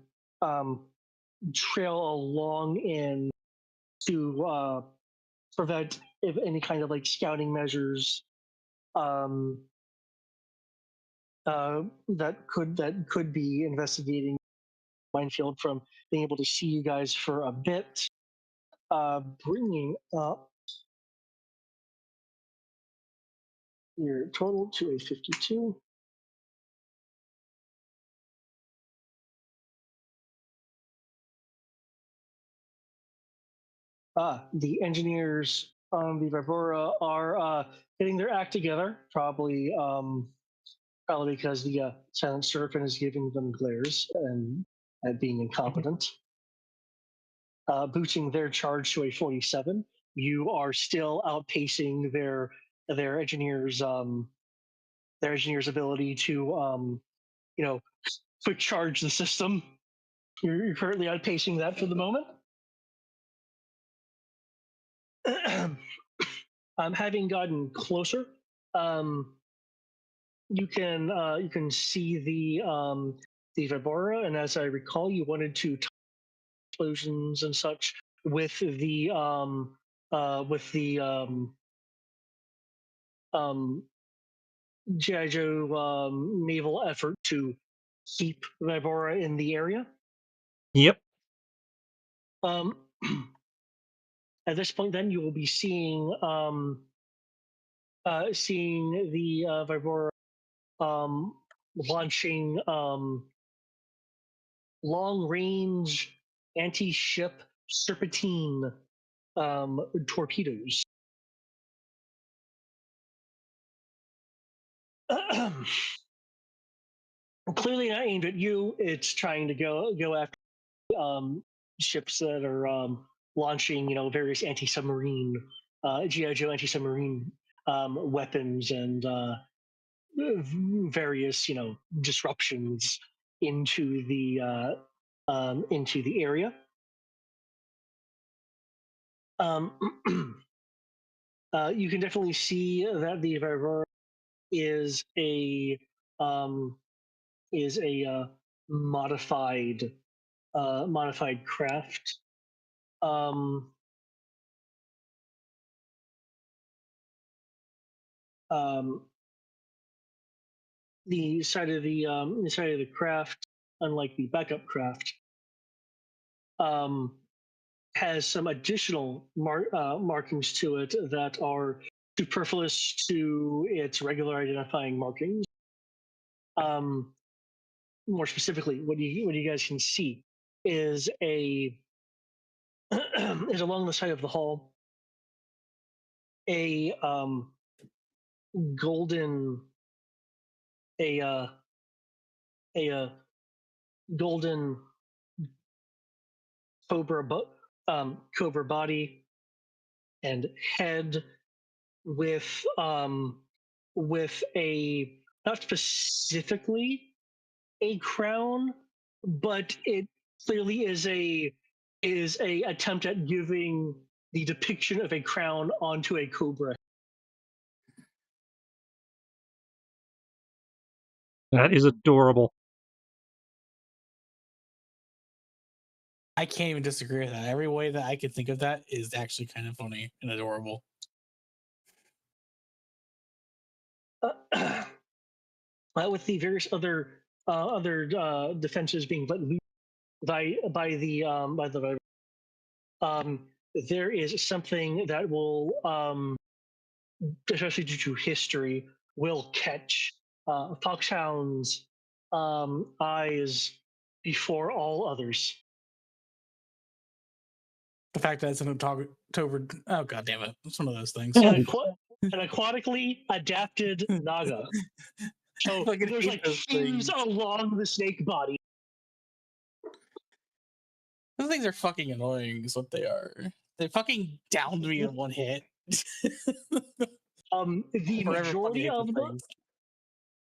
trail along in to prevent if any kind of like scouting measures that could be investigating minefield from being able to see you guys for a bit. Bringing up your total to a 52. The engineers on the Vibora are getting their act together, probably because the Silent Serpent is giving them glares and at being incompetent. Boosting their charge to a 47. You are still outpacing their engineers' ability to quick charge the system. You're currently outpacing that for the moment. Having gotten closer, you can see the Vibora, and as I recall, you wanted to explosions and such with the G.I. Joe naval effort to keep Vibora in the area. Yep. At this point, then you will be seeing the Vibora launching long-range anti-ship serpentine torpedoes. Clearly not aimed at you. It's trying to go after ships that are launching, various anti-submarine, G.I. Joe anti-submarine weapons and various, disruptions into the area. You can definitely see that the Vibora is a modified craft. The side of the craft, unlike the backup craft, has some additional markings to it that are superfluous to its regular identifying markings. More specifically, what you guys can see is is along the side of the hull a golden golden cobra body and head with a, not specifically a crown, but it clearly is a attempt at giving the depiction of a crown onto a cobra. That is adorable. I can't even disagree with that. Every way that I could think of that is actually kind of funny and adorable. With the various other defenses being by the there is something that will especially due to history will catch Foxhound's eyes before all others. The fact that it's an October, oh god damn it, it's one of those things. An aquatically adapted Naga. So Fucking there's hate like those fins things. along the snake body. Those things are fucking annoying, is what they are. They fucking downed me in one hit. The Forever fucking majority hate of those them, things.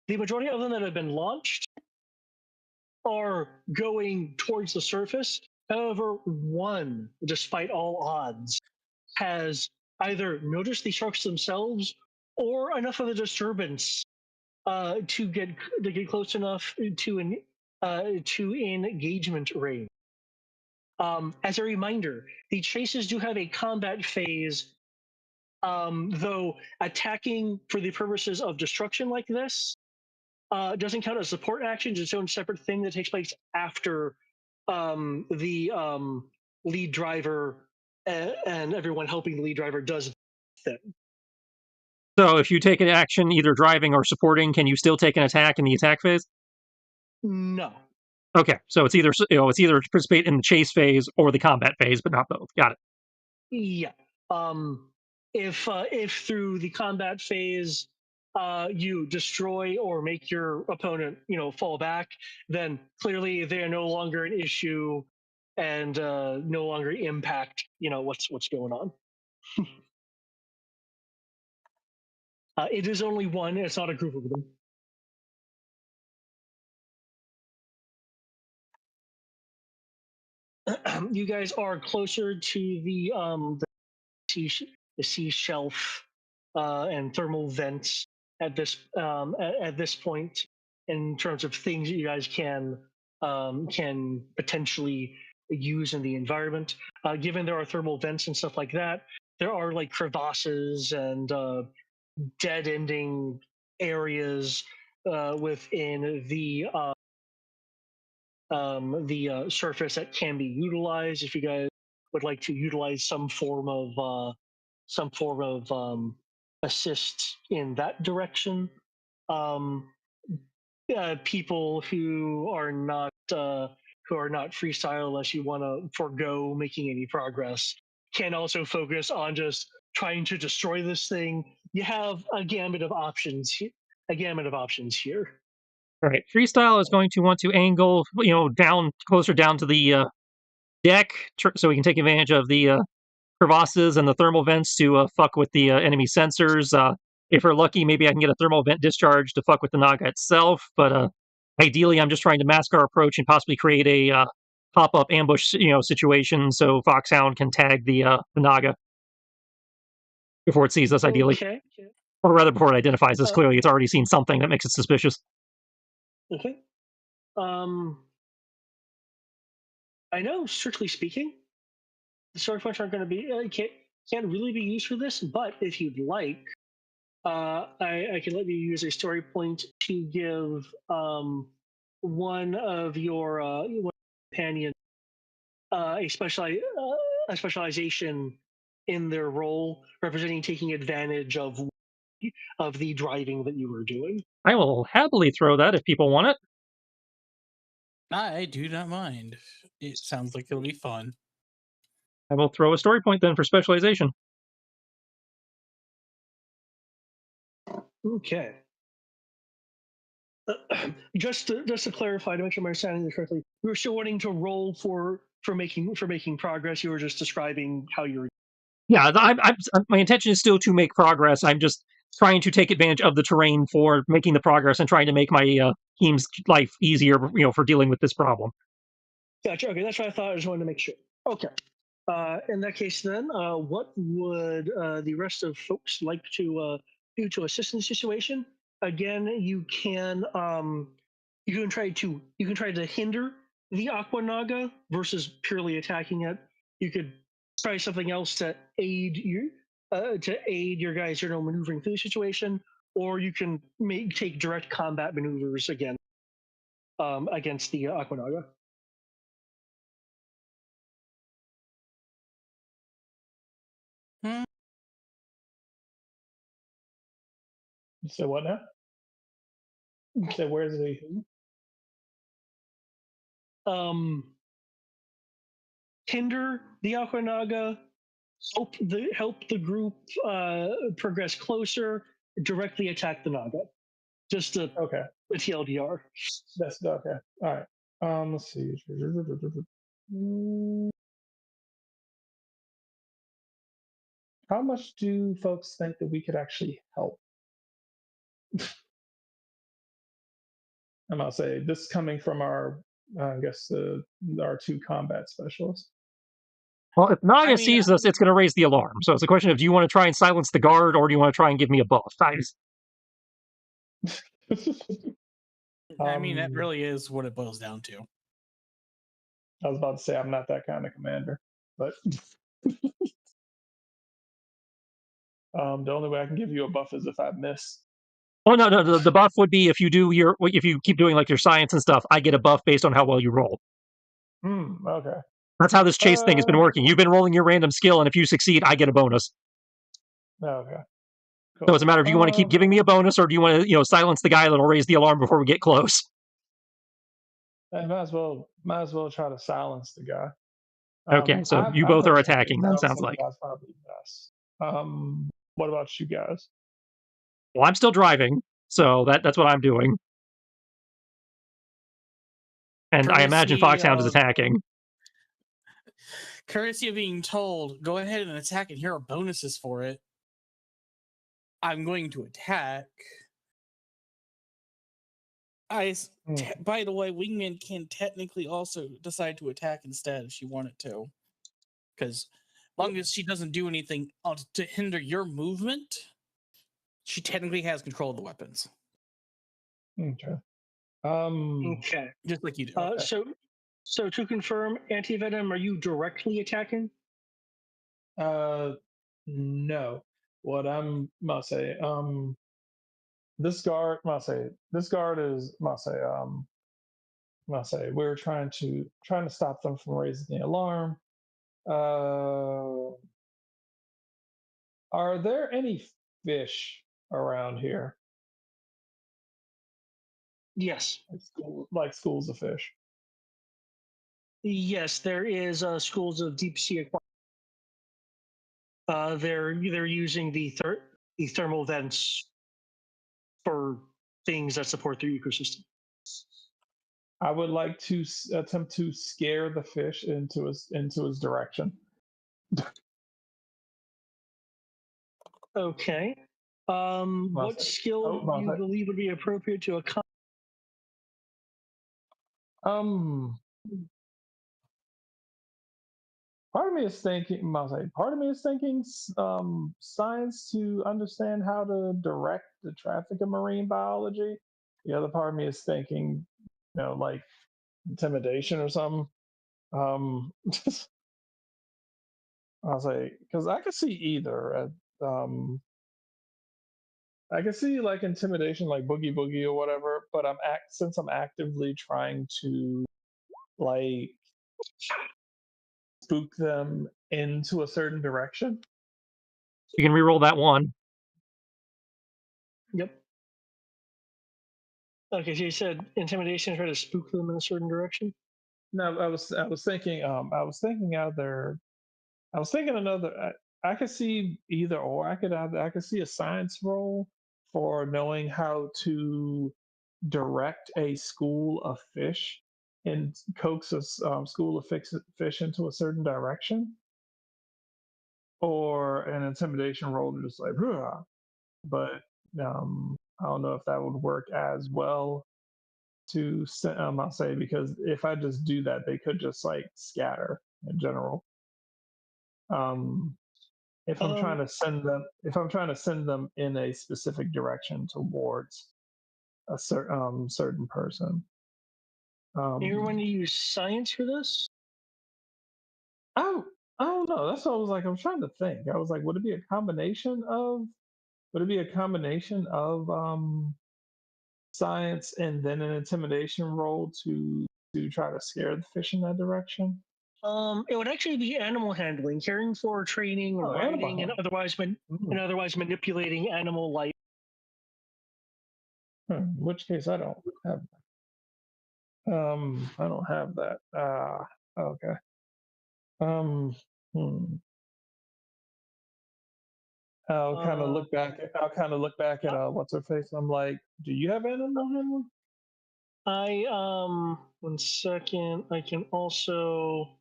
the majority of them that have been launched are going towards the surface. However, one, despite all odds, has either noticed the sharks themselves or enough of a disturbance to get close enough to engagement range. As a reminder, the chases do have a combat phase, though attacking for the purposes of destruction like this doesn't count as support actions. It's its own separate thing that takes place after the lead driver and everyone helping the lead driver does the thing. So if you take an action either driving or supporting, can you still take an attack in the attack phase? No. Okay, so it's either participate in the chase phase or the combat phase, but not both. Got it. Yeah. If through the combat phase you destroy or make your opponent fall back, then clearly they are no longer an issue and no longer impact what's going on. It is only one. It's not a group of them. You guys are closer to the sea shelf and thermal vents at this point in terms of things that you guys can potentially use in the environment. Given there are thermal vents and stuff like that, there are like crevasses and dead-ending areas within the surface that can be utilized if you guys would like to utilize some form of assist in that direction. People who are not freestyle, unless you want to forego making any progress, can also focus on just trying to destroy this thing. You have a gamut of options. Here. All right, freestyle is going to want to angle, closer down to the deck, so we can take advantage of the crevasses and the thermal vents to fuck with the enemy sensors. If we're lucky, maybe I can get a thermal vent discharge to fuck with the Naga itself. But ideally, I'm just trying to mask our approach and possibly create a pop-up ambush, situation, so Foxhound can tag the Naga before it sees us. Ideally, Okay. or rather, before it identifies us. Clearly, it's already seen something that makes it suspicious. Okay. I know, strictly speaking, the story points aren't going to be can't really be used for this. But if you'd like, I can let you use a story point to give one of your companions a specialization in their role, representing taking advantage of the driving that you were doing. I will happily throw that if people want it. I do not mind. It sounds like it'll be fun. I will throw a story point then for specialization. Okay. Just to clarify, to make sure I'm understanding this correctly, you were still wanting to roll for making progress. You were just describing how you're. Yeah, my intention is still to make progress. I'm just trying to take advantage of the terrain for making the progress and trying to make my team's life easier, for dealing with this problem. Gotcha. Okay, that's what I thought. I just wanted to make sure. Okay. In that case, then, what would the rest of folks like to do to assist in the situation? Again, you can try to hinder the Aqua Naga versus purely attacking it, you could try something else to aid your guys maneuvering through the situation, or you can take direct combat maneuvers again against the Aqua Naga. So what now? So where's the hinder the Aqua Naga, help the group progress closer, directly attack the Naga. Just a TLDR. That's okay. All right. Let's see. How much do folks think that we could actually help? I'm gonna say this coming from our, I guess, our 2 combat specialists. Well, if Naga sees us, it's going to raise the alarm. So it's a question of, do you want to try and silence the guard, or do you want to try and give me a buff? I mean, that really is what it boils down to. I was about to say I'm not that kind of commander, but the only way I can give you a buff is if I miss. Oh no! The buff would be if you keep doing like your science and stuff, I get a buff based on how well you roll. Okay. That's how this chase thing has been working. You've been rolling your random skill, and if you succeed, I get a bonus. Okay. Cool. So it's a matter of, do you want to keep giving me a bonus, or do you want to silence the guy that'll raise the alarm before we get close? I might as well try to silence the guy. Okay, so you both are attacking. That sounds like. That's probably best. What about you guys? Well, I'm still driving, so that's what I'm doing. And I imagine Foxhound is attacking. Courtesy of being told, go ahead and attack, and here are bonuses for it. I'm going to attack. By the way, Wingman can technically also decide to attack instead if she wanted to. Because as long as she doesn't do anything to hinder your movement, she technically has control of the weapons. Okay. Okay. Just like you do. So to confirm, Anti-Venom, are you directly attacking? No. What I'm must say, this guard is must say we're trying to stop them from raising the alarm. Are there any fish around here? Yes. Like schools of fish. Yes, there is schools of deep sea aquarium. They're using the thermal vents for things that support their ecosystem. I would like to attempt to scare the fish into his direction. Okay. What skill do you believe would be appropriate to accomplish? Part of me is thinking science to understand how to direct the traffic of marine biology. The other part of me is thinking, like intimidation or something. I'll say, because I could see either. I can see like intimidation, like boogie boogie or whatever. But since I'm actively trying to like spook them into a certain direction. You can re-roll that one. Yep. Okay, so you said intimidation, try to spook them in a certain direction. No, I was thinking out there. I was thinking another. I could see either or. I could see a science roll for knowing how to direct a school of fish and coax a school of fish into a certain direction, or an intimidation roll to just like, "Hurrah." But I don't know if that would work as well. I'll say, because if I just do that, they could just like scatter in general. If I'm trying to send them in a specific direction towards a certain person. You're going to use science for this? I don't know. That's what I was like. I'm trying to think. I was like, would it be a combination of? Would it be a combination of science and then an intimidation roll to try to scare the fish in that direction? It would actually be animal handling, caring for, training, Oh, animal riding, and handling. otherwise manipulating animal life. In which case, I don't have. I don't have that. Okay. Hmm. I'll kind of look back. I'll kind of look back at what's her face. I'm like, do you have animal handling? I 1 second. I can also.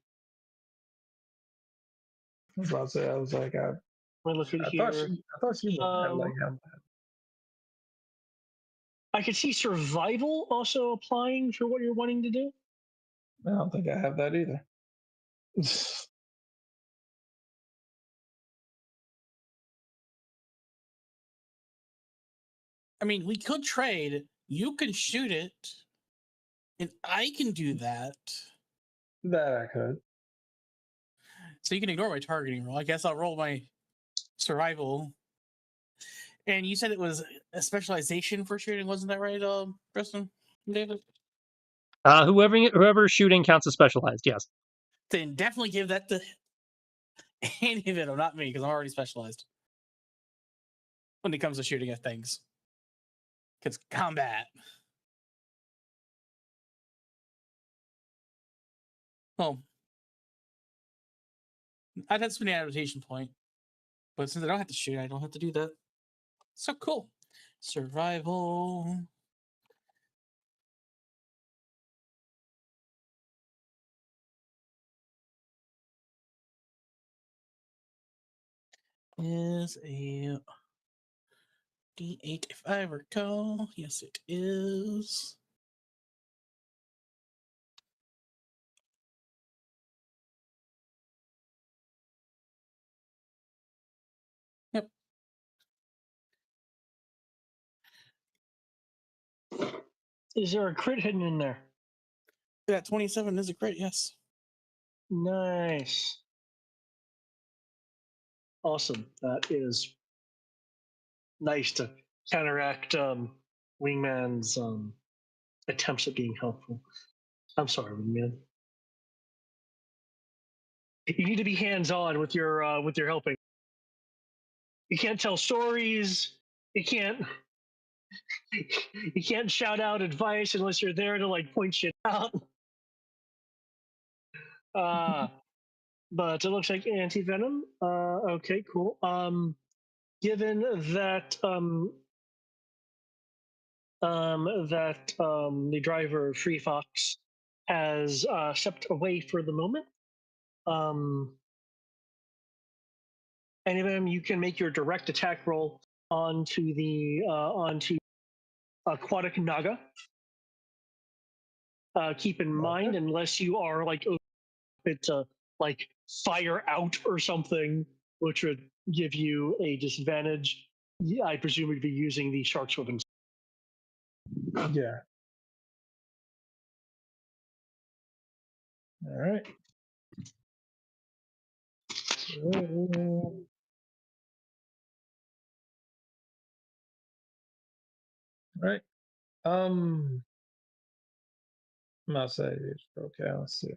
I was about to say. I was like, Let me look at I here. thought she would have like animal. I could see survival also applying for what you're wanting to do. I don't think I have that either. I mean, we could trade. You can shoot it, and I can do that. That I could. So you can ignore my targeting roll. I guess I'll roll my survival. And you said it was a specialization for shooting, wasn't that right, Preston? David? Whoever's shooting counts as specialized. Yes. Then definitely give that to any of it, not me, because I'm already specialized when it comes to shooting at things. Because combat. Well, I'd have to spend an adaptation point. But since I don't have to shoot, I don't have to do that. So cool. Survival. Is a D8 if I recall. Yes, it is. Yep. Is there a crit hidden in there? That 27 is a crit, yes. Nice. Awesome. That is nice to counteract Wingman's attempts at being helpful. I'm sorry, Wingman. You need to be hands-on with your helping. You can't tell stories. You can't shout out advice unless you're there to like point shit out. But it looks like anti-venom. Okay, cool. Given that the driver Free Fox has stepped away for the moment, any of them you can make your direct attack roll onto the onto Aquatic Naga. Keep in mind, unless you are like it to like fire out or something, which would give you a disadvantage. Yeah, I presume you'd be using the shark's weapons. Yeah. All right. Right. I'm not say okay. Let's see.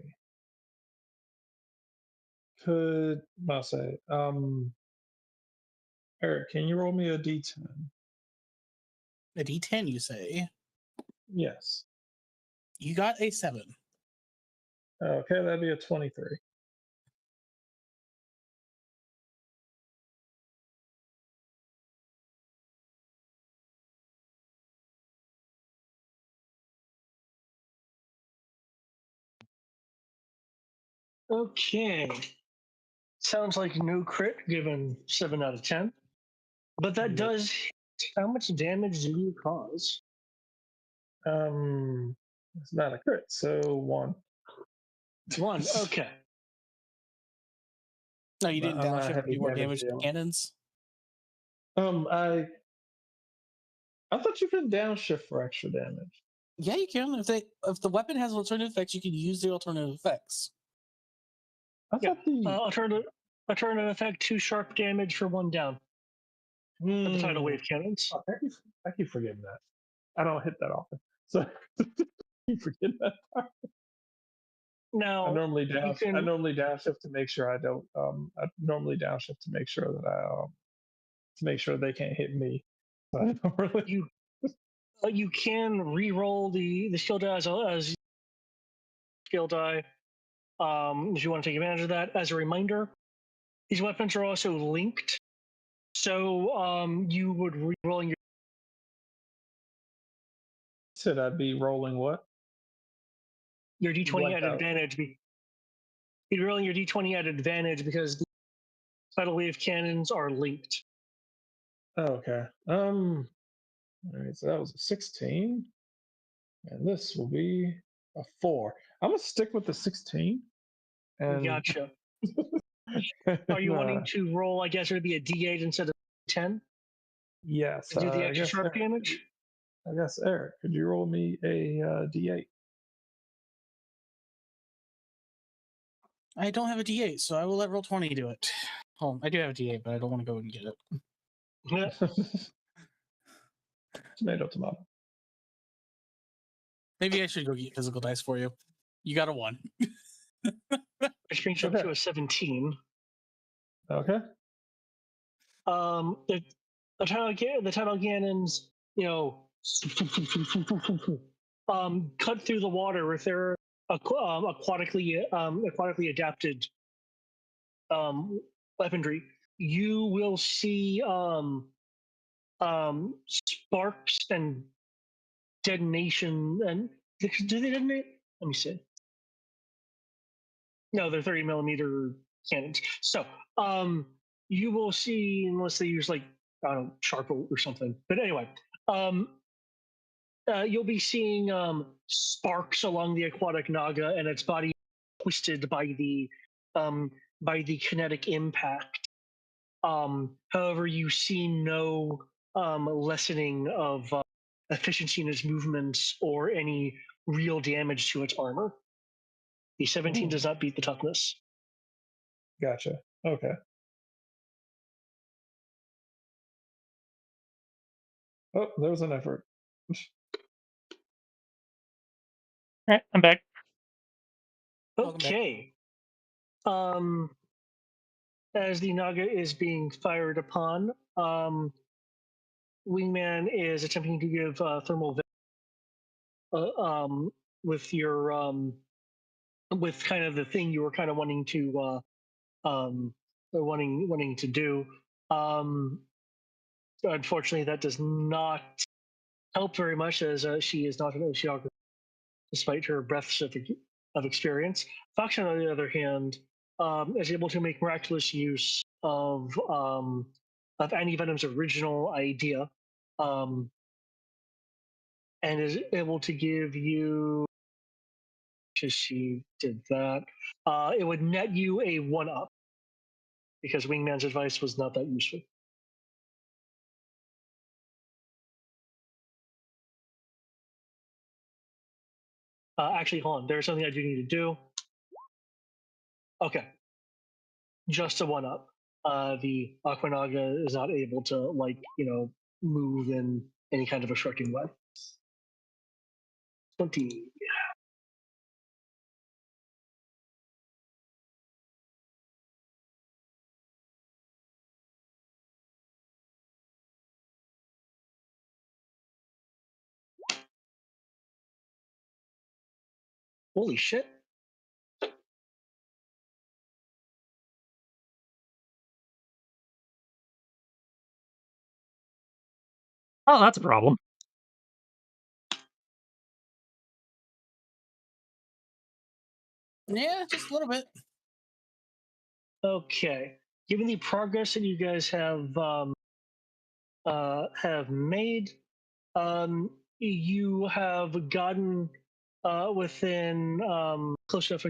I'll say Eric, can you roll me a D10? A D10, you say? Yes. You got a 7. Okay, that'd be a 23. Okay. Sounds like no crit given 7 out of 10. But that does hit. How much damage do you cause? It's not a crit, so 1. 1. Okay. No, you didn't I'm not downshift heavy do more damage damage to dealer. cannons? I thought you could downshift for extra damage. Yeah, you can. If the weapon has alternative effects, you can use the alternative effects. I Yeah. thought the Alternative effect: 2 sharp damage for 1 down for the tidal Hmm. wave cannons. Oh, I keep forgetting that. I don't hit that often, so I keep forgetting that. I Now normally you dash. I can normally downshift to make sure I don't. I normally downshift to make sure that to make sure they can't hit me. So I don't really. you can re-roll the skill die as skill die if you want to take advantage of that. As a reminder, these weapons are also linked, so you would re-rolling your Said I'd be rolling what? d20 Blanked at out. advantage. You'd be rolling your d20 at advantage because the tidal wave cannons are linked. Oh, okay. All right. So that was a 16, and this will be a 4. I'm gonna stick with the 16. And Gotcha. Are you wanting to roll? I guess it would be a d8 instead of 10 yes, to do the I extra guess sharp Eric. damage. I guess Eric, could you roll me a D8? I don't have a D8, so I will let roll 20 do it. Oh, I do have a D8, but I don't want to go and get it. Tomato, tomato. Maybe I should go get physical dice for you. You got a 1. Which brings you up Okay. to a 17. Okay. The tidal cannons, cut through the water with their aquatically adapted weaponry. You will see sparks and detonation. And do they detonate? Let me see. No, they're 30 millimeter cannons. So you will see, unless they use like I don't know, charcoal or something. But anyway, you'll be seeing sparks along the aquatic naga and its body twisted by the kinetic impact. However, you see no lessening of efficiency in its movements or any real damage to its armor. The 17 does not beat the toughness. Gotcha. Okay. Oh, there was an effort. All right, I'm back. Welcome back. Okay. As the Naga is being fired upon, Wingman is attempting to give thermal with your with kind of the thing you were kind of wanting to wanting to do. Unfortunately, that does not help very much, as she is not an oceanographer, despite her breadth of experience. Fox, on the other hand, is able to make miraculous use of Annie Venom's original idea, and is able to give you. Just she did that. It would net you a 1-up because Wingman's advice was not that useful. Actually, hold on. There's something I do need to do. Okay, just a 1-up. The Aquanaga is not able to move in any kind of a shrinking way. 20. Holy shit. Oh, that's a problem. Yeah, just a little bit. Okay. Given the progress that you guys have made, you have gotten within close enough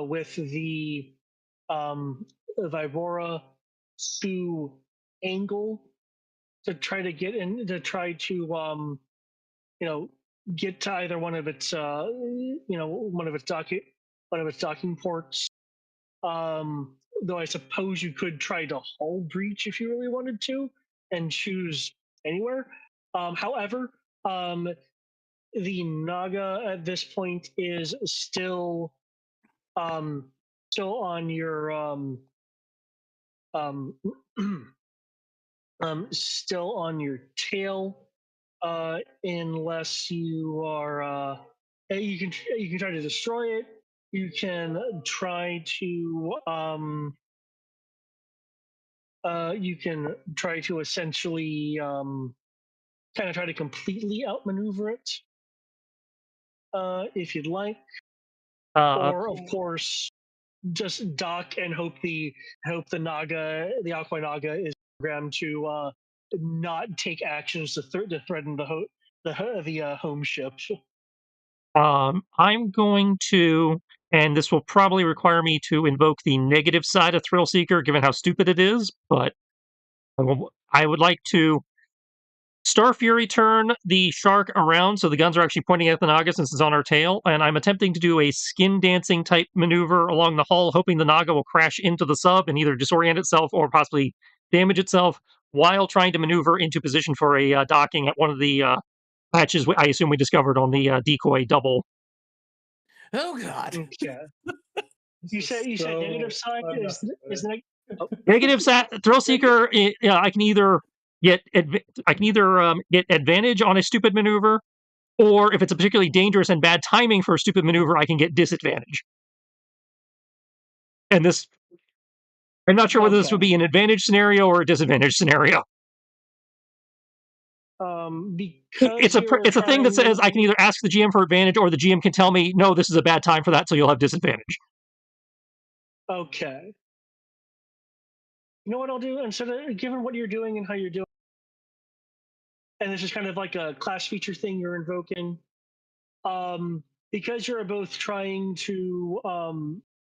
with the Vibora to angle to try to get in to try to get to either one of its one of its docking ports. Though I suppose you could try to hull breach if you really wanted to and choose anywhere. However, the Naga at this point is still on your still on your tail, unless you are you can try to destroy it. You can try to essentially kind of try to completely outmaneuver it, if you'd like, or of course just dock and hope the Aqua Naga is programmed to not take actions to threaten the home ship. I'm going to, and this will probably require me to invoke the negative side of Thrill Seeker, given how stupid it is, but I would like to Star Fury turn the shark around so the guns are actually pointing at the Naga since it's on our tail, and I'm attempting to do a skin dancing type maneuver along the hull, hoping the Naga will crash into the sub and either disorient itself or possibly damage itself, while trying to maneuver into position for a docking at one of the patches I assume we discovered on the decoy double. Oh God! Okay. You said negative side is Negative Thrill Seeker. I can either get advantage on a stupid maneuver, or if it's a particularly dangerous and bad timing for a stupid maneuver, I can get disadvantage. And this, I'm not sure whether this would be an advantage scenario or a disadvantage scenario. Because it's a thing that says I can either ask the GM for advantage, or the GM can tell me, no, this is a bad time for that, so you'll have disadvantage. Okay. You know what I'll do? Instead of, given what you're doing and how you're doing, and this is kind of like a class feature thing you're invoking, because you're both trying to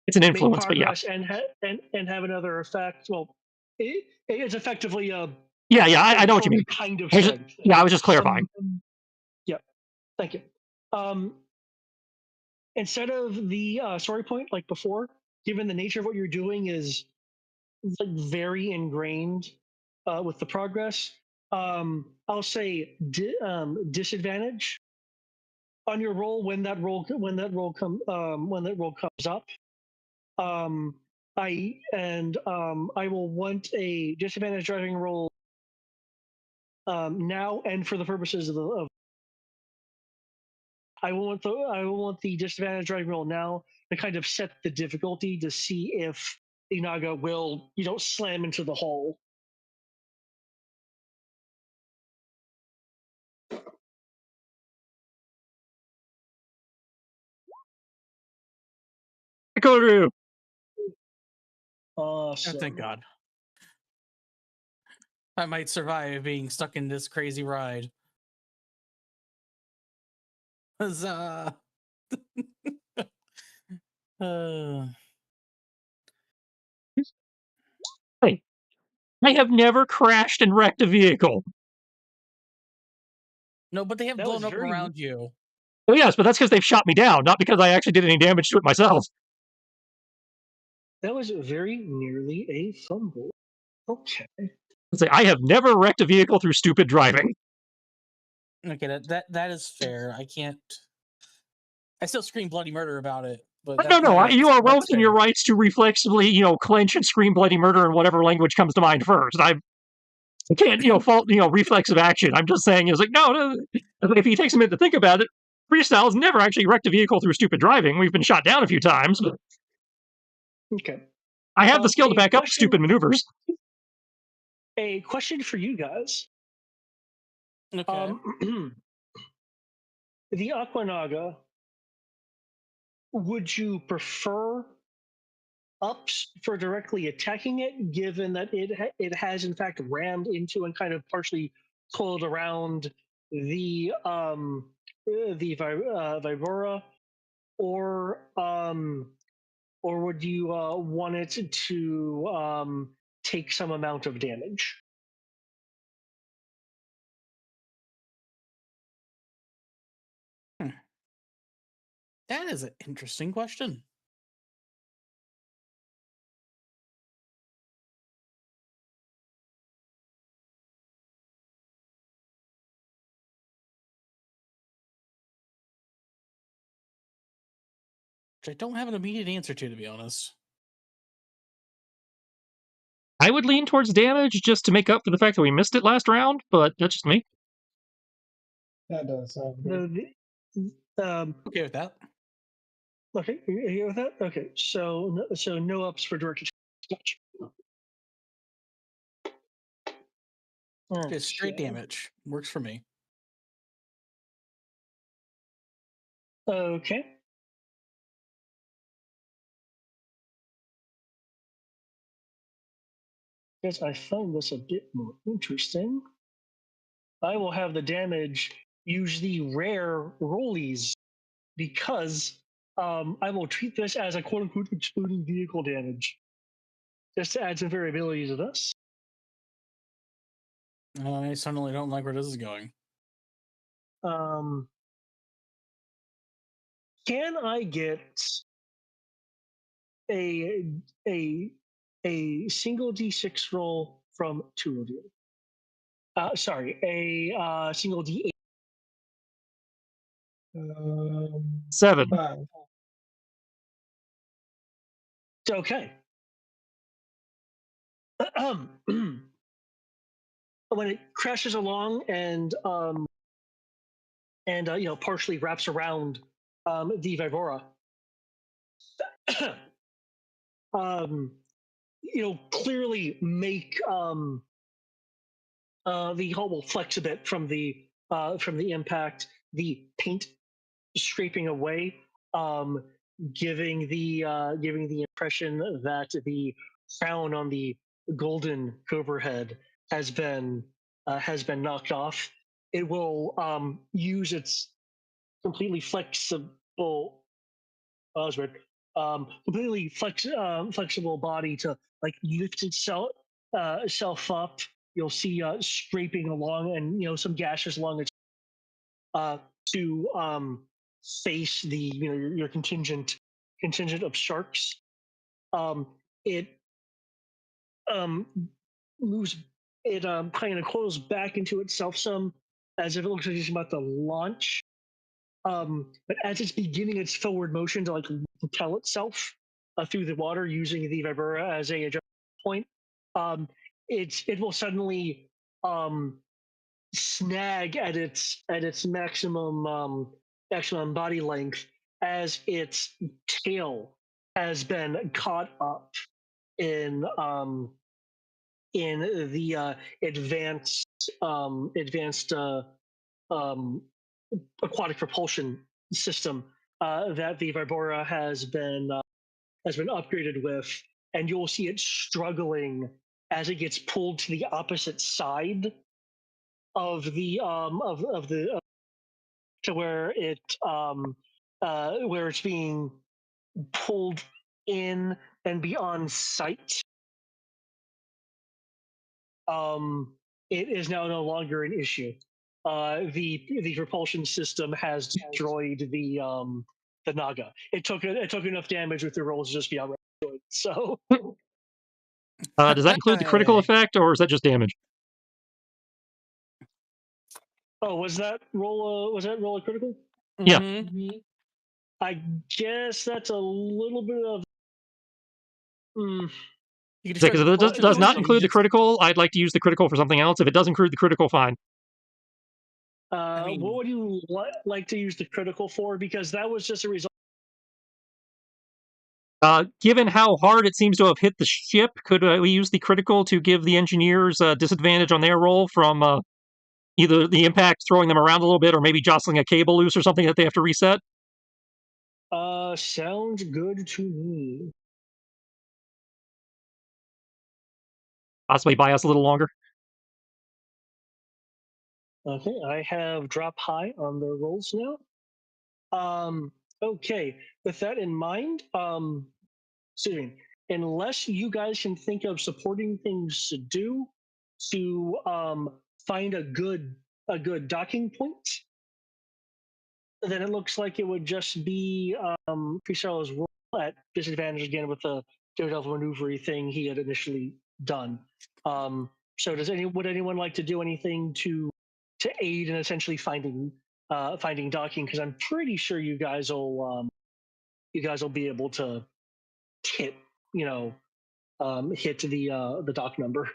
it's an influence, make progress, but yeah, and have another effect. Well, it's effectively a I know what you mean. Kind of I was just clarifying. Yeah, thank you. Instead of the story point like before, given the nature of what you're doing is like very ingrained with the progress, I'll say disadvantage on your roll when that roll comes up. I will want a disadvantage driving roll now and for the purposes of I will want the disadvantage driving roll now to kind of set the difficulty to see if the Naga will slam into the hole. Koru. Awesome. Oh, thank God. I might survive being stuck in this crazy ride. Huzzah! Hey, I have never crashed and wrecked a vehicle. No, but they have blown up around you. Oh yes, but that's because they've shot me down, not because I actually did any damage to it myself. That was very nearly a fumble. Okay. Say I have never wrecked a vehicle through stupid driving. Okay, that is fair. I can't. I still scream bloody murder about it. But you are well within your rights to reflexively, clench and scream bloody murder in whatever language comes to mind first. I can't, fault, reflexive action. I'm just saying, it's like, no. If he takes a minute to think about it, Freestyle has never actually wrecked a vehicle through stupid driving. We've been shot down a few times. But okay. I have the skill to back up stupid maneuvers. A question for you guys. Okay. The Aqua Naga, would you prefer ups for directly attacking it, given that it has in fact rammed into and kind of partially pulled around the Vibora, or would you want it to take some amount of damage? That is an interesting question. Which I don't have an immediate answer to be honest. I would lean towards damage just to make up for the fact that we missed it last round, but that's just me. That does sound good. Okay with that. Okay, you here with that? Okay, so no ups for directed. Gotcha. Just straight Okay. damage. Works for me. Okay. Guess I find this a bit more interesting. I will have the damage use the rare rollies because I will treat this as a quote unquote exploding vehicle damage. Just to add some variability to this. I certainly don't like where this is going. Can I get a single d6 roll from two of you? Sorry, a single d8. 7. 5. Okay. When it crashes along and partially wraps around the Vibora, clearly make the hull will flex a bit from the impact, the paint scraping away, giving the impression that the crown on the golden cobra head has been knocked off. It will use its completely flexible, completely flexible body to like lift itself up. You'll see scraping along and some gashes along its to face the your contingent of sharks. It moves. It kind of coils back into itself some, as if it looks like it's about to launch. But as it's beginning its forward motion to like propel itself through the water using the vibura as a adjustment point, it will suddenly snag at its maximum body length as its tail has been caught up in the advanced aquatic propulsion system that the Vibora has been upgraded with, and you'll see it struggling as it gets pulled to the opposite side of the to where it's being pulled in and beyond sight. It is now no longer an issue. The propulsion system has destroyed the Naga. It took enough damage with the rolls to just be outright destroyed. So, Does that include the critical effect, or is that just damage? was that roll a critical? Yeah. Mm-hmm. I guess that's a little bit of. You can Because if it destroy does not you include the just- critical, I'd like to use the critical for something else. If it does include the critical, fine. mean- What would you like to use the critical for? Because that was just a result. Given how hard it seems to have hit the ship, could we use the critical to give the engineers a disadvantage on their roll from either the impact throwing them around a little bit or maybe jostling a cable loose or something that they have to reset? Sounds good to me. Possibly buy us a little longer. Okay, I have drop high on the rolls now. Okay, with that in mind, excuse me, unless you guys can think of supporting things to do to find a good docking point, then it looks like it would just be Freestyle's roll at disadvantage again with the Daredevil maneuvery thing he had initially done. So would anyone like to do anything to aid in essentially finding docking? Because I'm pretty sure you guys will be able to hit hit the dock number.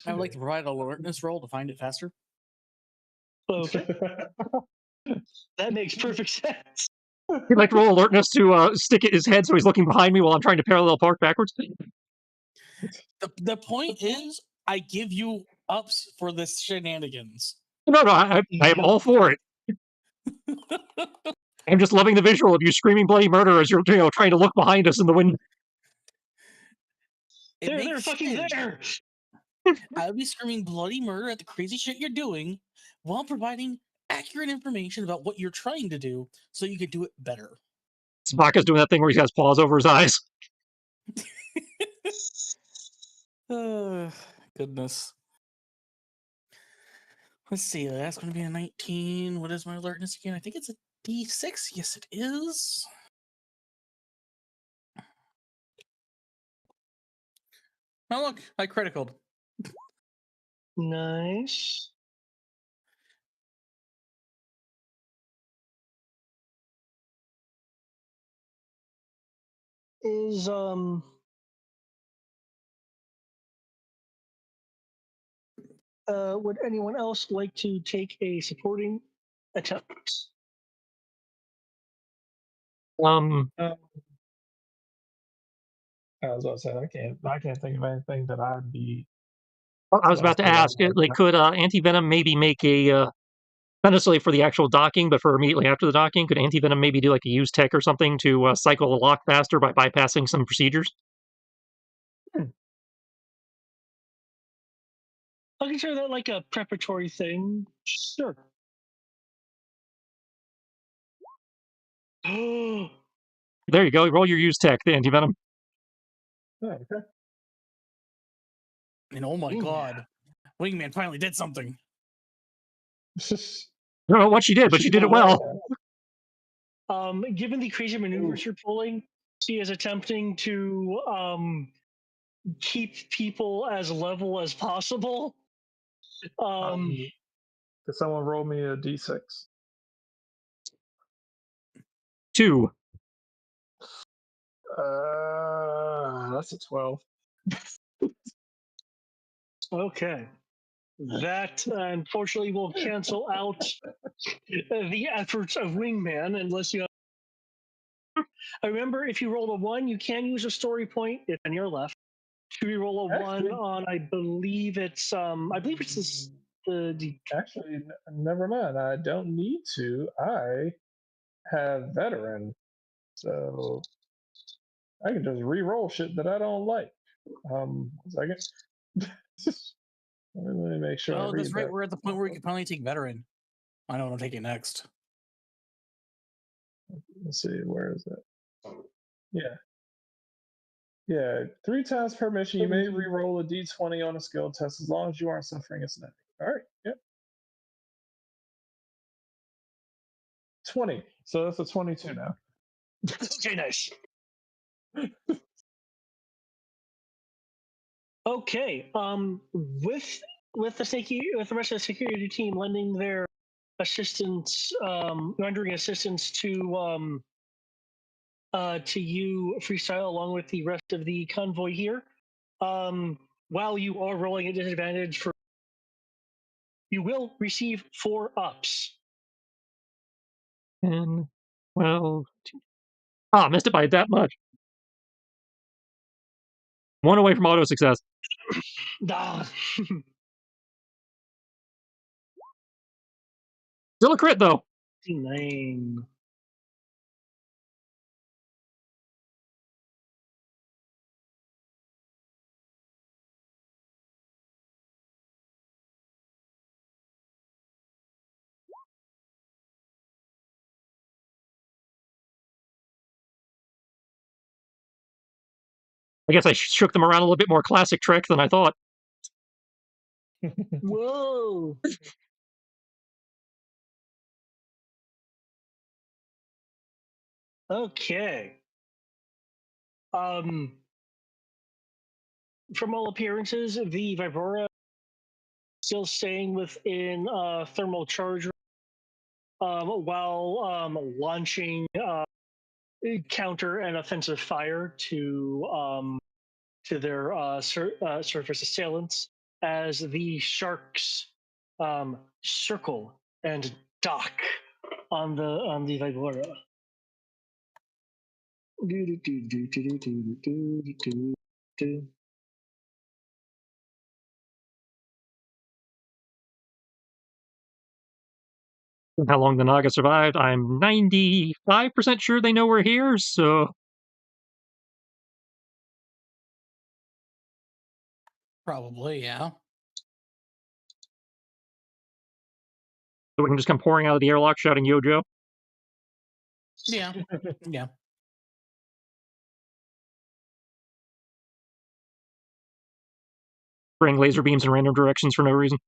I would like to provide an alertness roll to find it faster. Okay, that makes perfect sense. He'd like to roll alertness to stick at his head so he's looking behind me while I'm trying to parallel park backwards. The point is, I give you ups for this shenanigans. No, I am all for it. I'm just loving the visual of you screaming bloody murder as you're trying to look behind us in the window. They're fucking there. I'll be screaming bloody murder at the crazy shit you're doing while providing accurate information about what you're trying to do so you can do it better. Baka's doing that thing where he has paws over his eyes. Goodness. Let's see. That's going to be a 19. What is my alertness again? I think it's a D6. Yes, it is. Oh, look. I criticaled. Nice. Is would anyone else like to take a supporting attempt? I was about to say I can't think of anything that I'd be. I was about to ask, could Anti-Venom maybe make a, not necessarily for the actual docking, but for immediately after the docking, could Anti-Venom maybe do like a use tech or something to cycle the lock faster by bypassing some procedures? I'll consider that like a preparatory thing. Sure. There you go. Roll your use tech, the Anti-Venom. Oh, okay. And oh my god, Wingman finally did something. I don't know what she did, but she did it well. Given the crazy maneuvers you're pulling, she is attempting to keep people as level as possible. Could someone roll me a d6? 2. That's a 12. Okay. That unfortunately will cancel out the efforts of Wingman unless you have. Remember, if you roll a 1, you can use a story point if on your left. Should we roll a 1 on? I believe it's the. Actually, never mind. I don't need to. I have veteran, so I can just re-roll shit that I don't like. 1 second. Let me make sure. Oh, that's right. We're at the point where we can finally take veteran. I know what I'm taking next. Let's see, where is it? Yeah. 3 times per mission, you may re-roll a d20 on a skill test as long as you aren't suffering a snap. All right. Yep. 20. So that's a 22 now. Okay, nice. Okay. With the rest of the security team lending their assistance, rendering assistance to you, Freestyle, along with the rest of the convoy here. While you are rolling at disadvantage you will receive 4 ups. 10, 12. Missed it by that much. 1 away from auto success. Still a crit, though. 9. I guess I shook them around a little bit more classic trick than I thought. Whoa. Okay. From all appearances, the Vibora still staying within thermal charge while launching counter and offensive fire to their surface assailants as the sharks circle and dock on the Vibora. How long the Naga survived, I'm 95% sure they know we're here, so Probably, yeah. we can just come pouring out of the airlock shouting Yo-Joe. Yeah. Yeah. Spraying laser beams in random directions for no reason.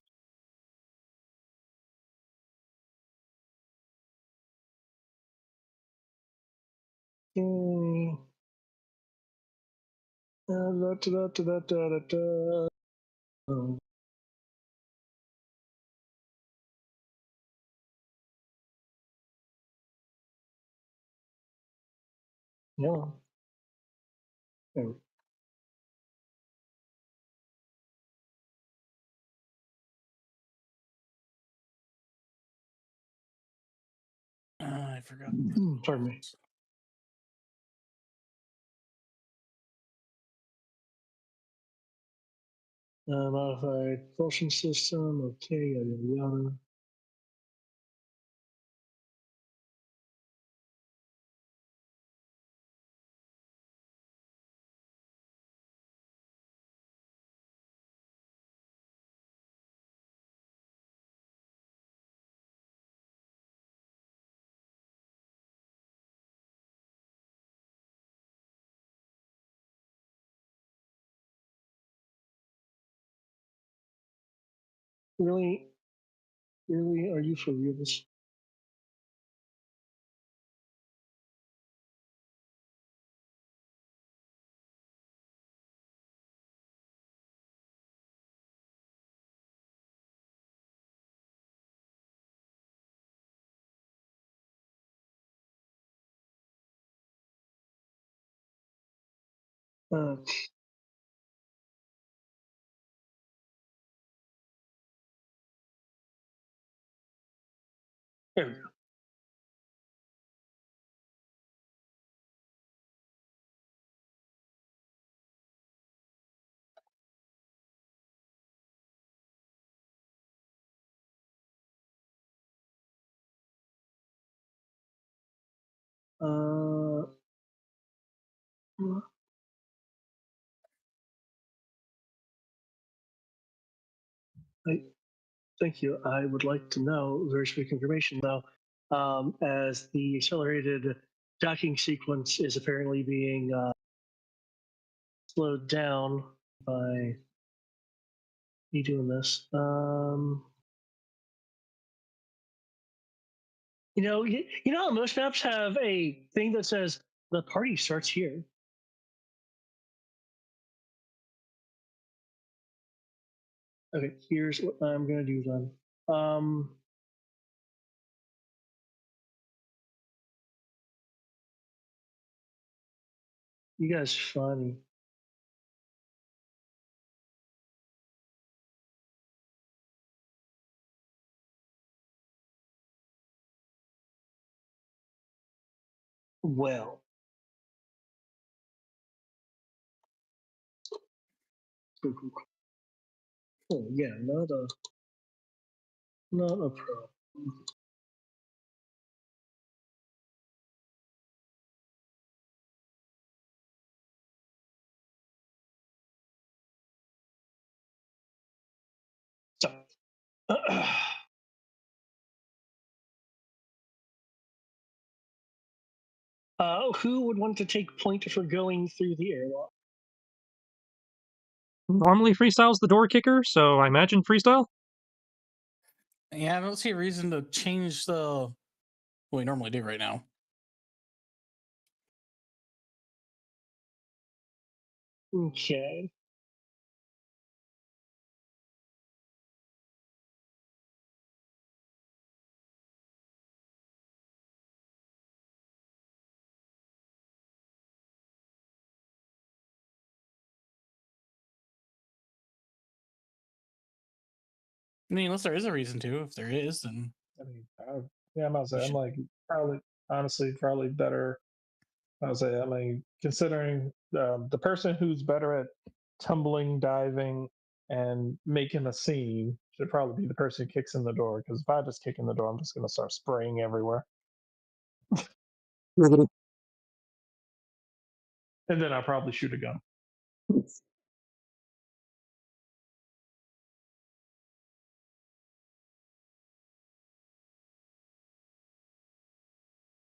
Yeah. Oh. I forgot. Pardon me. Modified propulsion system. Okay, yada yada. Really, really, are you for reals? Uh, there we go. I, thank you. I would like to know very specific information though, as the accelerated docking sequence is apparently being slowed down by me doing this. You know how most maps have a thing that says the party starts here. Okay, here's what I'm gonna do then. You guys funny. Well. Oh yeah, not a problem. So, who would want to take point for going through the airlock? Normally freestyle's the door kicker, so I imagine freestyle. Yeah, I don't see a reason to change the what we normally do right now. Okay. I mean, unless there is a reason to. If there is, then I mean, yeah, I'm about to say, I'm should- like, probably, honestly, probably better. I'll say, I mean, considering the person who's better at tumbling, diving, and making a scene should probably be the person who kicks in the door. Because if I just kick in the door, I'm just going to start spraying everywhere. And then I'll probably shoot a gun.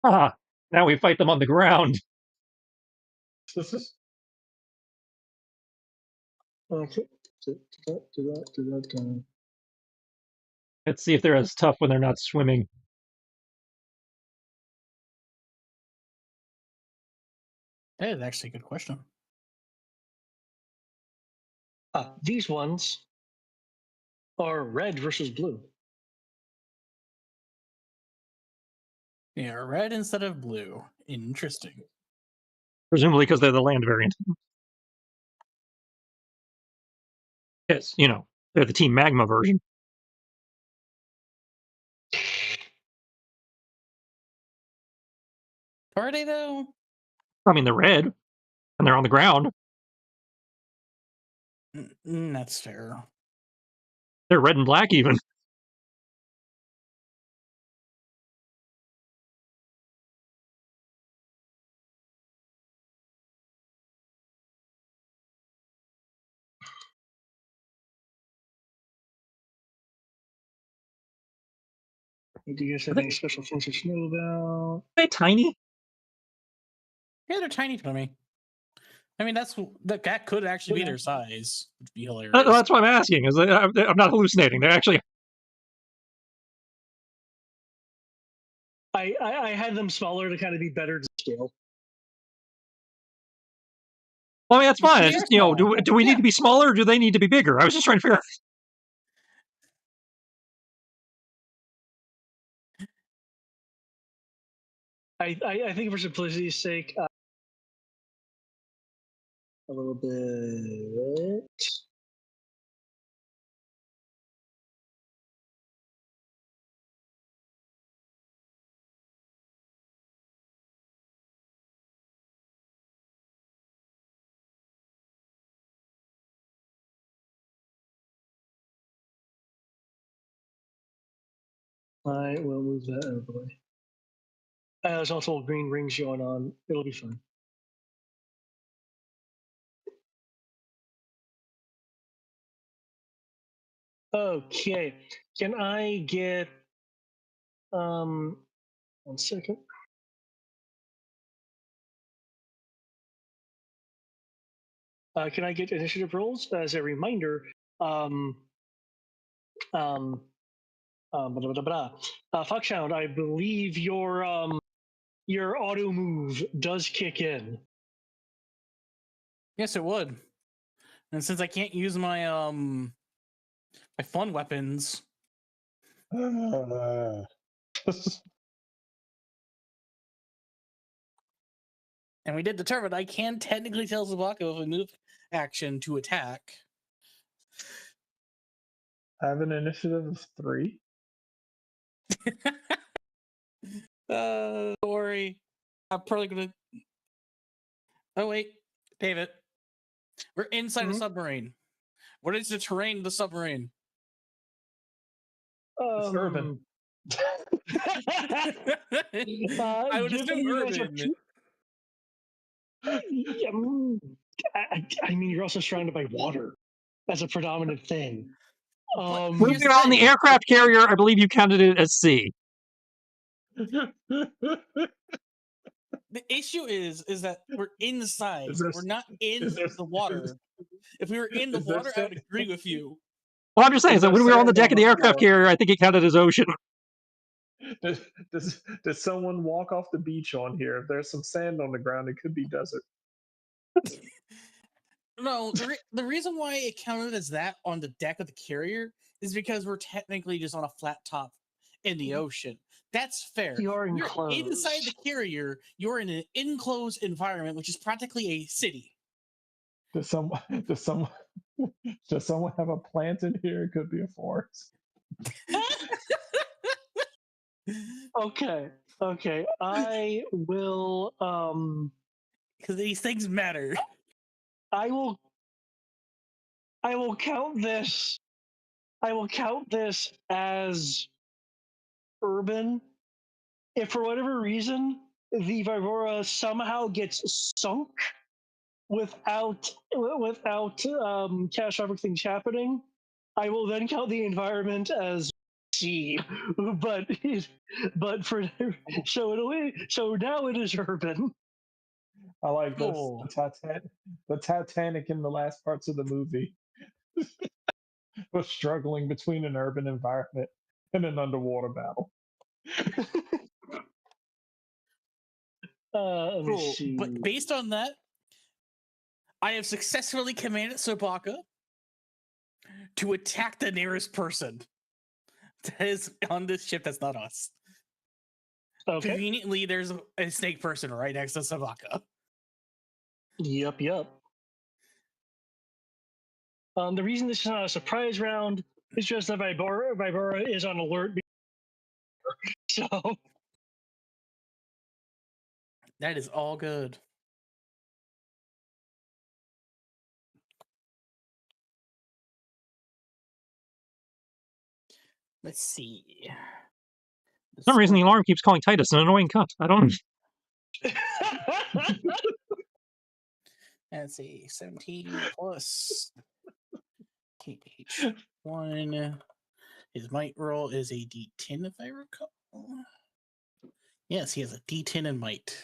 Ah, now we fight them on the ground. Okay. Let's see if they're as tough when they're not swimming. that is actually a good question. These ones are red versus blue. Yeah, red instead of blue. Interesting. Presumably because they're the land variant. Yes, they're the Team Magma version. Are they though? I mean, they're red, and they're on the ground. That's fair. They're red and black even. Do you guys have any special things that you know about? Are they tiny? Yeah, they're tiny to me. I mean, that could actually be their size, which would be hilarious. That's what I'm asking. I'm not hallucinating. They're actually. I had them smaller to kind of be better to scale. Well, I mean, that's fine. They It's are just, small. do we need to be smaller or do they need to be bigger? I was just trying to figure out. I think for simplicity's sake, a little bit. I will move that out of the way. There's also green rings going on. It'll be fun. Okay. Can I get 1 second? Can I get initiative rolls? As a reminder, blah, blah, blah, blah. Foxhound, I believe your auto move does kick in. Yes, it would. And since I can't use my my fun weapons, Uh, and we did determine I can technically tell Zabako of a move action to attack. I have an initiative of 3. Don't worry. I'm probably gonna. Oh wait, David. We're inside a submarine. What is the terrain of the submarine? It's urban. I would given assume you guys are urban. I mean, you're also surrounded by water as a predominant thing. Moving on the aircraft carrier, I believe you counted it as C. The issue is that we're inside. Is there We're not in is there- the water. If we were in the is there water, I would agree with you. Well, I'm just saying, Is so there when we were on the sand deck of the aircraft floor? carrier, I think it counted as ocean. Does someone walk off the beach on here? If there's some sand on the ground, it could be desert. No, the reason why it counted as that on the deck of the carrier is because we're technically just on a flat top in the ocean. That's fair. You're You're enclosed. inside the carrier. You're in an enclosed environment, which is practically a city. Does someone does someone have a plant in here? It could be a forest. Okay. Okay. I will. Because these things matter. I will. I will count this. I will count this as urban. If for whatever reason the Vibora somehow gets sunk without catastrophic things happening, I will then count the environment as sea. But for so now it is urban. I like this. Cool. The Titanic in the last parts of the movie was struggling between an urban environment and an underwater battle. Let me Cool. see. But based on that, I have successfully commanded Sobaka to attack the nearest person that is on this ship that's not us. Okay. Conveniently, there's a snake person right next to Sobaka. Yup. The reason this is not a surprise round is just that Vibora is on alert. So That is all good. Let's see. For some reason, the alarm keeps calling Titus an annoying cunt. I don't know. Let's see. 17 plus KH1. His might roll is a D10 if I recall. Yes, he has a D10 in might.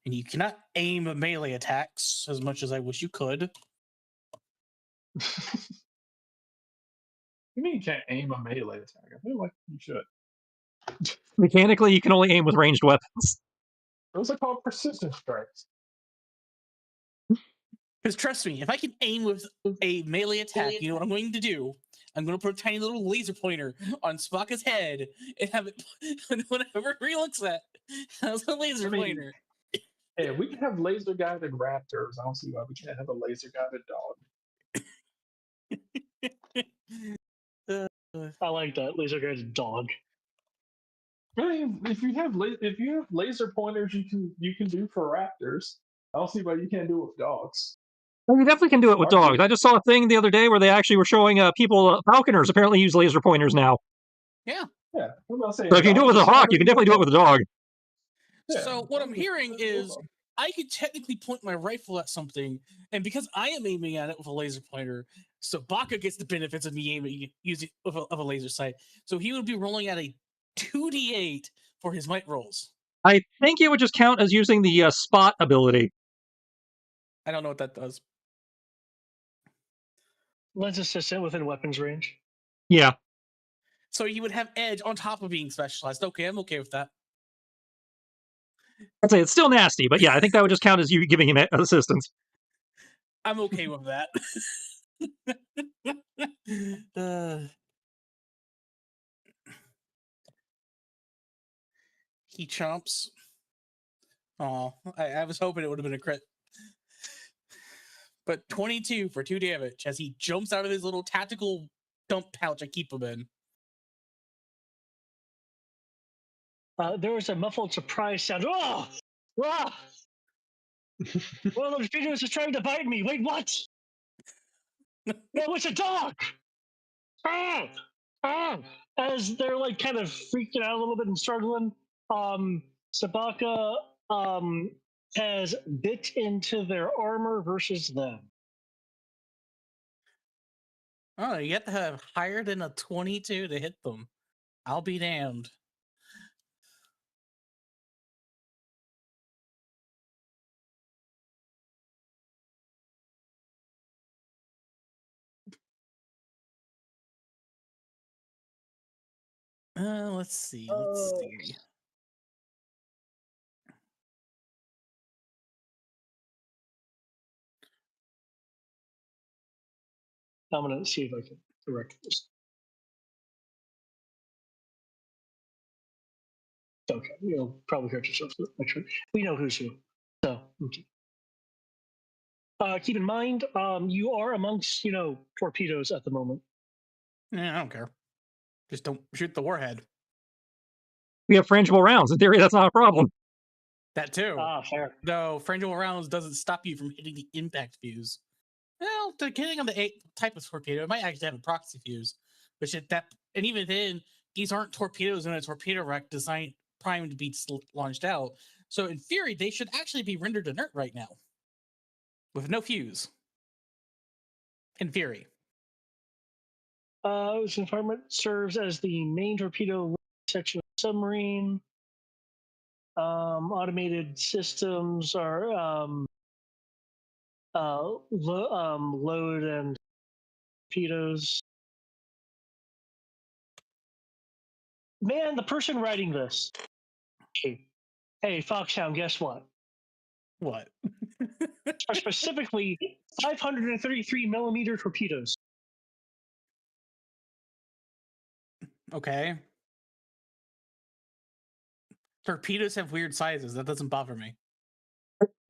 And you cannot aim melee attacks as much as I wish you could. You mean you can't aim a melee attack? I feel like you should. Mechanically, you can only aim with ranged weapons. Those are called precision strikes. Because trust me, if I can aim with a melee attack, you know what I'm going to do? I'm going to put a tiny little laser pointer on Spock's head and have it, whenever he looks at, has a laser pointer. Yeah, we can have laser guided raptors. I don't see why we can't have a laser guided dog. I like that laser guided dog. I mean, if you have laser pointers, you can do for raptors. I don't see why you can't do it with dogs. Well, you definitely can do it with dogs. I just saw a thing the other day where they actually were showing people, falconers apparently use laser pointers now. Yeah. Yeah, I'm not saying. So if you can do it with a hawk, you can definitely do it with a dog. Yeah, so what I'm hearing is I could technically point my rifle at something, and because I am aiming at it with a laser pointer, Sobaka gets the benefits of me aiming using of a laser sight. So he would be rolling at a 2d8 for his might rolls. I think it would just count as using the spot ability. I don't know what that does. Lens assistant within weapons range. Yeah. So he would have edge on top of being specialized. Okay, I'm okay with that. I'd say it's still nasty, but yeah, I think that would just count as you giving him assistance. I'm okay with that. He chomps. Oh, I was hoping it would have been a crit. But 22 for 2 damage as he jumps out of his little tactical dump pouch I keep him in. There was a muffled surprise sound. Oh! Ah! One of those creatures is trying to bite me. Wait, what? No, it's a dog! Ah! Ah! As they're like kind of freaking out a little bit and struggling, Sabaka has bit into their armor versus them. Oh, you have to have higher than a 22 to hit them. I'll be damned. Let's see. Let's see. I'm gonna see if I can correct this. Okay, you'll probably hurt yourself. Actually, we know who's who. So, okay. Keep in mind, you are amongst torpedoes at the moment. Yeah, I don't care. Just don't shoot the warhead. We have frangible rounds. In theory, that's not a problem. That too. Fair. Though frangible rounds doesn't stop you from hitting the impact fuse. Well, depending on the type of torpedo, it might actually have a proxy fuse. And even then, these aren't torpedoes in a torpedo rack designed primed to be launched out. So in theory, they should actually be rendered inert right now, with no fuse. In theory. This environment serves as the main torpedo section of the submarine. Automated systems are load and torpedoes. Man, the person writing this. Hey, Foxhound, guess what? What? Are specifically 533 millimeter torpedoes. Okay. Torpedoes have weird sizes. That doesn't bother me.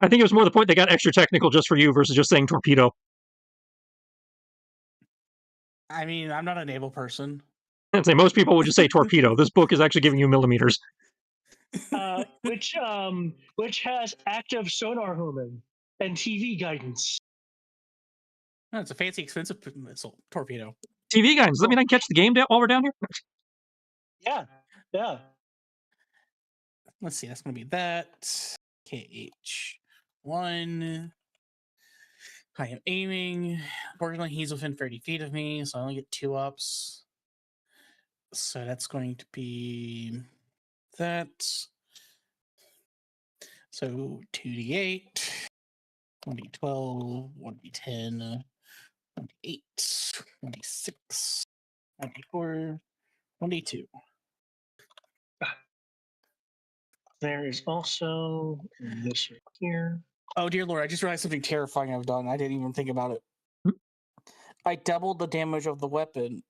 I think it was more the point they got extra technical just for you versus just saying torpedo. I mean, I'm not a naval person. I'd say most people would just say torpedo. This book is actually giving you millimeters. Which has active sonar homing and TV guidance. No, it's a fancy, expensive missile torpedo. TV guys, let me not catch the game while we're down here. Yeah. Let's see, that's going to be that. KH1. I am aiming. Fortunately, he's within 30 feet of me, so I only get 2 ups. So that's going to be that. So 2d8, 1d12, 1d10, 1d8, 1d6, 1d4, 1d2. There is also this right here. Oh, dear Lord, I just realized something terrifying I've done. I didn't even think about it. I doubled the damage of the weapon.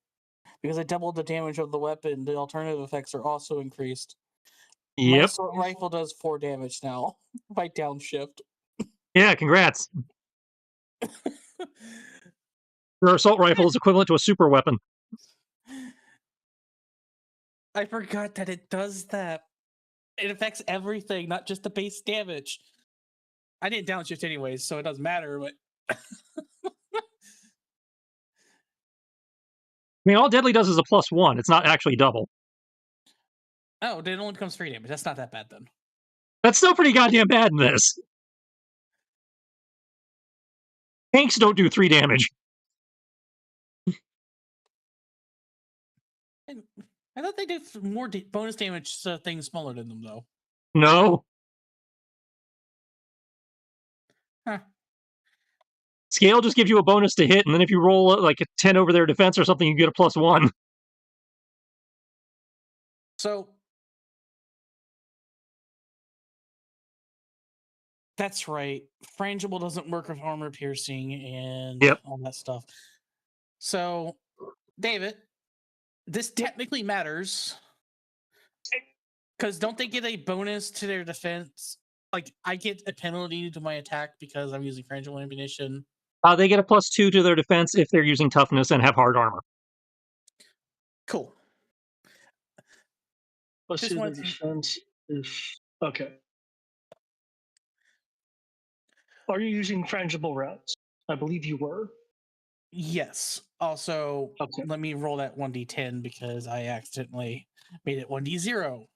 Because I doubled the damage of the weapon, the alternative effects are also increased. My Yep. assault rifle does 4 damage now by downshift. Yeah, congrats. Your assault rifle is equivalent to a super weapon. I forgot that it does that. It affects everything, not just the base damage. I didn't downshift anyways, so it doesn't matter, but I mean, all deadly does is a +1. It's not actually double. oh, then it only becomes 3 damage. That's not that bad then. That's still pretty goddamn bad in this. Tanks don't do 3 damage. I thought they did more bonus damage to things smaller than them, though. No. Huh. Scale just gives you a bonus to hit, and then if you roll like a 10 over their defense or something, you get a +1. So that's right. Frangible doesn't work with armor piercing and all that stuff. So, David, this technically matters. Because don't they get a bonus to their defense? Like, I get a penalty to my attack because I'm using frangible ammunition. They get a +2 to their defense if they're using toughness and have hard armor. Cool. Plus 2 to their defense. Okay. Are you using frangible rounds? I believe you were. Yes. Also, let me roll that 1d10 because I accidentally made it 1d0.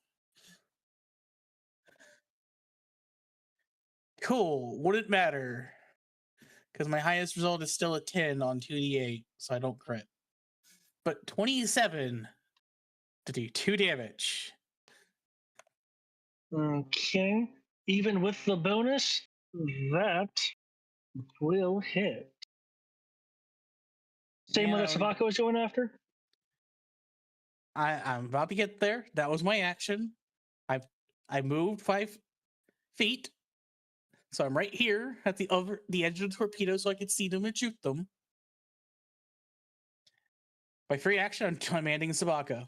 Cool. Wouldn't matter. Because my highest result is still a 10 on 2d8, so I don't crit. But 27 to do 2 damage. Okay. Even with the bonus, that will hit. Same one that Sabako was going after? I'm about to get there. That was my action. I moved 5 feet, so I'm right here at the edge of the torpedo, so I can see them and shoot them. By free action, I'm commanding Sabaka.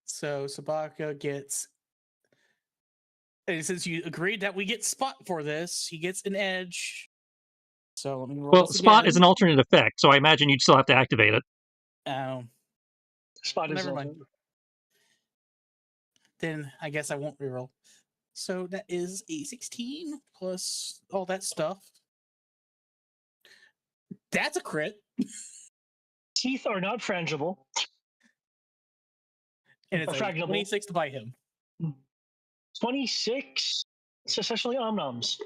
So Sabaka gets, and since you agreed that we get spot for this, he gets an edge. So let me roll Well, this spot again. is an alternate effect, so I imagine you'd still have to activate it. Spot is Never also- mind. Then I guess I won't reroll. So that is a 16 plus all that stuff. That's a crit. Teeth are not frangible. And it's a Fragmentable. 26 to bite him. 26, it's essentially omnoms.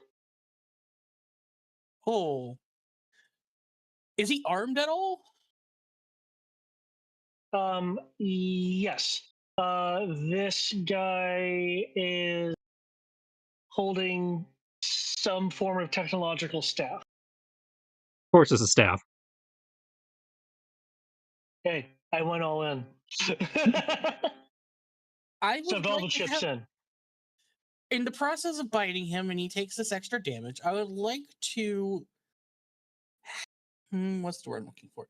Oh. Is he armed at all? Yes. This guy is holding some form of technological staff. Of course, it's a staff. Hey, I went all in. I Shoved would all like the to chips have, in the process of biting him and he takes this extra damage, I would like to what's the word I'm looking for?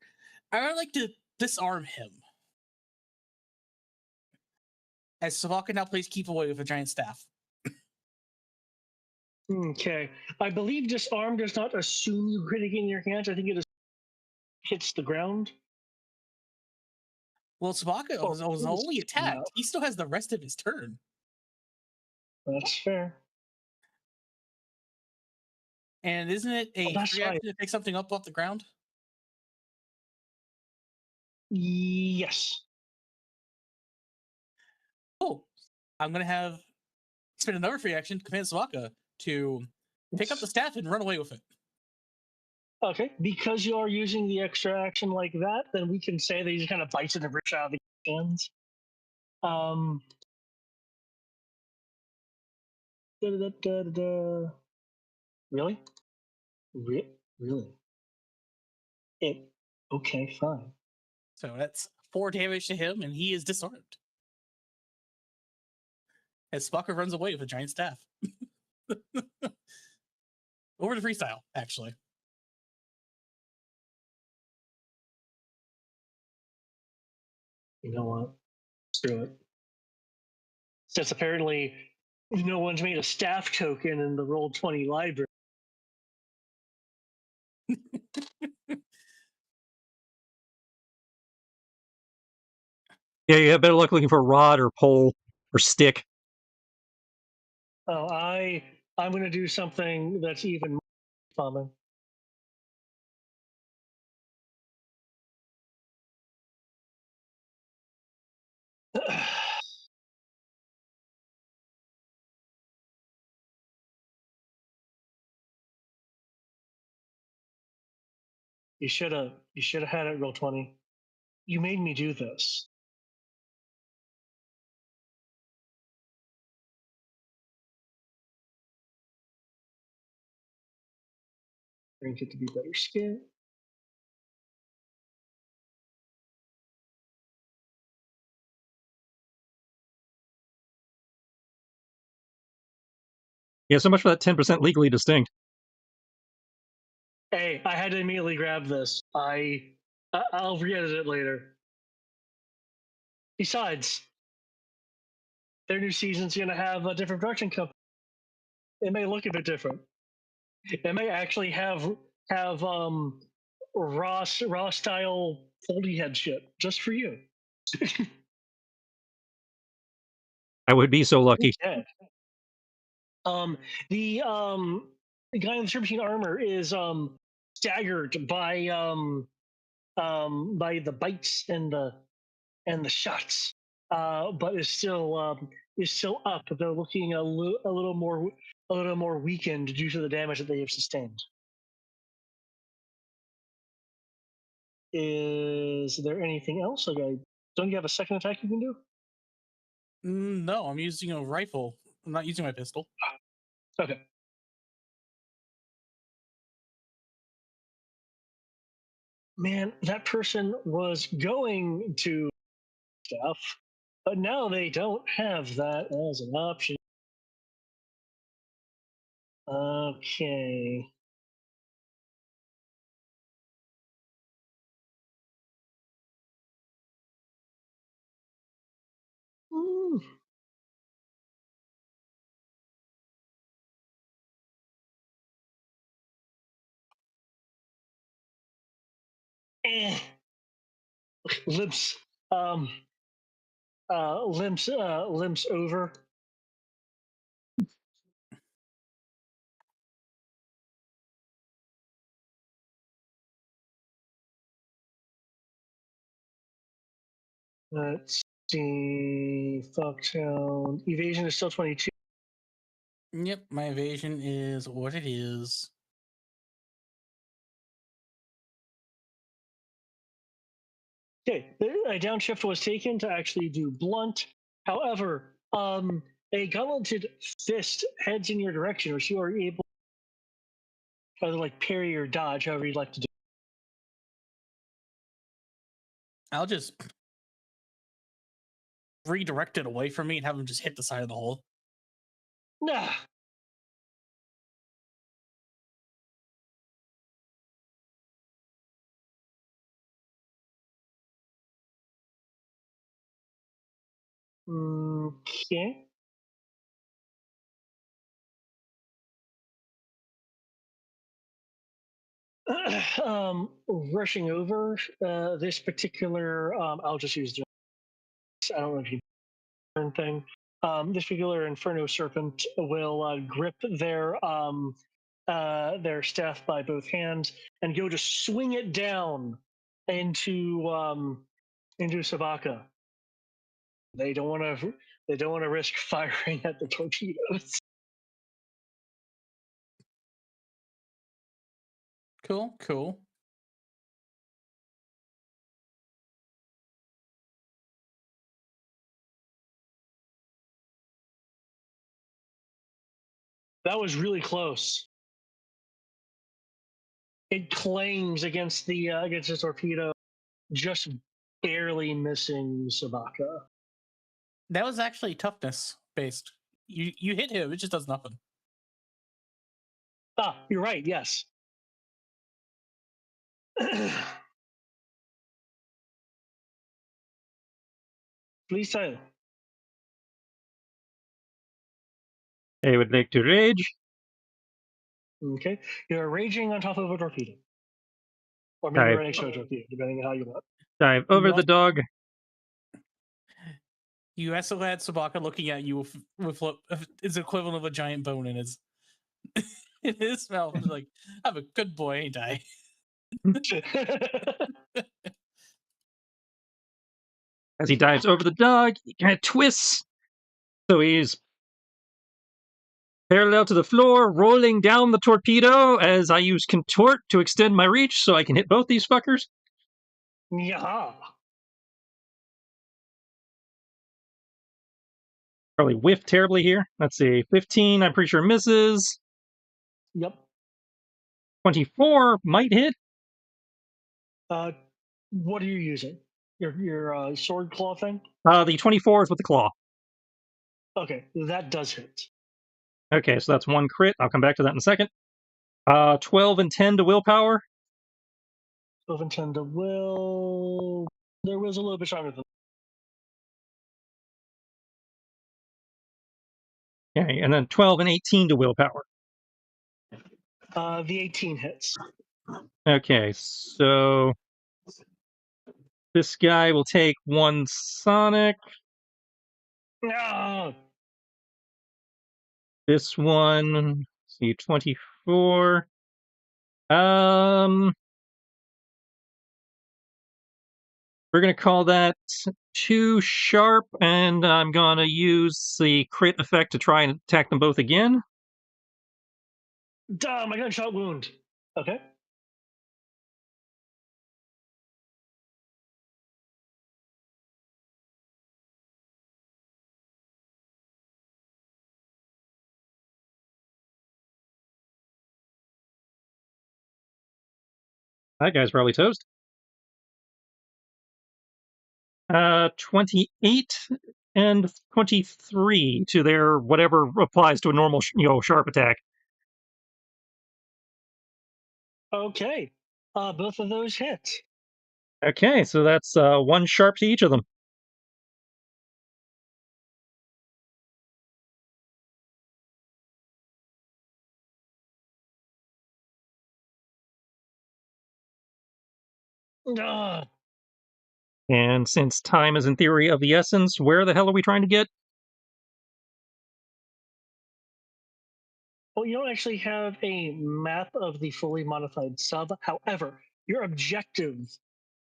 I would like to disarm him. As Savaka now plays keep away with a giant staff. Okay. I believe disarm does not assume you crit it in your hands. I think it hits the ground. Well, Savaka Oh, was it was- only attacked. no. He still has the rest of his turn. That's fair. And isn't it a that's free action right. to pick something up off the ground? Yes. Oh, I'm going to spend another free action to command Savaka to pick up the staff and run away with it. Okay. Because you are using the extra action like that, then we can say that he just kind of bites it and rips out of the hands. Really? Really? Okay, fine. So that's 4 damage to him, and he is disarmed. As Spocker runs away with a giant staff. Over to freestyle, actually. You know what? Screw it. Since apparently no one's made a staff token in the Roll20 library. Yeah, you have better luck looking for rod or pole or stick. Oh, I'm going to do something that's even more common. You should have had it Roll20. You made me do this. Drink it to be better skin. Yeah, so much for that 10% legally distinct. Hey, I had to immediately grab this. I'll re-edit it later. Besides, their new season's going to have a different production company. It may look a bit different. It may actually have raw style foldy head shit just for you. I would be so lucky. Yeah. The guy in the serpentine armor is staggered by the bites and the shots, but is still up. They're looking a little more weakened due to the damage that they have sustained. Is there anything else? Don't you have a second attack you can do? No, I'm using a rifle. I'm not using my pistol. man, that person was going to stuff, but now they don't have that as an option. Okay. Hmm. Eh. Limps. Um. Limps. Limps over. Let's see. Fucktown. Evasion is still 22. Yep, my evasion is what it is. Okay, a downshift was taken to actually do blunt. However, a gauntleted fist heads in your direction, which you are able to either like parry or dodge, however you'd like to do. I'll just redirect it away from me and have him just hit the side of the hole. Nah. Okay. Rushing over this particular, I'll just use the. I don't know if you turn thing. This particular Inferno Serpent will grip their staff by both hands and go to swing it down into Sabaka. They don't want to. They don't want to risk firing at the torpedoes. Cool, cool. That was really close. It clangs against the torpedo, just barely missing Sabaka. That was actually toughness based. You hit him, it just does nothing. Ah, you're right. Yes. Please tell. I would like to rage. Okay, you're raging on top of a torpedo, or maybe Dive, right next to a torpedo, depending on how you want. dive over You the dog. You also had Sabaka looking at you with what is equivalent of a giant bone in his in his mouth. He's like, I'm a good boy, ain't I? As he dives over the dog, he kind of twists. So he's parallel to the floor, rolling down the torpedo as I use contort to extend my reach so I can hit both these fuckers. Yeah. Probably whiff terribly here. Let's see. 15, I'm pretty sure misses. Yep. 24 might hit. What are you using? Your sword claw thing? The 24 is with the claw. Okay, that does hit. Okay, so that's one crit. I'll come back to that in a second. 12 and 10 to willpower. 12 and 10 to will. There was a little bit stronger than. Okay, and then 12 and 18 to willpower. The 18 hits. Okay, so this guy will take one sonic. No. This one, let's see, 24. We're going to call that 2 sharp, and I'm going to use the crit effect to try and attack them both again. Duh, my gunshot wound. Okay. That guy's probably toast. 28 and 23 to their whatever applies to a normal, sharp attack. Okay. Both of those hit. Okay, so that's 1 sharp to each of them. Ugh. And since time is in theory of the essence, where the hell are we trying to get? Well, you don't actually have a map of the fully modified sub. However, your objective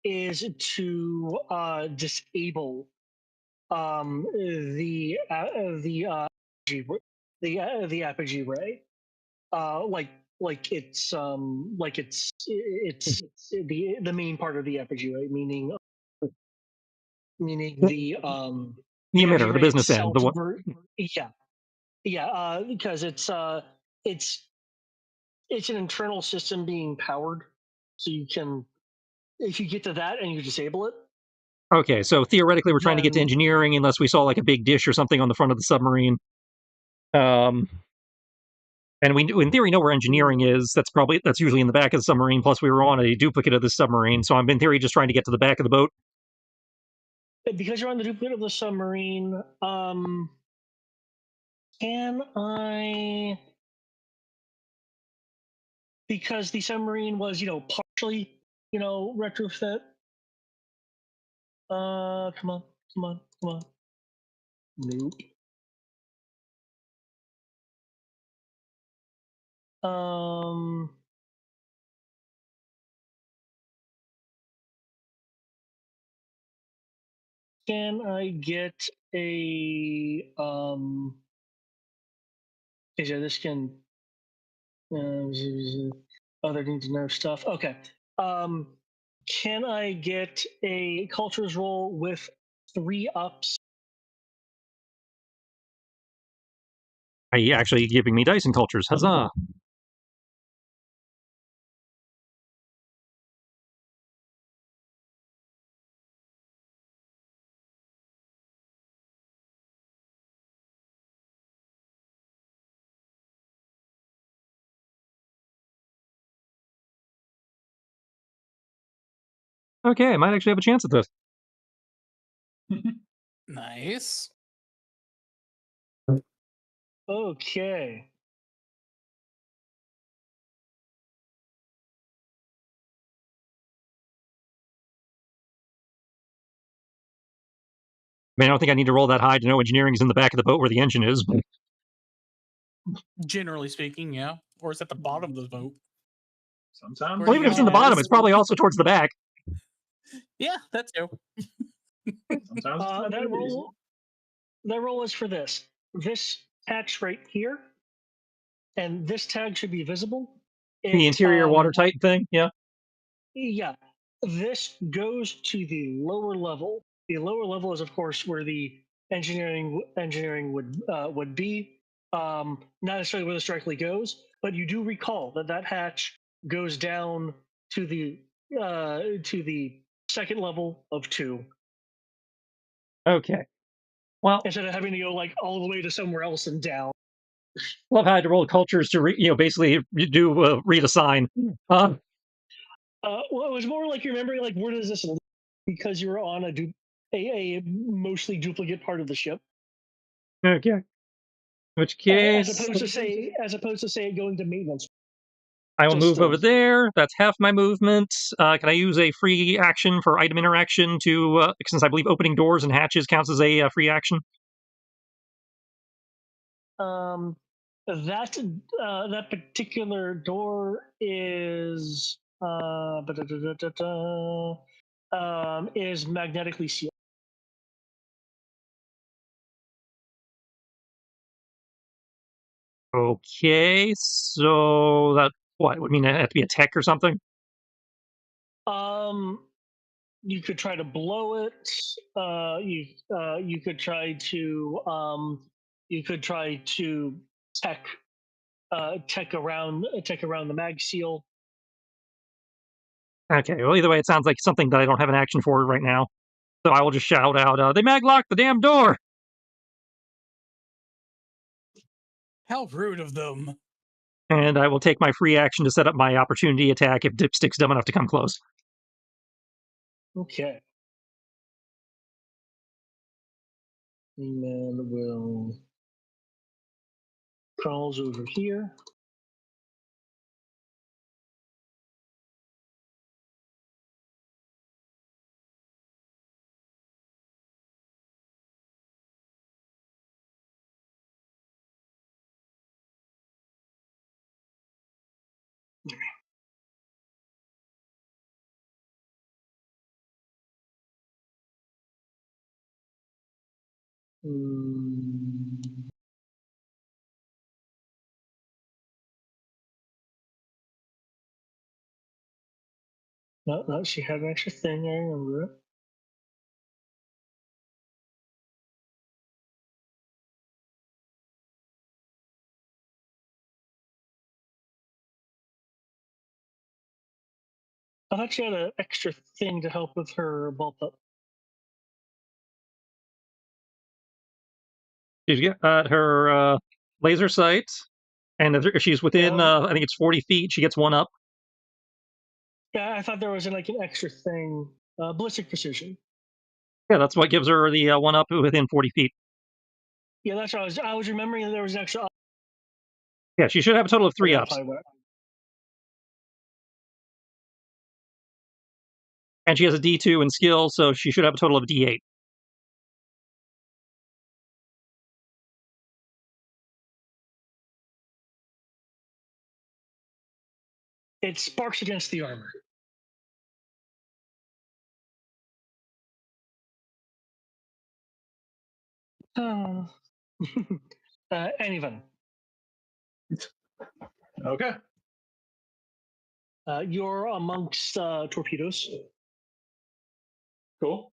is to disable the apogee ray. Like it's the main part of the apogee ray, meaning the The apogee emitter, the ray business end. itself. The one. Yeah, because it's an internal system being powered, so you can, if you get to that and you disable it. Okay, so theoretically we're trying to get to Then- engineering unless we saw like a big dish or something on the front of the submarine. And we, in theory, know where engineering is. That's usually in the back of the submarine. Plus, we were on a duplicate of the submarine, so I'm in theory just trying to get to the back of the boat. Because you're on the duplicate of the submarine, can I? Because the submarine was, partially, retrofit. Come on. Nope. Can I get a okay, so this can other need to know stuff. Okay. Can I get a cultures roll with 3 ups? Are you actually giving me dice and cultures? Huzzah! Okay, I might actually have a chance at this. Nice. Okay. I mean, I don't think I need to roll that high to know engineering is in the back of the boat where the engine is. But Generally speaking, yeah. Or it's at the bottom of the boat. Sometimes. Or well, you even if got it's in the all bottom, this- it's probably also towards the back. Yeah, that too. Sometimes That roll is for this. This hatch right here, and this tag should be visible. The interior watertight thing, yeah. Yeah, this goes to the lower level. The lower level is, of course, where the engineering would be. Not necessarily where this directly goes, but you do recall that hatch goes down to the second level of 2. Okay. Well, Instead of having to go like all the way to somewhere else and down. love how I had to roll cultures to basically do read a sign. Well, it was more like you're remembering like where does this lead, because you're on a mostly duplicate part of the ship. Okay. In which As case, opposed to say going to maintenance. I will just move still. over there. That's half my movement. Can I use a free action for item interaction to, since I believe opening doors and hatches counts as a free action? That particular door is is magnetically sealed. Okay, so that what would mean it have to be a tech or something? You could try to blow it. You could try to tech around the mag seal. Okay, well either way, it sounds like something that I don't have an action for right now. So I will just shout out, they maglocked the damn door! How rude of them. And I will take my free action to set up my opportunity attack if Dipstick's dumb enough to come close. Okay. And will crawls over here. Mm. No, she had an extra thing. I remember it. I thought she had an extra thing to help with her bulk up. She's got her laser sight, and if she's within, I think it's 40 feet, she gets 1 up. Yeah, I thought there was an extra thing. Ballistic precision. Yeah, that's what gives her the 1 up within 40 feet. Yeah, that's what I was remembering that there was an extra. Yeah, she should have a total of 3 ups. And she has a D2 in skill, so she should have a total of a D8. It sparks against the armor. Anyone. Okay. You're amongst torpedoes. Cool.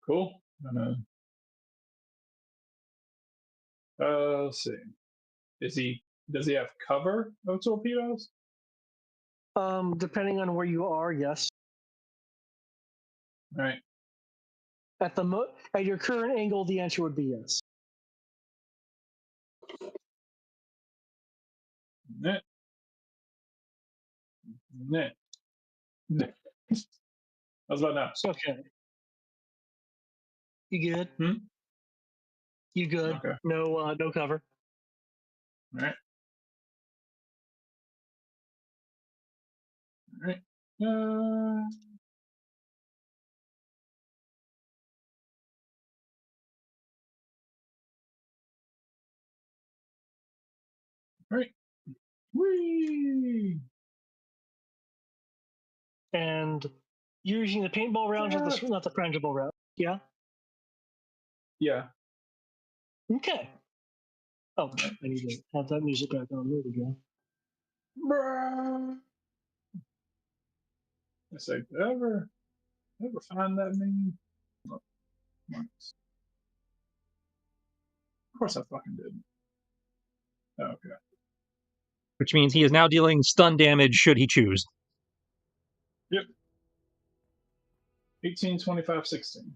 Cool. Let's see. Does he have cover of torpedoes? Depending on where you are, yes. All right. At your current angle, the answer would be yes. Net. How's about now? Okay. You good? Hmm? You good? Okay. No cover. All right. All right. All right. Whee! And you're using the paintball rounds, or not the frangible round. Yeah. Yeah. Okay. Oh, I need to have that music back on. There we go. I say, ever find that meme? Oh, nice. Of course I fucking didn't. Okay. Which means he is now dealing stun damage should he choose. Yep. 18, 25, 16.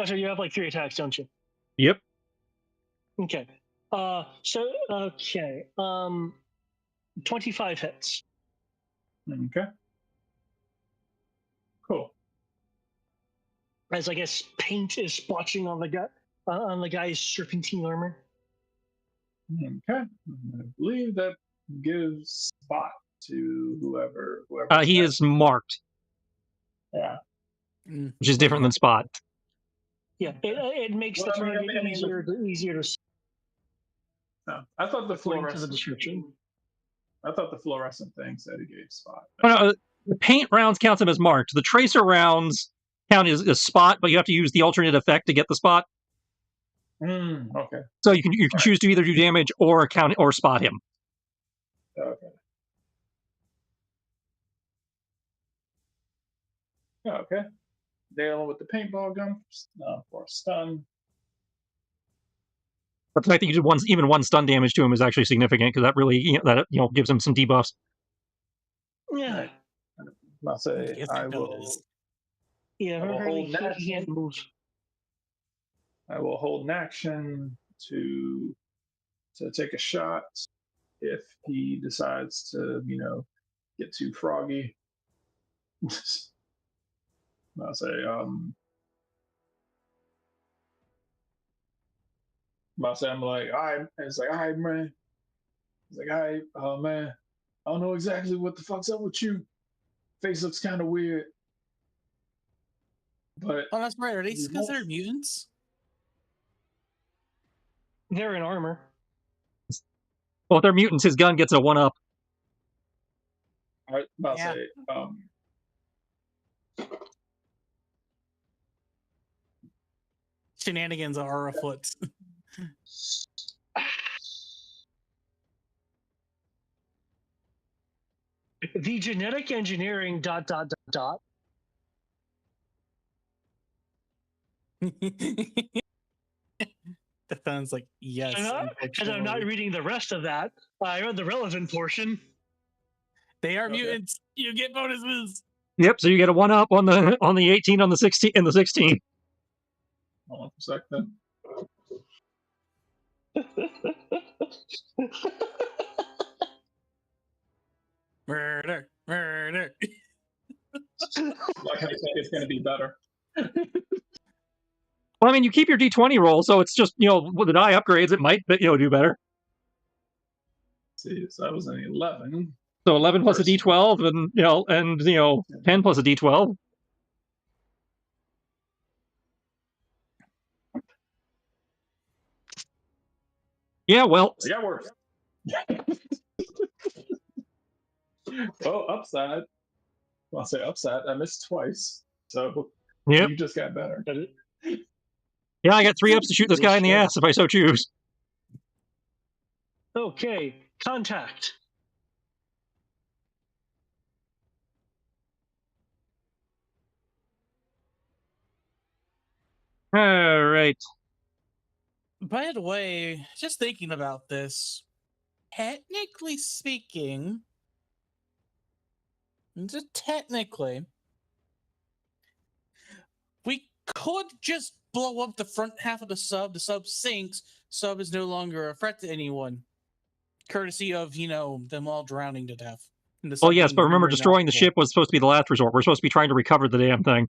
So you have like 3 attacks, don't you? Yep. Okay. 25 hits. Okay. Cool. As I guess paint is splotching on the guy's serpentine armor. Okay. I believe that gives spot to whoever. He is marked. Yeah. Which is different than spot. Yeah, it makes the target easier to see. No, I thought the To fluorescent. the description. I thought the fluorescent thing said it gave spot. No, the paint rounds count them as marked. The tracer rounds count as spot, but you have to use the alternate effect to get the spot. Okay. So you can choose to either do damage or count or spot him. Okay. Okay. Dealing with the paintball gun for stun. But the fact that you did even one stun damage to him is actually significant, because that really gives him some debuffs. Yeah. I'll say Yes, I it will. does. Yeah, I will apparently hold an he can't move. I will hold an action to take a shot if he decides to, get too froggy. I'll say, I'm like, all right. It's like, all right, man. It's like, all right, oh man, I don't know exactly what the fuck's up with you. Face looks kind of weird, but Oh, that's right. Are they you won't- considered mutants? They're in armor. Well, if they're mutants, his gun gets a 1-up. I'll Yeah. say, Shenanigans are afoot. The genetic engineering ... That sounds like yes. Because I'm not reading the rest of that. I read the relevant portion. They are Okay. mutants. You get bonuses. Yep. So you get a 1-up on the 18, on the 16, and the 16. hold on for a second. Murder. Like I said, it's going to be better. Well, I mean, you keep your D20 roll, so it's just with the die upgrades, it might do better. See, so that was an 11. So 11 plus a First. D12, and 10 plus a D12. Yeah, well, It got worse. Oh, upside. I'll say upside. I missed twice, so yep. you just got better. Yeah, I got 3 ups to shoot this guy in the ass if I so choose. Okay, contact. All right. By the way, just thinking about this, technically speaking, just technically, we could just blow up the front half of the sub. The sub sinks. Sub is no longer a threat to anyone, courtesy of them all drowning to death. Oh yes, but remember, destroying the ship was supposed to be the last resort. We're supposed to be trying to recover the damn thing.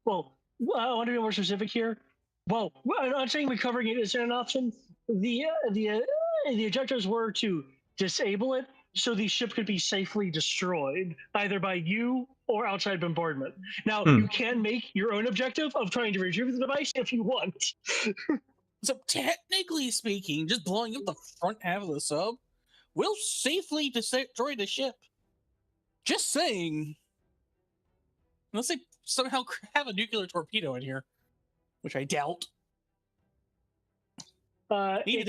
Well, I want to be more specific here. Well, I'm not saying recovering it isn't an option. The objectives were to disable it so the ship could be safely destroyed, either by you or outside bombardment. Now, you can make your own objective of trying to retrieve the device if you want. So technically speaking, just blowing up the front half of the sub will safely destroy the ship. Just saying. Unless they somehow have a nuclear torpedo in here, which I doubt. If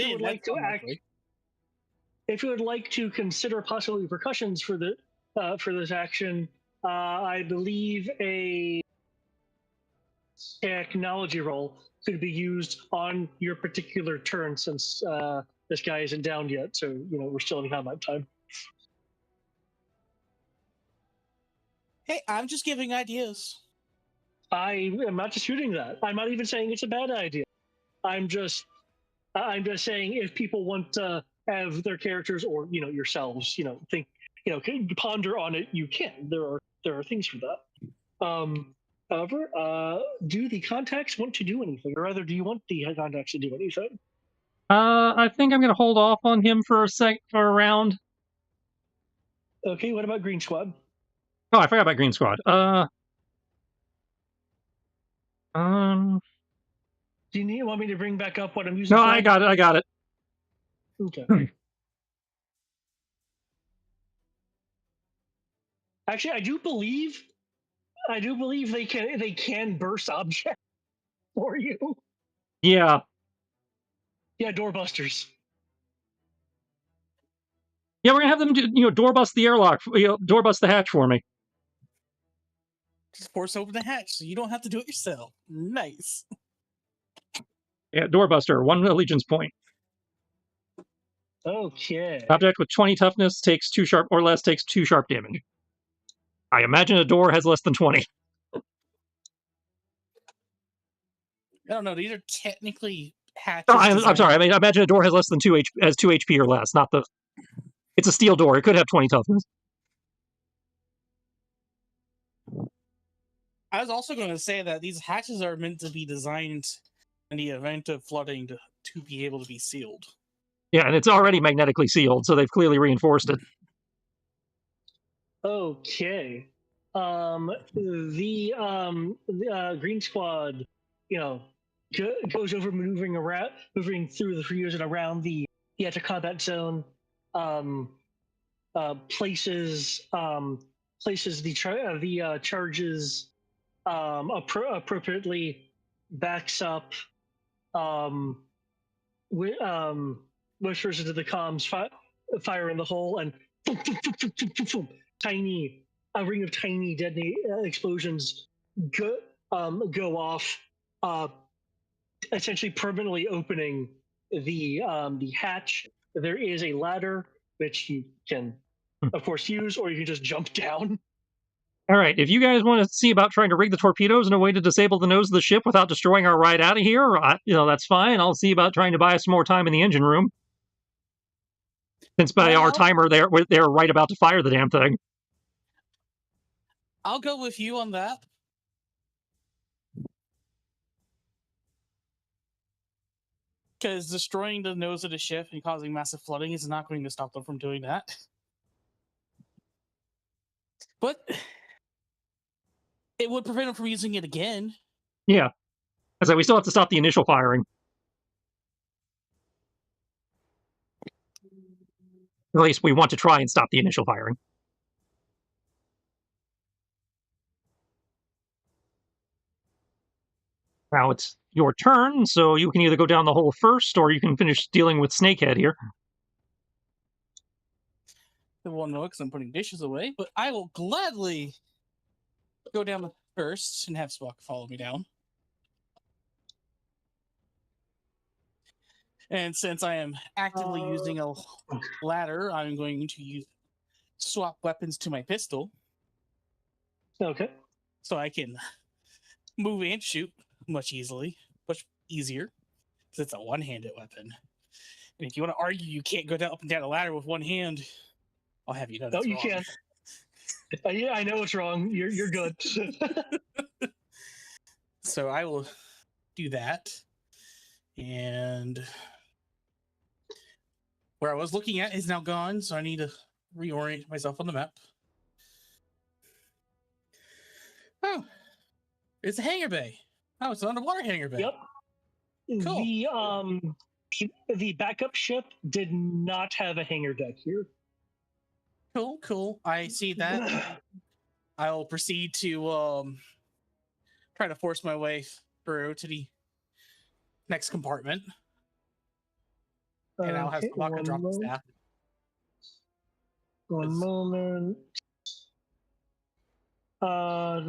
you would like to consider possible repercussions for this action, I believe a technology roll could be used on your particular turn, since this guy isn't down yet. So we're still in combat time. Hey, I'm just giving ideas. I am not disputing that. I'm not even saying it's a bad idea. I'm just saying, if people want to have their characters, or yourselves, think, ponder on it, you can. There are things for that. However, do the contacts want to do anything, or rather, do you want the contacts to do anything? I think I'm going to hold off on him for a round. Okay, what about Green Squad? Oh, I forgot about Green Squad. Do you want me to bring back up what I'm using? No, I got it. Okay. Actually, I do believe they can burst objects for you. Yeah. Yeah, doorbusters. Yeah, we're gonna have them door bust the airlock, door bust the hatch for me. Just force open the hatch so you don't have to do it yourself. Nice. Yeah, doorbuster, 1 allegiance point. Okay. Object with 20 toughness takes 2 sharp or less takes 2 sharp damage. I imagine a door has less than 20. I don't know. These are technically hatches. Oh, I'm sorry. I mean, I imagine a door has less than 2 HP or less. Not the. It's a steel door. It could have 20 toughness. I was also going to say that these hatches are meant to be designed in the event of flooding to be able to be sealed. Yeah, and it's already magnetically sealed, so they've clearly reinforced it. Okay. The Green Squad, goes over moving through the freezers and around the to combat zone. Places the charges appropriately, backs up, whispers into the comms, fire in the hole, and a ring of tiny detonating explosions go off, essentially permanently opening the hatch. There is a ladder which you can, of course, use, or you can just jump down. All right, if you guys want to see about trying to rig the torpedoes in a way to disable the nose of the ship without destroying our ride out of here, that's fine. I'll see about trying to buy us some more time in the engine room. Since by our timer, they're right about to fire the damn thing. I'll go with you on that. Because destroying the nose of the ship and causing massive flooding is not going to stop them from doing that. But it would prevent them from using it again. Yeah. I said we still have to stop the initial firing. At least we want to try and stop the initial firing. Now it's your turn, so you can either go down the hole first, or you can finish dealing with Snakehead here. It won't know because I'm putting dishes away, but I will gladly go down first and have Spock follow me down. And since I am actively using a ladder, I'm going to swap weapons to my pistol. Okay. So I can move and shoot much easier, because it's a one-handed weapon. And if you want to argue you can't go down up and down a ladder with one hand, I'll have you know that's wrong. You can. Yeah, I know what's wrong. You're good. So I will do that. And where I was looking at is now gone, so I need to reorient myself on the map. Oh, it's a hangar bay. Oh, it's an underwater hangar bay. Yep. Cool. The backup ship did not have a hangar deck here. Cool. I see that. I'll proceed to try to force my way through to the next compartment. And I'll have Spock drop the staff. One moment. I'm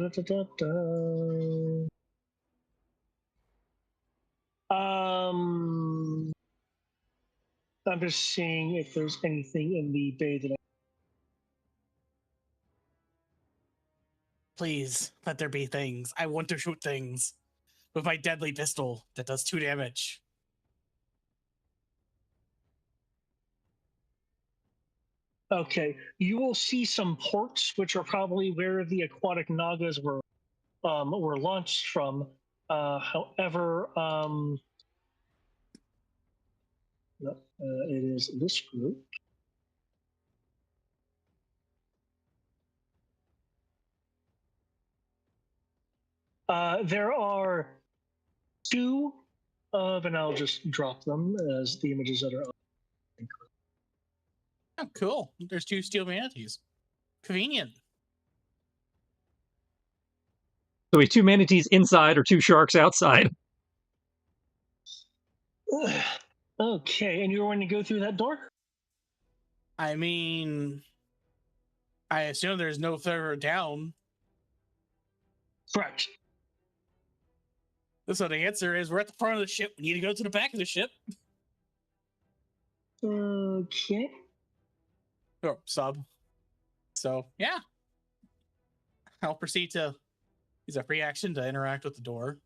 just seeing if there's anything in the bay that Please, let there be things. I want to shoot things with my deadly pistol that does 2 damage. Okay, you will see some ports, which are probably where the aquatic Nagas were launched from. However, it is this group. There are 2 and I'll just drop them as the images that are up. Oh, cool. There's 2 steel manatees. Convenient. So we have 2 manatees inside or 2 sharks outside. Okay, and you're going to go through that door? I mean, I assume there's no further down. Correct. So the answer is we're at the front of the ship. We need to go to the back of the ship. Okay. Or sub. So yeah. I'll proceed to use a free action to interact with the door.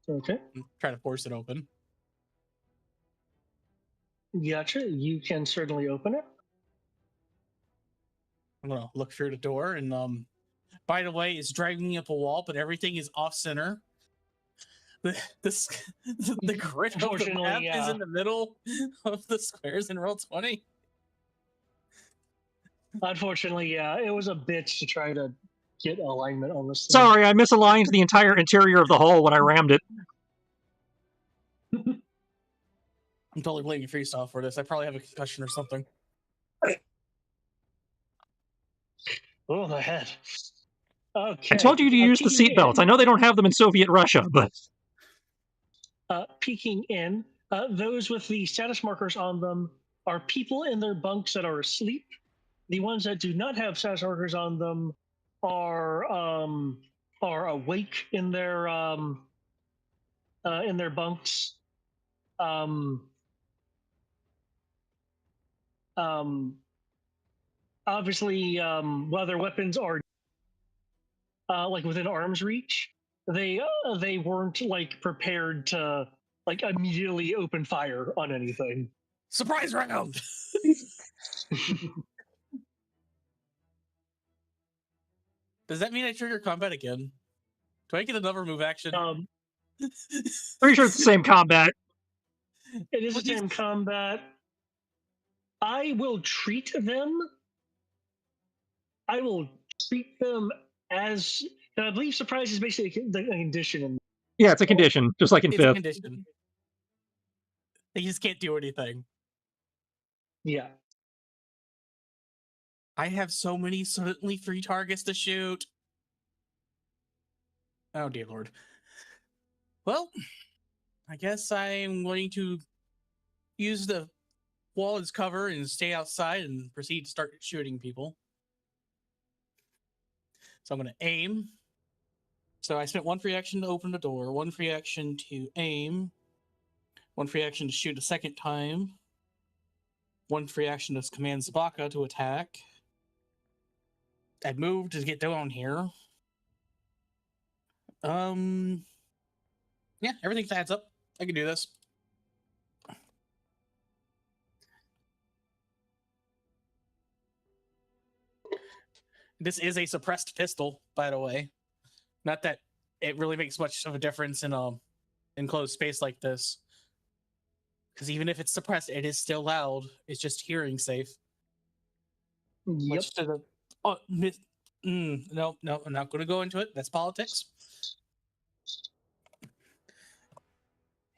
Okay. And try to force it open. Gotcha. You can certainly open it. I'm gonna look through the door and by the way, it's dragging me up a wall, but everything is off center. The grid of the Unfortunately, map is yeah. in the middle of the squares in roll 20. Unfortunately, yeah, it was a bitch to try to get alignment on this thing. Sorry, I misaligned the entire interior of the hull when I rammed it. I'm totally blaming Freestyle for this. I probably have a concussion or something. Oh, the head. Okay. I told you to use the seatbelts. I know they don't have them in Soviet Russia, but... Peeking in, those with the status markers on them are people in their bunks that are asleep. The ones that do not have status markers on them are awake in their bunks. Obviously, while their weapons are like within arm's reach, they weren't like prepared to like immediately open fire on anything. Surprise round! Does that mean I trigger combat again? Do I get another move action? Pretty sure it's the same combat. It is the same combat. I will treat them as I believe surprise is basically a condition. Yeah, it's a condition, just like in It's a Fifth. condition. They just can't do anything. Yeah. I have so many suddenly 3 targets to shoot. Oh dear lord. Well, I guess I'm going to use the wall as cover and stay outside and proceed to start shooting people. So I'm going to aim. So I spent 1 free action to open the door, 1 free action to aim, 1 free action to shoot a second time, 1 free action to command Zabaka to attack. I'd move to get down here. Yeah, everything adds up. I can do this. This is a suppressed pistol, by the way. Not that it really makes much of a difference in a enclosed space like this. Because even if it's suppressed, it is still loud. It's just hearing safe. Yep. Which to the no, I'm not going to go into it. That's politics.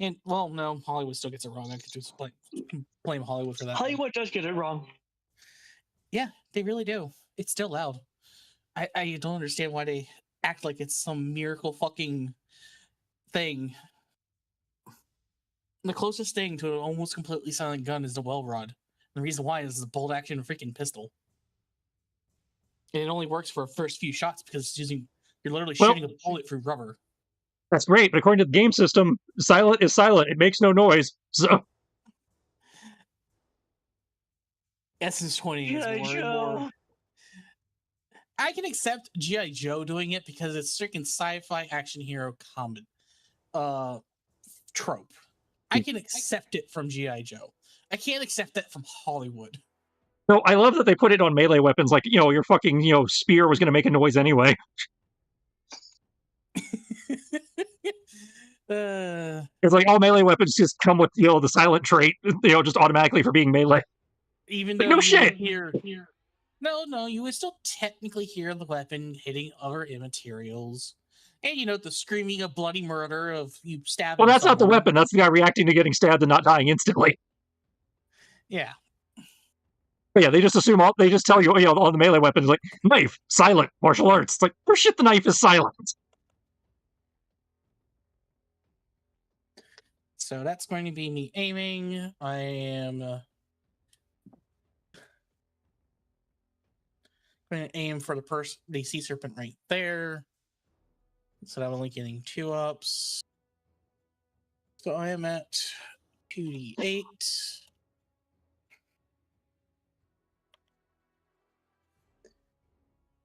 And well, no, Hollywood still gets it wrong. I could just blame Hollywood for that. Hollywood does get it wrong. Yeah, they really do. It's still loud. I don't understand why they act like it's some miracle fucking thing. The closest thing to an almost completely silent gun is the well rod. The reason why is the bolt action freaking pistol. And it only works for the first few shots because you're literally shooting a bullet through rubber. That's great, but according to the game system, silent is silent. It makes no noise. So Essence 20 is more and more. I can accept G.I. Joe doing it because it's freaking sci-fi action hero common trope. I can accept it from G.I. Joe. I can't accept that from Hollywood. No, I love that they put it on melee weapons. Like, your fucking, spear was going to make a noise anyway. It's like all melee weapons just come with, the silent trait, just automatically for being melee. Even like, though no shit. Hear. No, you would still technically hear the weapon hitting other materials. And, the screaming of bloody murder of you stabbing Well, that's someone. not the weapon. That's the guy reacting to getting stabbed and not dying instantly. Yeah. But yeah, they just assume they just tell you, on the melee weapons, like, knife, silent, martial arts. It's like, for shit, the knife is silent. So that's going to be me aiming. I am going to aim for the sea serpent right there. So I'm only getting 2-ups. So I am at 2d8.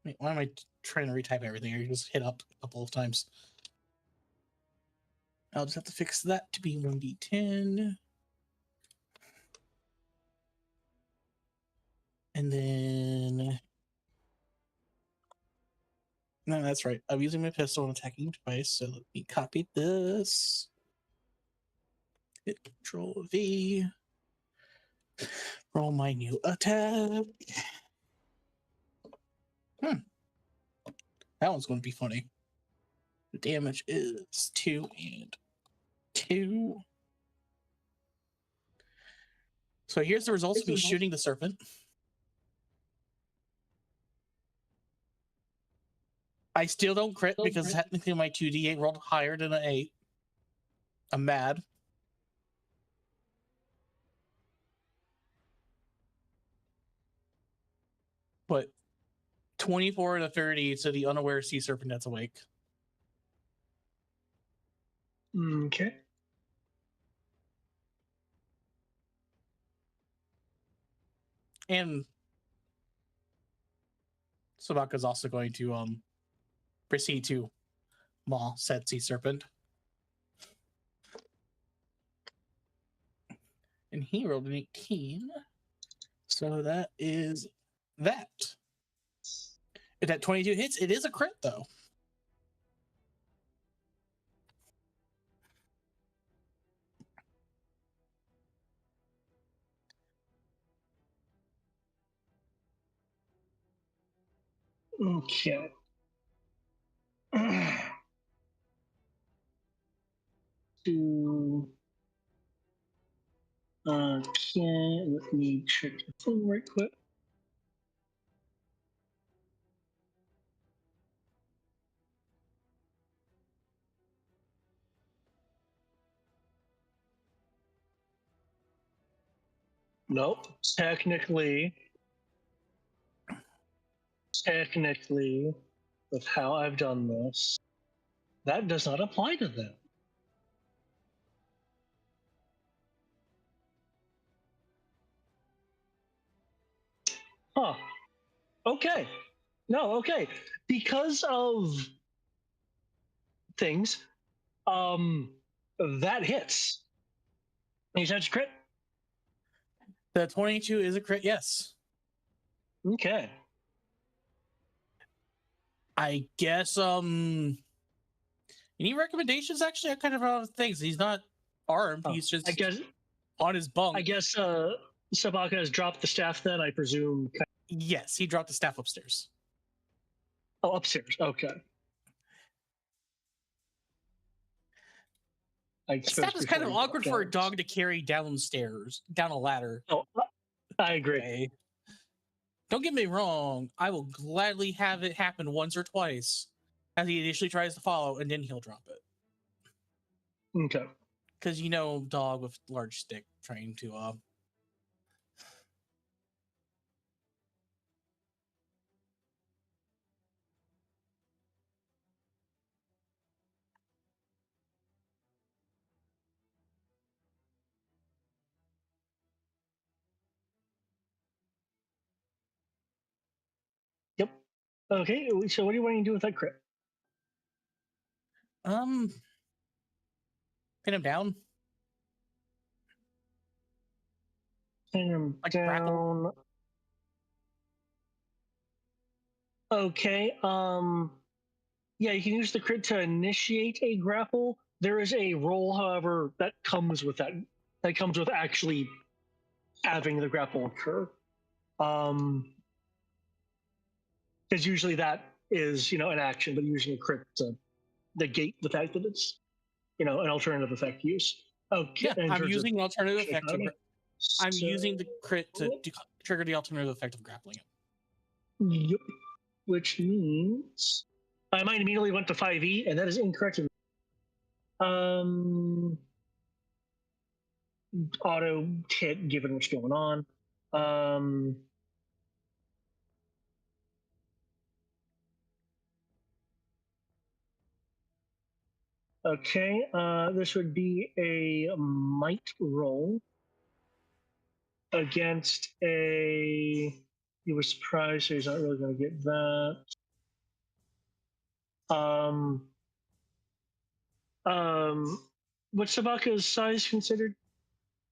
Wait, why am I trying to retype everything? I just hit up a couple of times. I'll just have to fix that to be 1d10. And then... No, that's right. I'm using my pistol and attacking twice, so let me copy this. Hit Control V. Roll my new attack. That one's going to be funny. The damage is 2 and 2. So here's the results of me shooting the serpent. I still don't crit because technically my 2d8 rolled higher than an 8. I'm mad. But 24 to 30 to the unaware sea serpent that's awake. Okay. And Sabaka's also going to proceed to maul said sea serpent. And he rolled an 18. So that is that. If that 22 hits, it is a crit, though. Okay. Okay, let me check the phone right quick. Nope. Technically, with how I've done this, that does not apply to them. Huh. Okay. No, okay. Because of things, that hits. You said it's crit? The 22 is a crit, yes. Okay. I guess, any recommendations? Actually, I kind of run out of things. He's not armed. He's just on his bunk. I guess Sabaka has dropped the staff then, I presume. Yes, he dropped the staff upstairs. Oh, upstairs. Okay. Staff is kind of awkward for a dog to carry downstairs, down a ladder. Oh, I agree. Okay. Don't get me wrong. I will gladly have it happen once or twice as he initially tries to follow, and then he'll drop it. Okay. Because, dog with large stick trying to... Yep. Okay, so what do you want to do with that crit? Pin him down. Pin him Like down. grapple. Okay. Yeah, you can use the crit to initiate a grapple. There is a roll, however, that comes with that. That comes with actually having the grapple occur. Because usually that is, an action, but using a crit to negate the fact that it's, an alternative effect use. Okay. Yeah, I'm using an alternative effect. I'm using the crit to trigger the alternative effect of grappling it. Yep. Which means I might immediately went to 5e, and that is incorrect. Auto hit, given what's going on. Okay, this would be a might roll against a. He was surprised, so he's not really going to get that. What's Sabaka's size considered?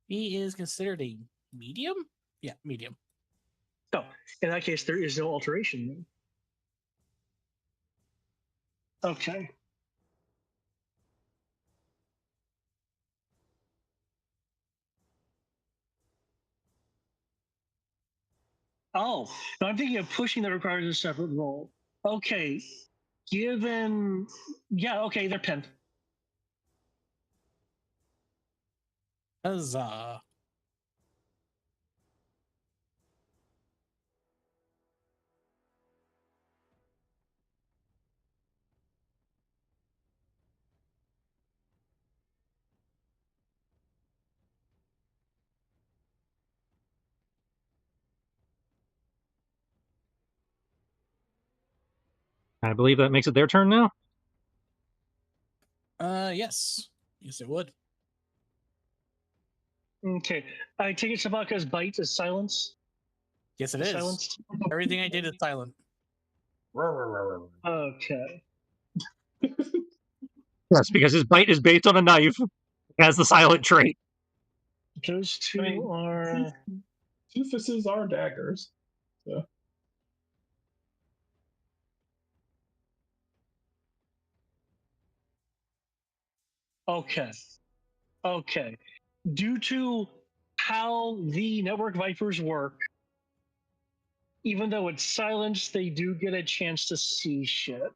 He is considered a medium? Yeah, medium. No, in that case, there is no alteration. Okay. Oh, no, I'm thinking of pushing that requires a separate roll. Okay, given, yeah, okay, they're pinned. Huzzah. I believe that makes it their turn now. Yes. Yes, it would. Okay, I take it Sabaka's bite is silence. Yes, it is. Silenced. Everything I did is silent. Okay. Yes, because his bite is based on a knife. Has the silent trait. Those two I mean, are. Toofuses are daggers. So. Okay. Okay. Due to how the network vipers work, even though it's silenced, they do get a chance to see shit.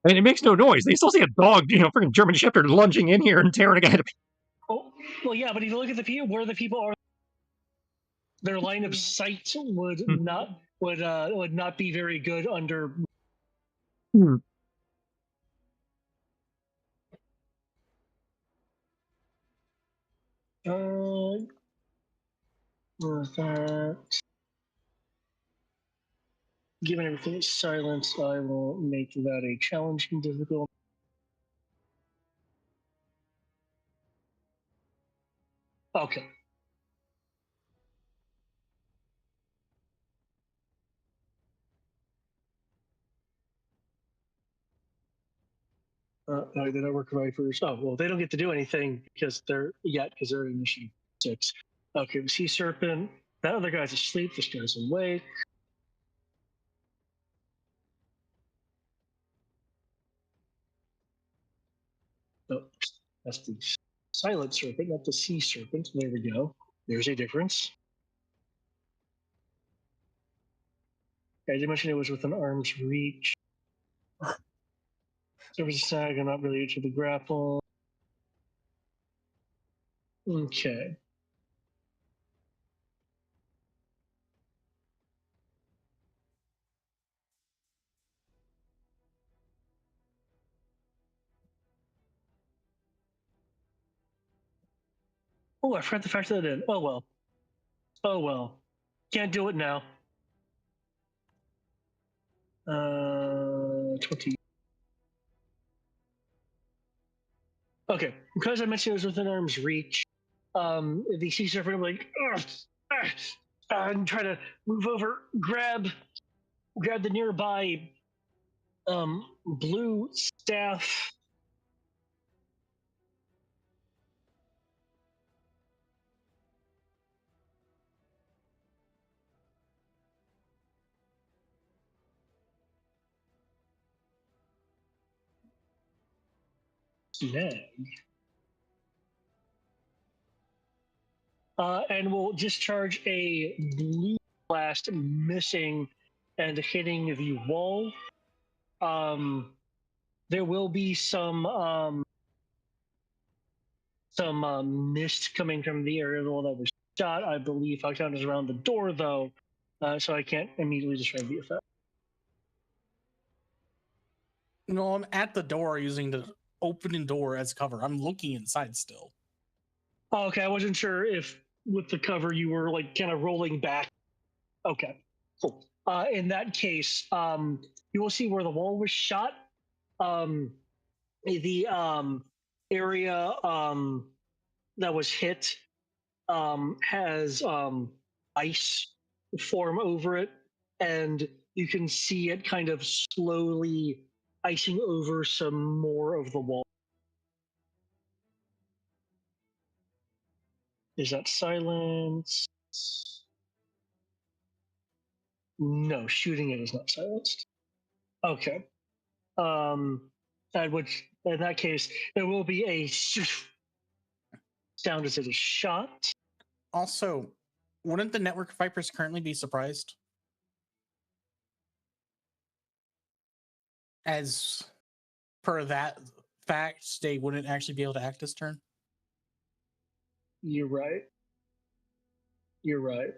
And it makes no noise. They still see a dog, freaking German Shepherd lunging in here and tearing a guy to pieces. Oh, well, yeah, but if you look at the people where the people are, their line of sight would not be very good under. That. Given everything is silence, I will make that a challenging difficulty. Okay. No, they don't work vipers. Oh, well, they don't get to do anything because they're in initiative 6. Okay, sea serpent. That other guy's asleep. This guy's awake. Oh, that's the silent serpent, not the sea serpent. There we go. There's a difference. I did mention it was within arm's reach. There was a sag, I'm not really to the grapple. Okay. Oh, I forgot to factor that in. Oh well. Oh well. Can't do it now. 20. Okay, because I mentioned it was within arm's reach. The sea serpent like and try to move over, grab the nearby blue staff. Snag. And will discharge a blue blast, missing and hitting the wall. There will be some mist coming from the area that was shot. I believe Foxhound is around the door, though, so I can't immediately describe the effect. No, I'm at the door using the opening door as cover. I'm looking inside still. Oh, okay, I wasn't sure if with the cover you were like kind of rolling back. Okay, cool. In that case, you will see where the wall was shot. the area that was hit has ice form over it, and you can see it kind of slowly icing over some more of the wall. Is that silence? No, shooting it is not silenced. Okay. At which, in that case, there will be a sound as it is shot. Also, wouldn't the network vipers currently be surprised? As per that fact, they wouldn't actually be able to act this turn. You're right. You're right.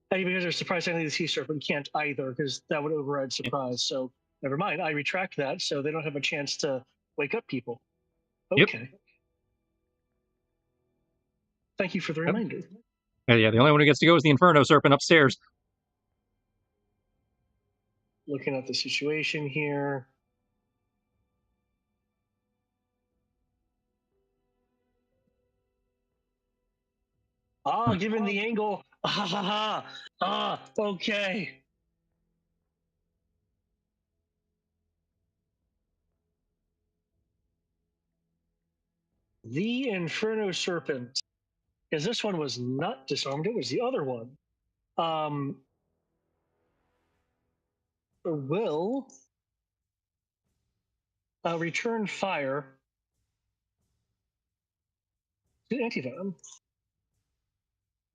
Because they're surprised any of the sea serpent can't either, because that would override surprise. So never mind. I retract that, so they don't have a chance to wake up people. Yep. Okay. Thank you for the reminder. Yeah, the only one who gets to go is the Inferno Serpent upstairs. Looking at the situation here. Given the angle. Okay. The Inferno Serpent, because this one was not disarmed, it was the other one. Will return fire to Antivenom.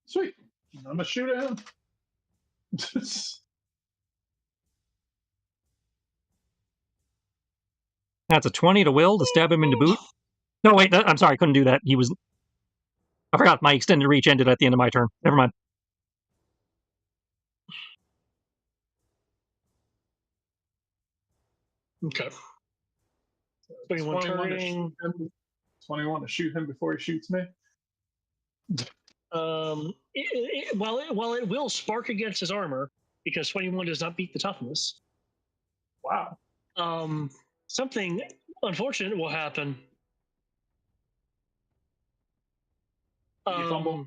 Sweet. I'm gonna shoot at him. That's a 20 to Will to stab him in the boot. No, wait, I'm sorry, I couldn't do that. I forgot my extended reach ended at the end of my turn. Never mind. Okay. 21 targeting. 21 to shoot him before he shoots me. Well, it will spark against his armor because 21 does not beat the toughness. Wow. Something unfortunate will happen. You fumble?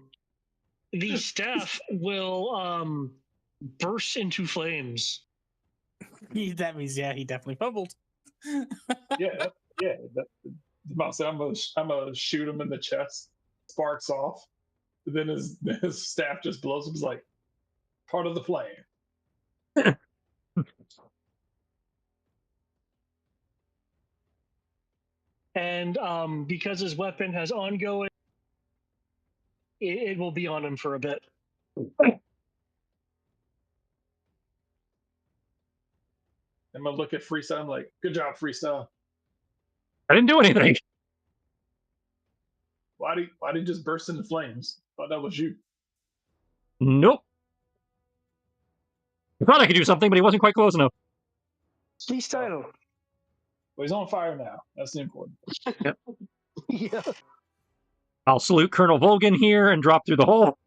The staff will burst into flames. That means, yeah, he definitely fumbled. Yeah. I'm gonna shoot him in the chest. Sparks off. Then his staff just blows up. He's like part of the flame. And because his weapon has ongoing, it will be on him for a bit. I'm gonna look at Freestyle. I'm like, good job, Freestyle. I didn't do anything. Why did you just burst into flames? Thought that was you. Nope. I thought I could do something, but he wasn't quite close enough. Freestyle. Well, he's on fire now. That's the important. Yep. Yeah. I'll salute Colonel Volgan here and drop through the hole.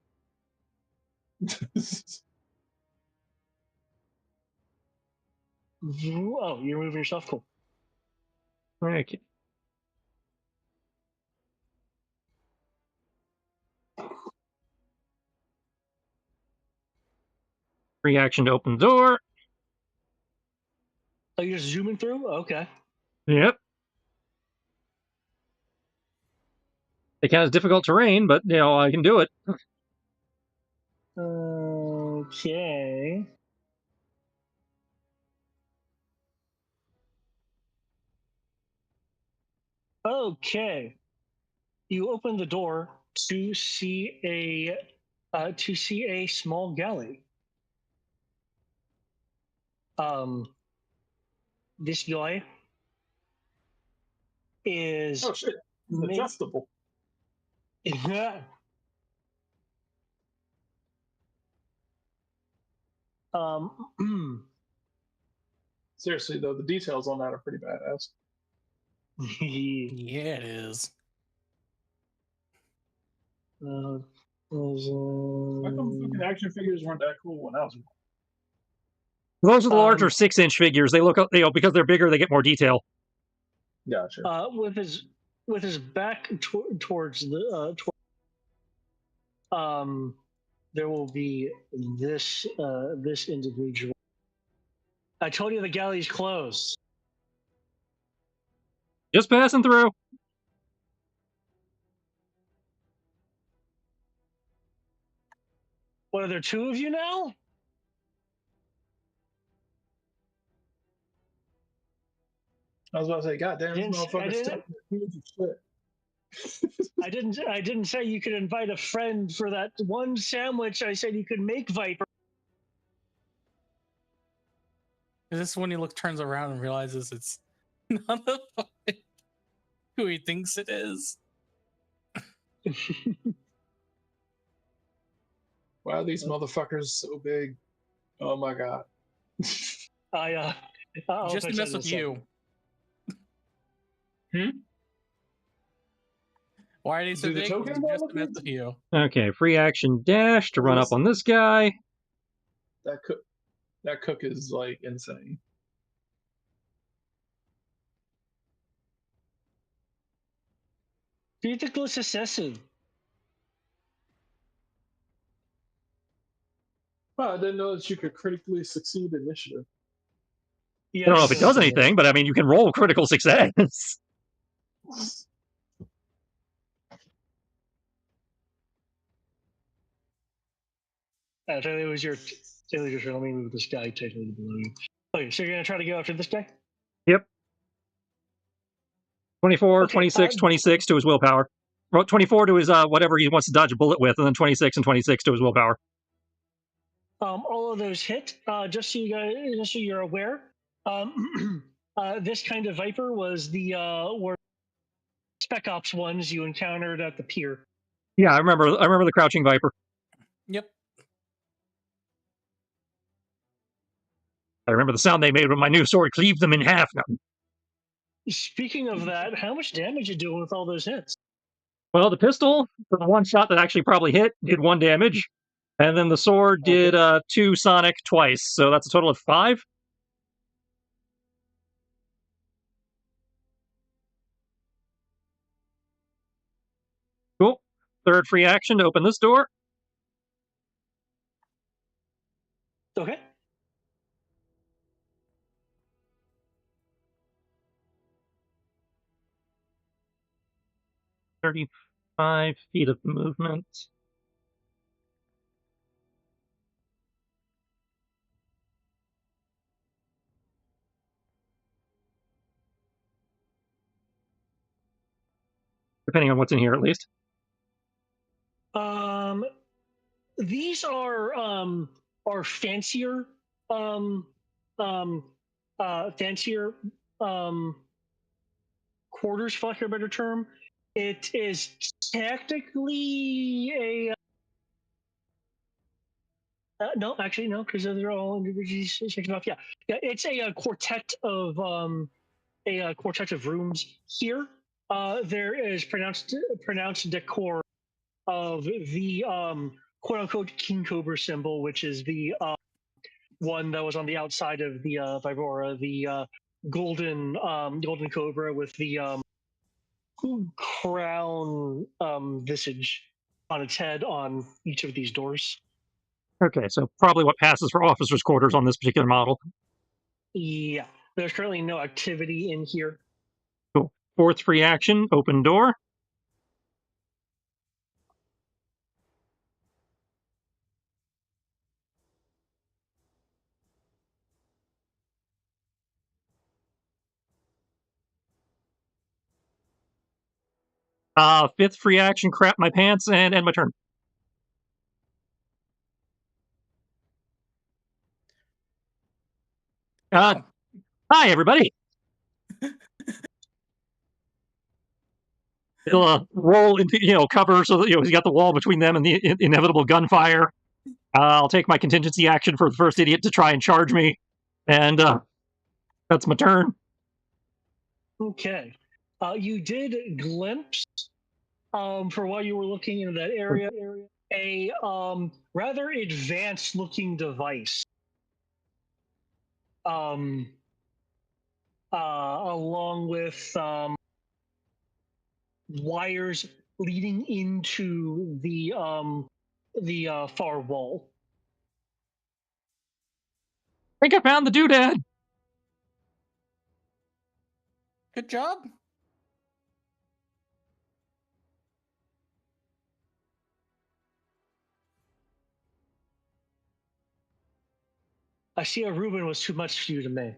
Oh, you're moving yourself? Cool. Okay. Reaction to open the door. Oh, you're just zooming through? Okay. Yep. It kind of difficult terrain, but I can do it. Okay. Okay. You open the door to see a small galley. This guy is Oh shit! It's adjustable. Yeah. Seriously though, the details on that are pretty badass. Yeah, it is. How come fucking action figures weren't that cool when I was? Those are the larger 6-inch figures. They look, because they're bigger, they get more detail. Gotcha. With his back towards the there will be this this individual. I told you the galley's closed. Just passing through. What, are there two of you now? I was about to say, God damn, this motherfucker's stuck in huge shit. I didn't say you could invite a friend for that one sandwich. I said you could make Viper. Is this when he turns around and realizes it's not who he thinks it is? Why are these motherfuckers so big? Oh my god. Just to mess with you. Why are they so big? Just to mess with you. Okay, free action dash to run up on this guy. That cook is like insane. Critical successive. Well, I didn't know that you could critically succeed initiative. Yes. I don't know if it does anything, but I mean, you can roll critical success. Taylor, it was your turn. Let me move this guy technically below you. Okay, so you're going to try to go after this guy? Yep. 24, okay, 26, 26 to his willpower. Well, 24 to his whatever he wants to dodge a bullet with, and then 26 and 26 to his willpower. All of those hit. Just so you're aware, this kind of Viper was the were Spec Ops ones you encountered at the pier. Yeah, I remember the crouching Viper. Yep. I remember the sound they made when my new sword cleaved them in half. Now. Speaking of that, how much damage are you doing with all those hits? Well, the pistol, for the one shot that actually probably hit, did 1 damage. And then the sword did 2 sonic twice. So that's a total of 5. Cool. Third free action to open this door. Okay. "35 feet of movement. Depending on what's in here, at least. These are fancier, fancier quarters, for lack of a better term. It is technically a no, actually no, because they're all individually sectioned off. Yeah, it's a quartet of rooms here. There is pronounced decor of the quote unquote King Cobra symbol, which is the one that was on the outside of the Vibora, the golden Cobra with the crown visage on its head on each of these doors. Okay, so probably what passes for officers' quarters on this particular model. Yeah, there's currently no activity in here. Cool. Fourth free action, open door. Fifth free action, crap my pants, and end my turn. Hi, everybody. He'll roll into, cover so that he's got the wall between them and the inevitable gunfire. I'll take my contingency action for the first idiot to try and charge me, and that's my turn. Okay. You did glimpse for while you were looking into that area, a rather advanced looking device. Along with wires leading into the far wall. I think I found the doodad. Good job. I see a Reuben was too much for you to make.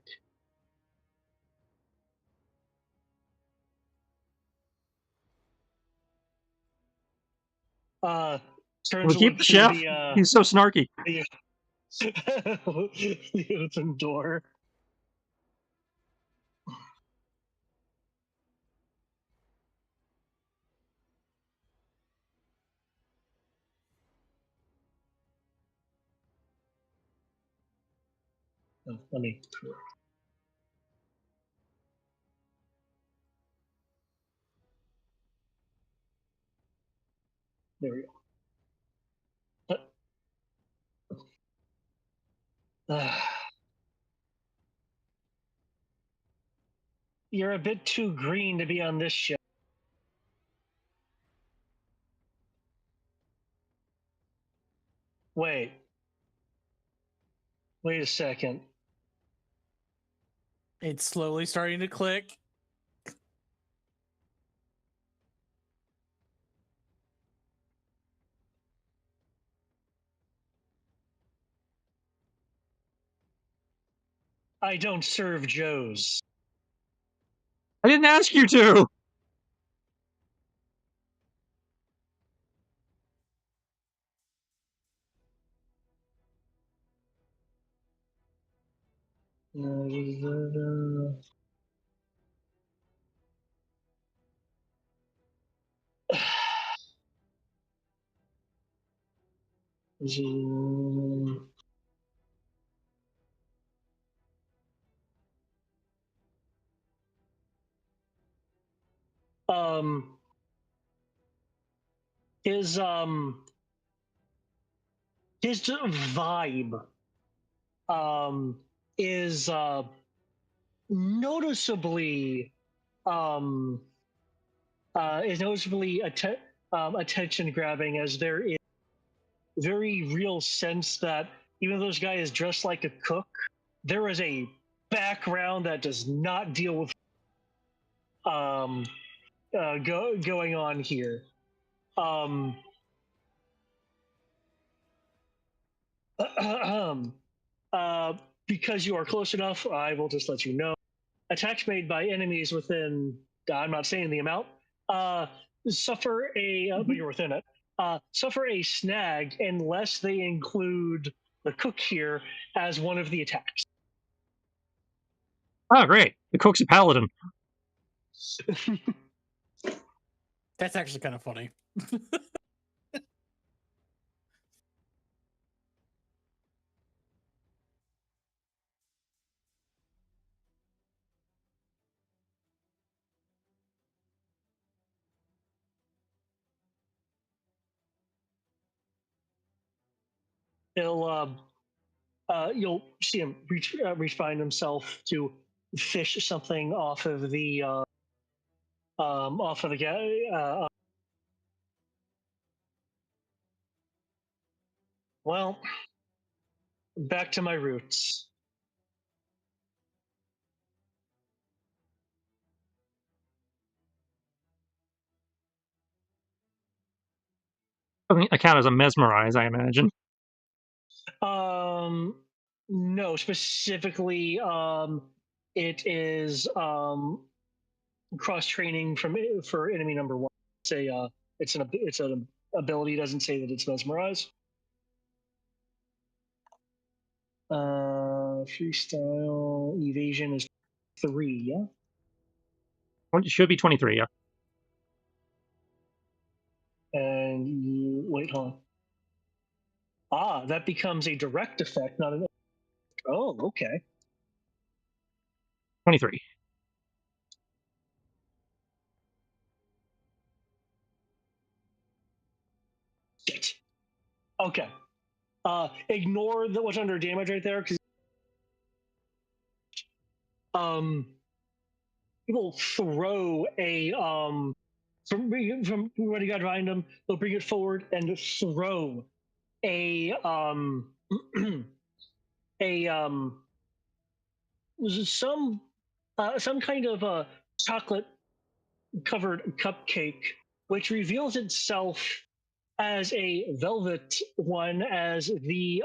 Turns We'll to keep look the through chef. the He's so snarky. the open door. Oh, let me. There we go. You're a bit too green to be on this ship. Wait a second. It's slowly starting to click. I don't serve Joes. I didn't ask you to. Um, his vibe is noticeably attention grabbing, as there is very real sense that even though this guy is dressed like a cook, there is a background that does not deal with going on here. Because you are close enough, I will just let you know. Attacks made by enemies within, I'm not saying the amount, suffer a, but you're within it, suffer a snag unless they include the cook here as one of the attacks. Oh, great. The cook's a paladin. That's actually kind of funny. You'll see him reach find himself to fish something off of the guy. Well, back to my roots. Doesn't count as a mesmerize, I imagine. No, specifically, it is cross training for enemy number one. It's an ability. It doesn't say that it's mesmerize. Freestyle evasion is 3. Yeah. Well, it should be 23. Yeah. And you wait, hold on. That becomes a direct effect, not an. Oh, okay. 23. Shit. Okay. Ignore what's under damage right there, because he will throw a from what you got behind him. They'll bring it forward and throw a a some kind of a chocolate covered cupcake, which reveals itself as a velvet one, as the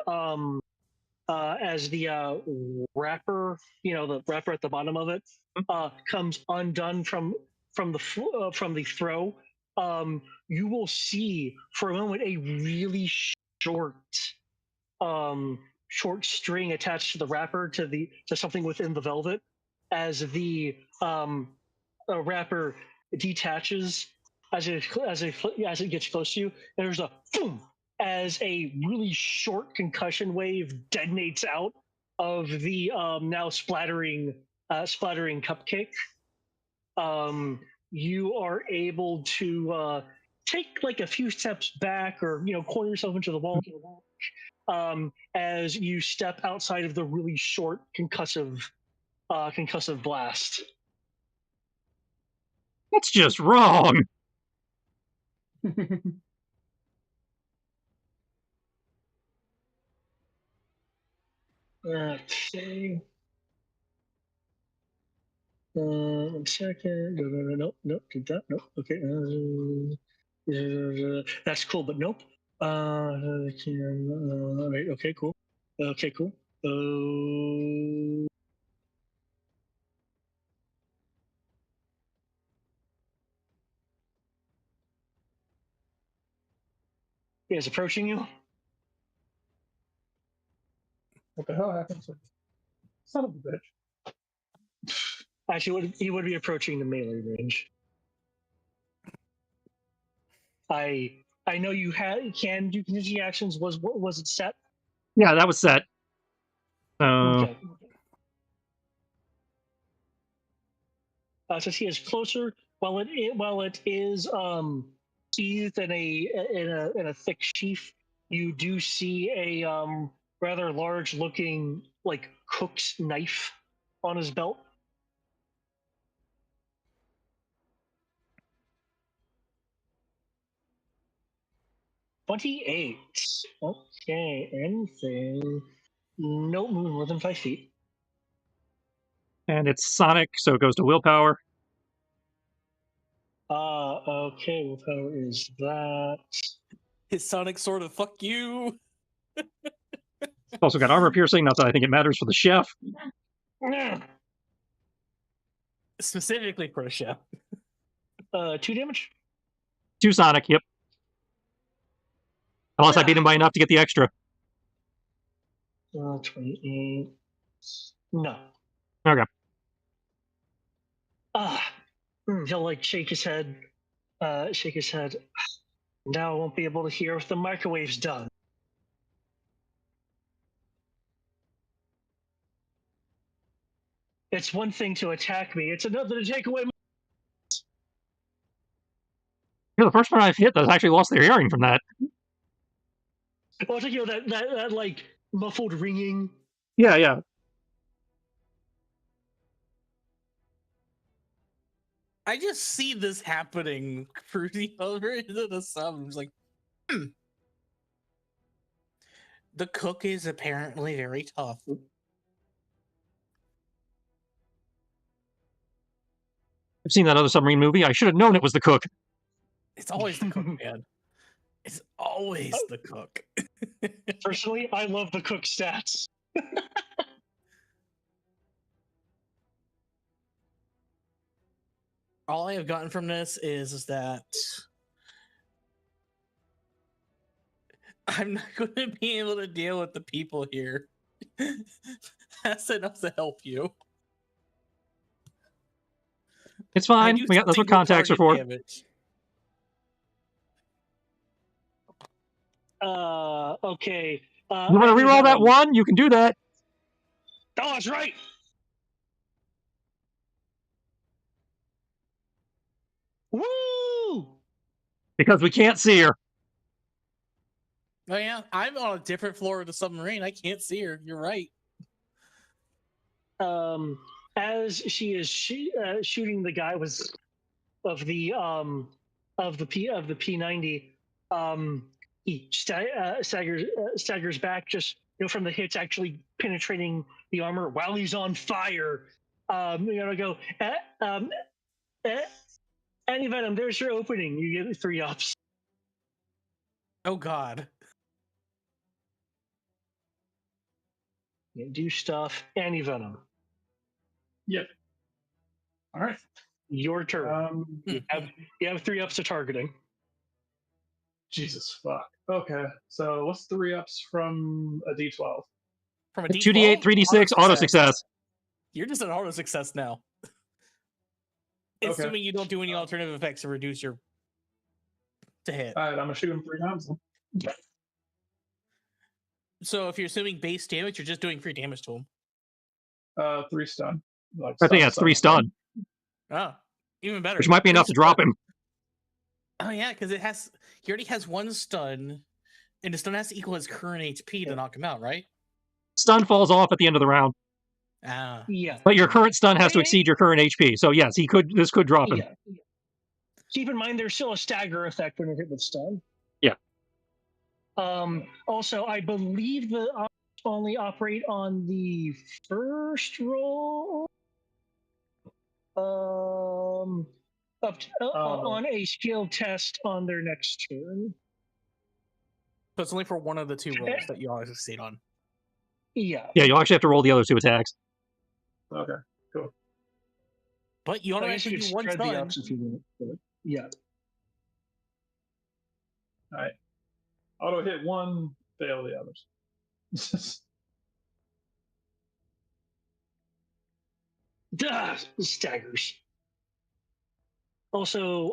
wrapper, the wrapper at the bottom of it, comes undone from the throw. You will see for a moment a really short string attached to the wrapper to something within the velvet, as the wrapper detaches as it gets close to you. And there's a boom as a really short concussion wave detonates out of the now splattering cupcake. You are able to take like a few steps back, or corner yourself into the wall, as you step outside of the really short concussive blast. That's just wrong. Okay. 1 second. Nope. Did that? Nope. Okay. That's cool, but nope. Right. Okay. Cool. Okay. Cool. He is approaching you. What the hell happened to son of a bitch? Actually, he would be approaching the melee range. I know you can do contingency actions. Was it set? Yeah, that was set. Okay. Since he is closer, while it is sheathed in a thick sheath, you do see a rather large looking like cook's knife on his belt. $28. Okay, anything? No, moving more than 5 feet. And it's Sonic, so it goes to willpower. Okay, willpower is that. His Sonic sword of fuck you. It's also got armor piercing, not that I think it matters for the chef. Specifically for a chef. 2 damage? 2 Sonic, yep. Unless I beat him by enough to get the extra. 28. No. Okay. He'll like shake his head. Now I won't be able to hear if the microwave's done. It's one thing to attack me, it's another to take away my... You're the first one I've hit that's actually lost their hearing from that. Oh, it's like, that like muffled ringing. Yeah. I just see this happening cruising over into the sun. I'm just like, The cook is apparently very tough. I've seen that other submarine movie. I should have known it was the cook. It's always the cook, man. It's always the cook. Personally, I love the cook stats. All I have gotten from this is that I'm not going to be able to deal with the people here. That's enough to help you. It's fine. That's what contacts are for. Damage. Okay. You want to reroll that 1? You can do that. Oh, that's right. Woo! Because we can't see her. Oh yeah, I'm on a different floor of the submarine. I can't see her. You're right. As she is shooting the guy of the P90, he staggers back, just from the hits actually penetrating the armor while he's on fire. Go Anti-Venom, there's your opening. You get 3 ups. Oh god. You do stuff. Anti-Venom. Yep. All right. Your turn. You have 3 ups to targeting. Jesus fuck. Okay. So what's 3 ups from a D12? From a 2d8, 3d6, auto success. You're just an auto success now. Okay. Assuming you don't do any alternative effects to reduce your to hit. All right, I'm gonna shoot him 3 times. Then. So if you're assuming base damage, you're just doing free damage to him. 3 stun. Like I think that's 3 stun, Oh, even better. which might be enough to drop him. Oh yeah, because he already has 1 stun, and the stun has to equal his current HP to knock him out, right? Stun falls off at the end of the round. Ah. Yeah. But your current stun has to exceed your current HP. So yes, this could drop him. Yeah. Keep in mind, there's still a stagger effect when you're hit with stun. Yeah. Also, I believe the ops only operate on the first roll. On a skill test on their next turn. So it's only for one of the 2 rolls that you always succeed on. Yeah. Yeah, you'll actually have to roll the other 2 attacks. Okay, cool. But you I guess automatically you do could 1 spread the stun. ups if you want. But yeah. All right. Auto hit 1, fail the others. Duh, staggers. Also,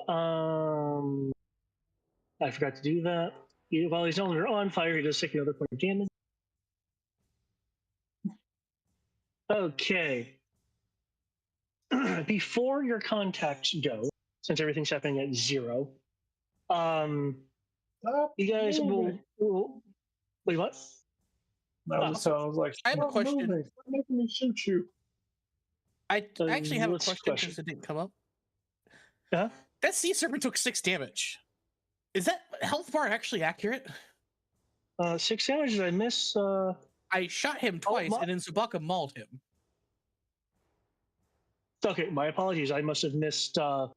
I forgot to do that. While he's no longer on fire, he does take another point of damage. Okay. Before your contacts go, since everything's happening at 0, you guys will wait. What? I was like, I have a question. Moving. Stop making me shoot you. I actually have a what's the question since it didn't come up. Huh? That sea serpent took 6 damage. Is that health bar actually accurate? 6 damage. Did I miss? I shot him twice, and then Subaka mauled him. Okay, my apologies. I must have missed. I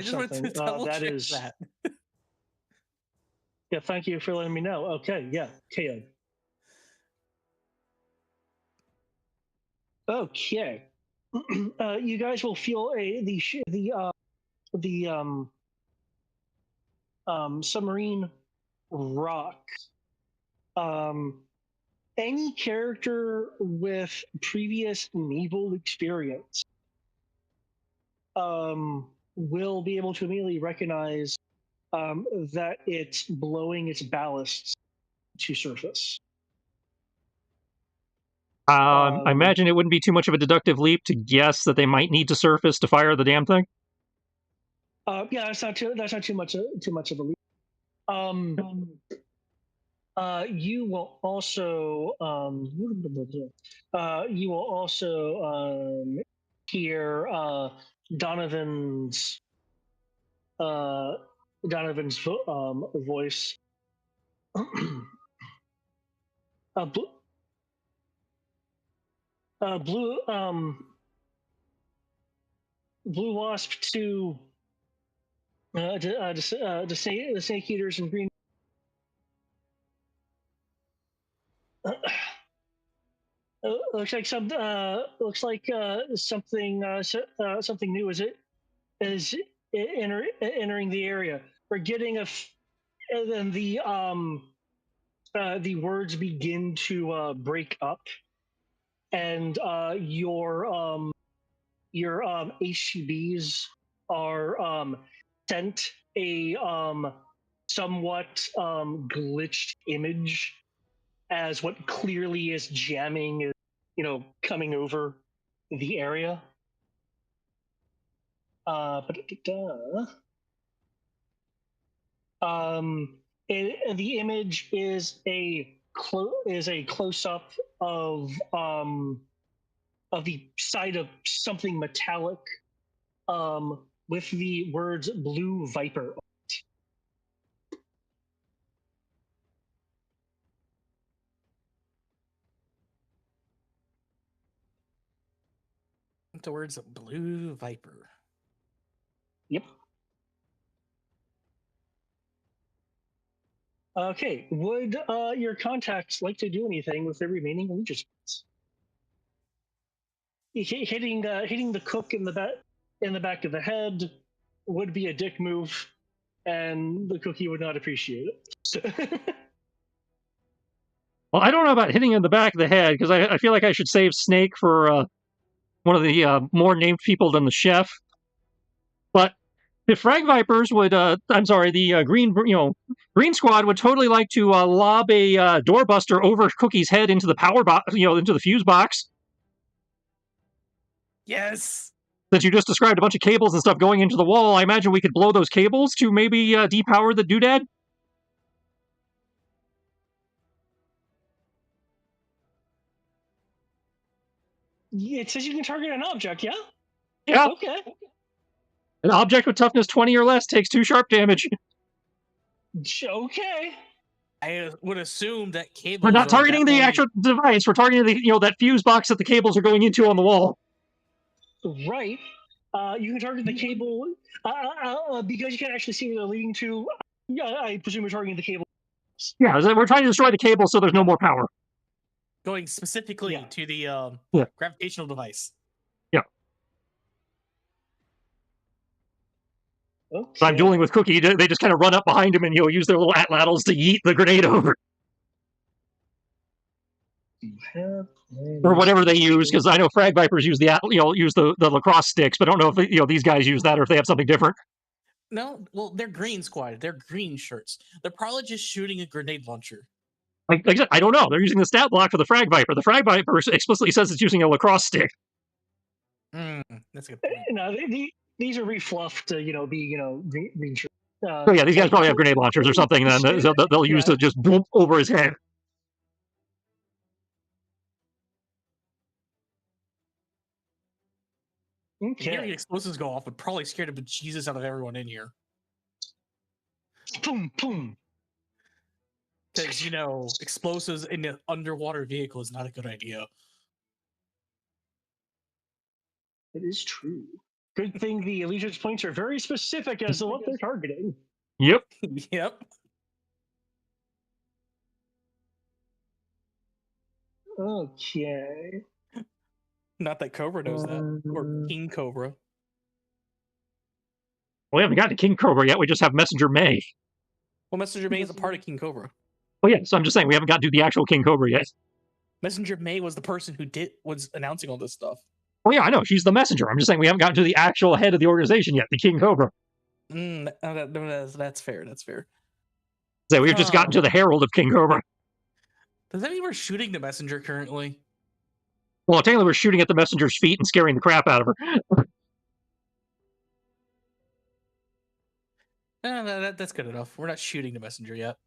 just wanted to double check that. Yeah, thank you for letting me know. Okay, yeah, KO. Okay, you guys will feel the submarine rock. Any character with previous naval experience will be able to immediately recognize that it's blowing its ballasts to surface. I imagine it wouldn't be too much of a deductive leap to guess that they might need to surface to fire the damn thing. Yeah, that's not too much of a leap. You will also hear Donovan's voice. Blue Wasp to the Snake Eaters and Green. Looks like something new is entering the area. We're getting and then the words begin to break up, and your HCBs are sent a somewhat glitched image as what clearly is jamming, coming over the area. the image is a close up of the side of something metallic, with the words "Blue Viper." The words Blue Viper. Yep. Okay. Would your contacts like to do anything with their remaining allegiance points? Hitting the cook in the back of the head would be a dick move, and the cookie would not appreciate it. Well, I don't know about hitting in the back of the head, because I feel like I should save Snake for one of the more named people than the chef. But the Frag Vipers would, I'm sorry, the Green Squad would totally like to lob a doorbuster over Cookie's head into the power box, into the fuse box. Yes. Since you just described a bunch of cables and stuff going into the wall, I imagine we could blow those cables to maybe depower the doodad. It says you can target an object, yeah? Yeah. Okay. An object with toughness 20 or less takes 2 sharp damage. Okay. I would assume that cables. We're not are targeting the definitely- actual device. We're targeting the that fuse box that the cables are going into on the wall. Right. You can target the cable because you can actually see where they're leading to. I presume you're targeting the cable. Yeah, we're trying to destroy the cable so there's no more power. Going specifically Yeah. to the Yeah. gravitational device. Okay. So I'm dueling with Cookie. They just kind of run up behind him and use their little atlatls to yeet the grenade over. Or whatever they use, because I know Frag Vipers use the lacrosse sticks, but I don't know if these guys use that or if they have something different. No, well, they're green squad. They're green shirts. They're probably just shooting a grenade launcher. Like I said, I don't know. They're using the stat block for the Frag Viper. The Frag Viper explicitly says it's using a lacrosse stick. That's a good point. No, these are refluffed to be green shirt. So yeah, these guys probably have grenade launchers or something. Then they'll use to just boom over his head. Hearing Okay. explosives go off would probably scare the bejesus out of everyone in here. Boom, boom. Because, explosives in an underwater vehicle is not a good idea. It is true. Good thing the allegiance points are very specific as to what they're targeting. Yep. Yep. Okay. Not that Cobra knows that. Or King Cobra. We haven't gotten to King Cobra yet. We just have Messenger May. Well, Messenger May is a part of King Cobra. Oh yeah, so I'm just saying we haven't gotten to the actual King Cobra yet. Messenger May was the person who was announcing all this stuff. Oh yeah, I know. She's the messenger. I'm just saying we haven't gotten to the actual head of the organization yet, the King Cobra. That's fair. That's fair. So we've just gotten to the herald of King Cobra. Does that mean we're shooting the messenger currently? Well, technically we're shooting at the messenger's feet and scaring the crap out of her. No, that's good enough. We're not shooting the messenger yet.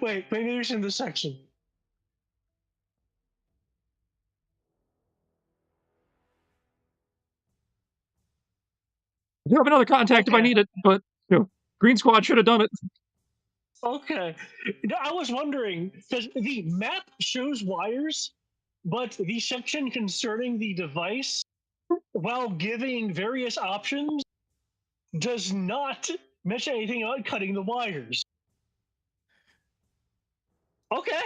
Wait, maybe there's in this section. I do have another contact if I need it, but Green Squad should have done it. Okay. No, I was wondering, because the map shows wires, but the section concerning the device, while giving various options, does not mention anything about cutting the wires. Okay.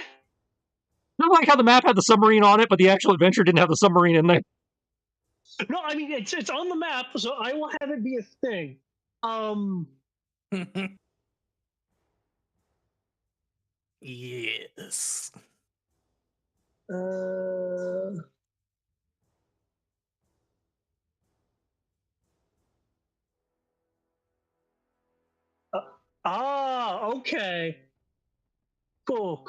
I like how the map had the submarine on it, but the actual adventure didn't have the submarine in there. No, I mean it's on the map, so I will have it be a thing. Yes. Okay. Cool.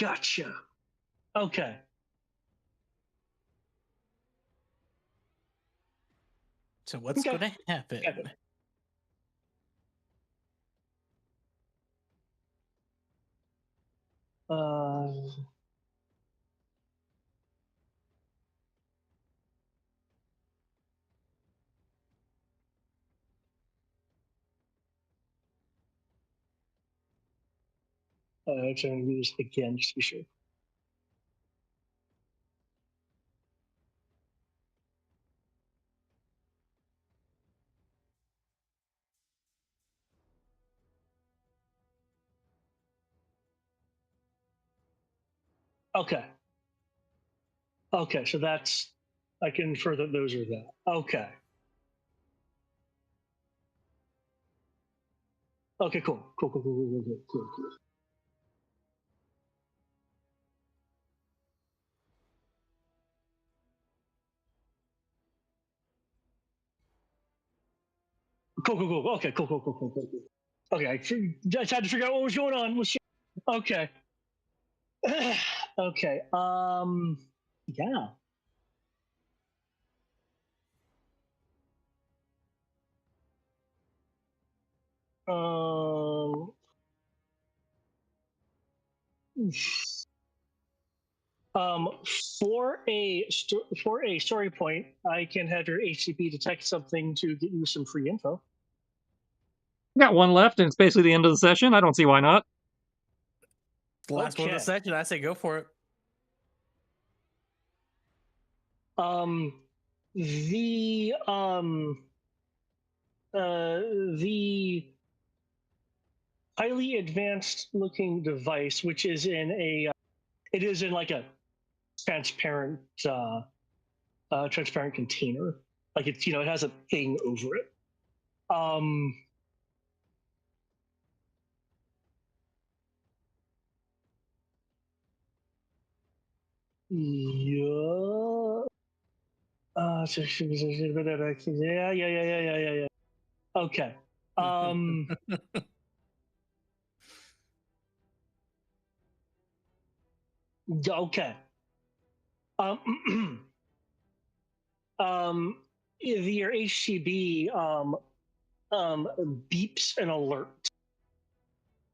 Gotcha. Okay. So what's Okay. going to happen? Got it. I'm trying to do this again just to be sure. Okay. Okay, so that's, I can infer that those are that. Okay. Okay, cool. Cool. Cool. Okay, cool. Okay, I just had to figure out what was going on. Okay. Okay. Yeah. Um. Um, for a story point, I can have your HCP detect something to get you some free info. Got one left, and it's basically the end of the session. I don't see why not. The last one of the Okay. session, I say go for it. The highly advanced looking device, which is in a, it is in like a transparent, transparent container. Like it's, it has a thing over it. Yeah. Yeah. Okay. Okay. Your HCB beeps an alert.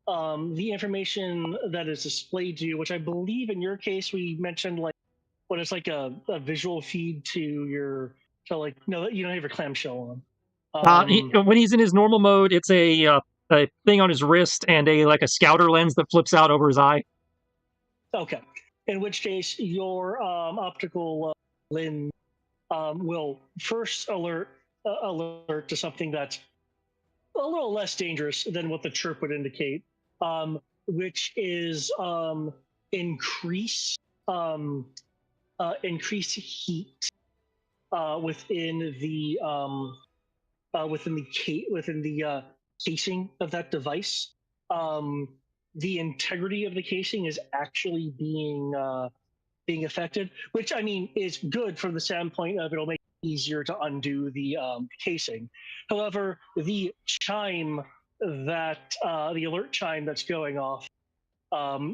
The information that is displayed to you, which I believe in your case we mentioned, like when it's like a visual feed to your, so like no, you don't have your clamshell on. When he's in his normal mode, it's a thing on his wrist and a scouter lens that flips out over his eye. Okay. In which case, your optical lens will first alert to something that's a little less dangerous than what the chirp would indicate, which is increase heat within the casing of that device. The integrity of the casing is actually being affected, which I mean is good from the standpoint of it'll make it easier to undo the casing. However, the chime that the alert chime that's going off,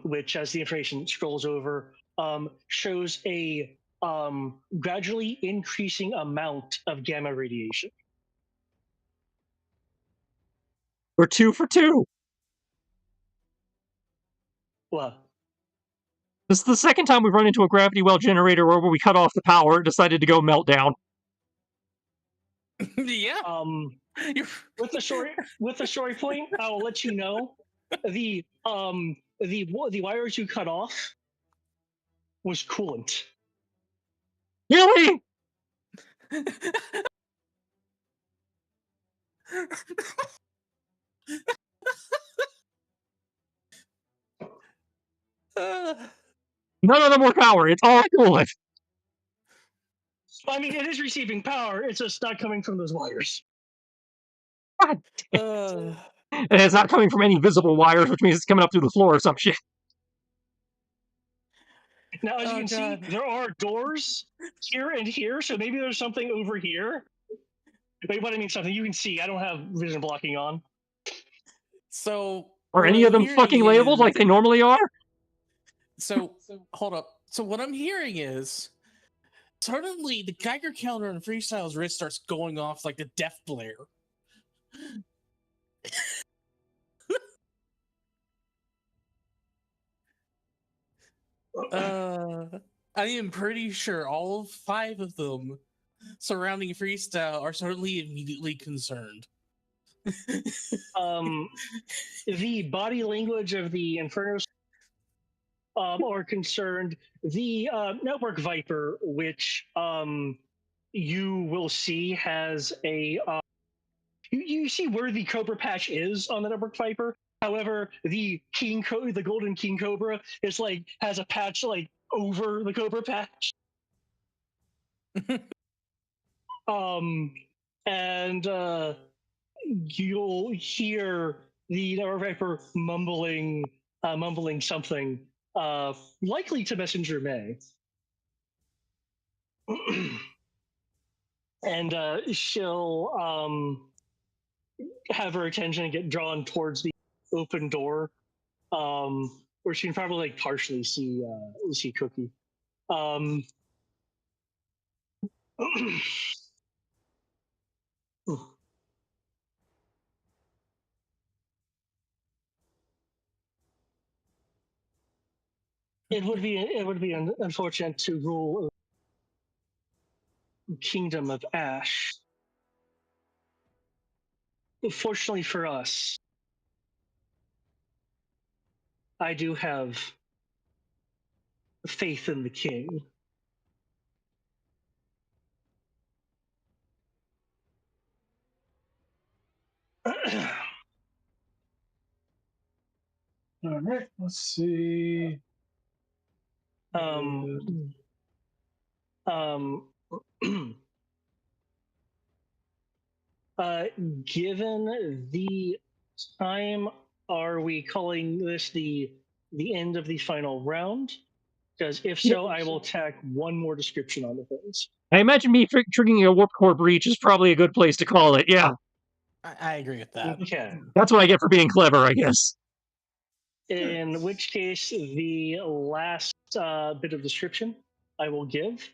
which as the information scrolls over, shows a gradually increasing amount of gamma radiation. We're 2 for 2. Well, This is the second time we've run into a gravity well generator where we cut off the power, it decided to go meltdown. Yeah. With the story point, I will let you know the wires you cut off was coolant. Really? None of them were power. It's all coolant. I mean, it is receiving power. It's just not coming from those wires. God damn. And it's not coming from any visible wires, which means it's coming up through the floor or some shit. Now, as you can see, there are doors here and here, so maybe there's something over here. Wait, what I mean, something you can see. I don't have vision blocking on. So Are what any of I'm them fucking hearing labeled like is- they normally are? So hold up. So what I'm hearing is suddenly the Geiger counter on Freestyle's wrist starts going off like the death blare. I am pretty sure all 5 of them surrounding Freestyle are certainly immediately concerned. The body language of the Infernos are concerned. The Network Viper, which you will see has a you see where the Cobra patch is on the Network Viper. However, the the Golden King Cobra is like has a patch like over the Cobra patch. And you'll hear the Network Viper mumbling something, likely to Messenger May. And she'll have her attention get drawn towards the open door, where she can probably like partially see Cookie. It would be unfortunate to rule a kingdom of ash. Fortunately for us, I do have faith in the king. All right, let's see. um, given the time, are we calling this the end of the final round? Because if so, I will tack one more description on the things. I imagine me triggering a warp core breach is probably a good place to call it. Yeah, I agree with that. Okay. that's what I get for being clever, I guess. In which case, the last bit of description I will give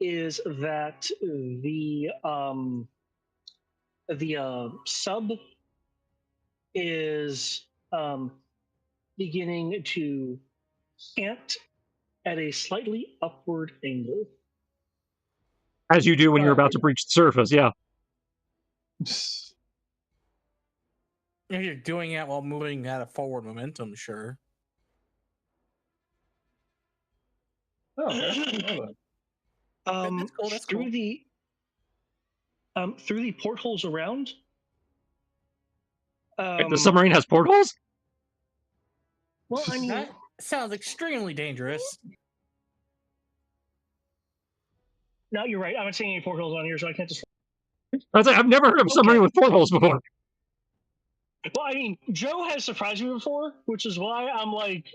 is that the sub is beginning to cant at a slightly upward angle. As you do when you're about to breach the surface, yeah. If you're doing it while moving at a forward momentum, sure. Oh, okay. That's cool. That's through cool. Through the portholes around. The submarine has portholes? Well, I mean, that sounds extremely dangerous. no, you're right. I'm not seeing any portholes on here, so I can't just. I've never heard of a submarine with portholes before. Well, I mean, Joe has surprised me before, which is why I'm like.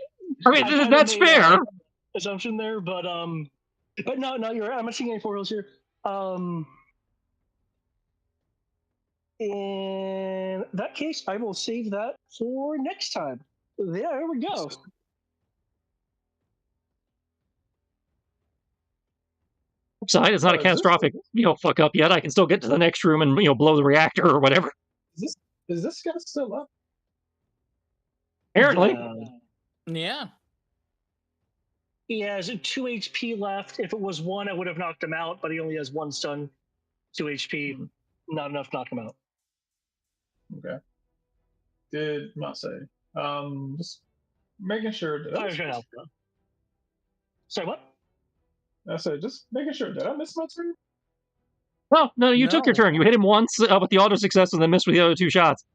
I mean, that's fair. Assumption there, but no, you're right. I'm not seeing any portholes here. In that case, I will save that for next time. There we go. Upside, it's not a catastrophic, fuck up yet. I can still get to the next room and blow the reactor or whatever. Is this guy still up? Apparently. Yeah. He has 2 HP left. If it was 1, I would have knocked him out, but he only has 1 stun, 2 HP. Not enough to knock him out. Okay. Did not say. Just making sure. I was going to help him. Sorry, what? I said, just making sure. Did I miss my turn? No, you took your turn. You hit him once with the auto success and then missed with the other 2 shots.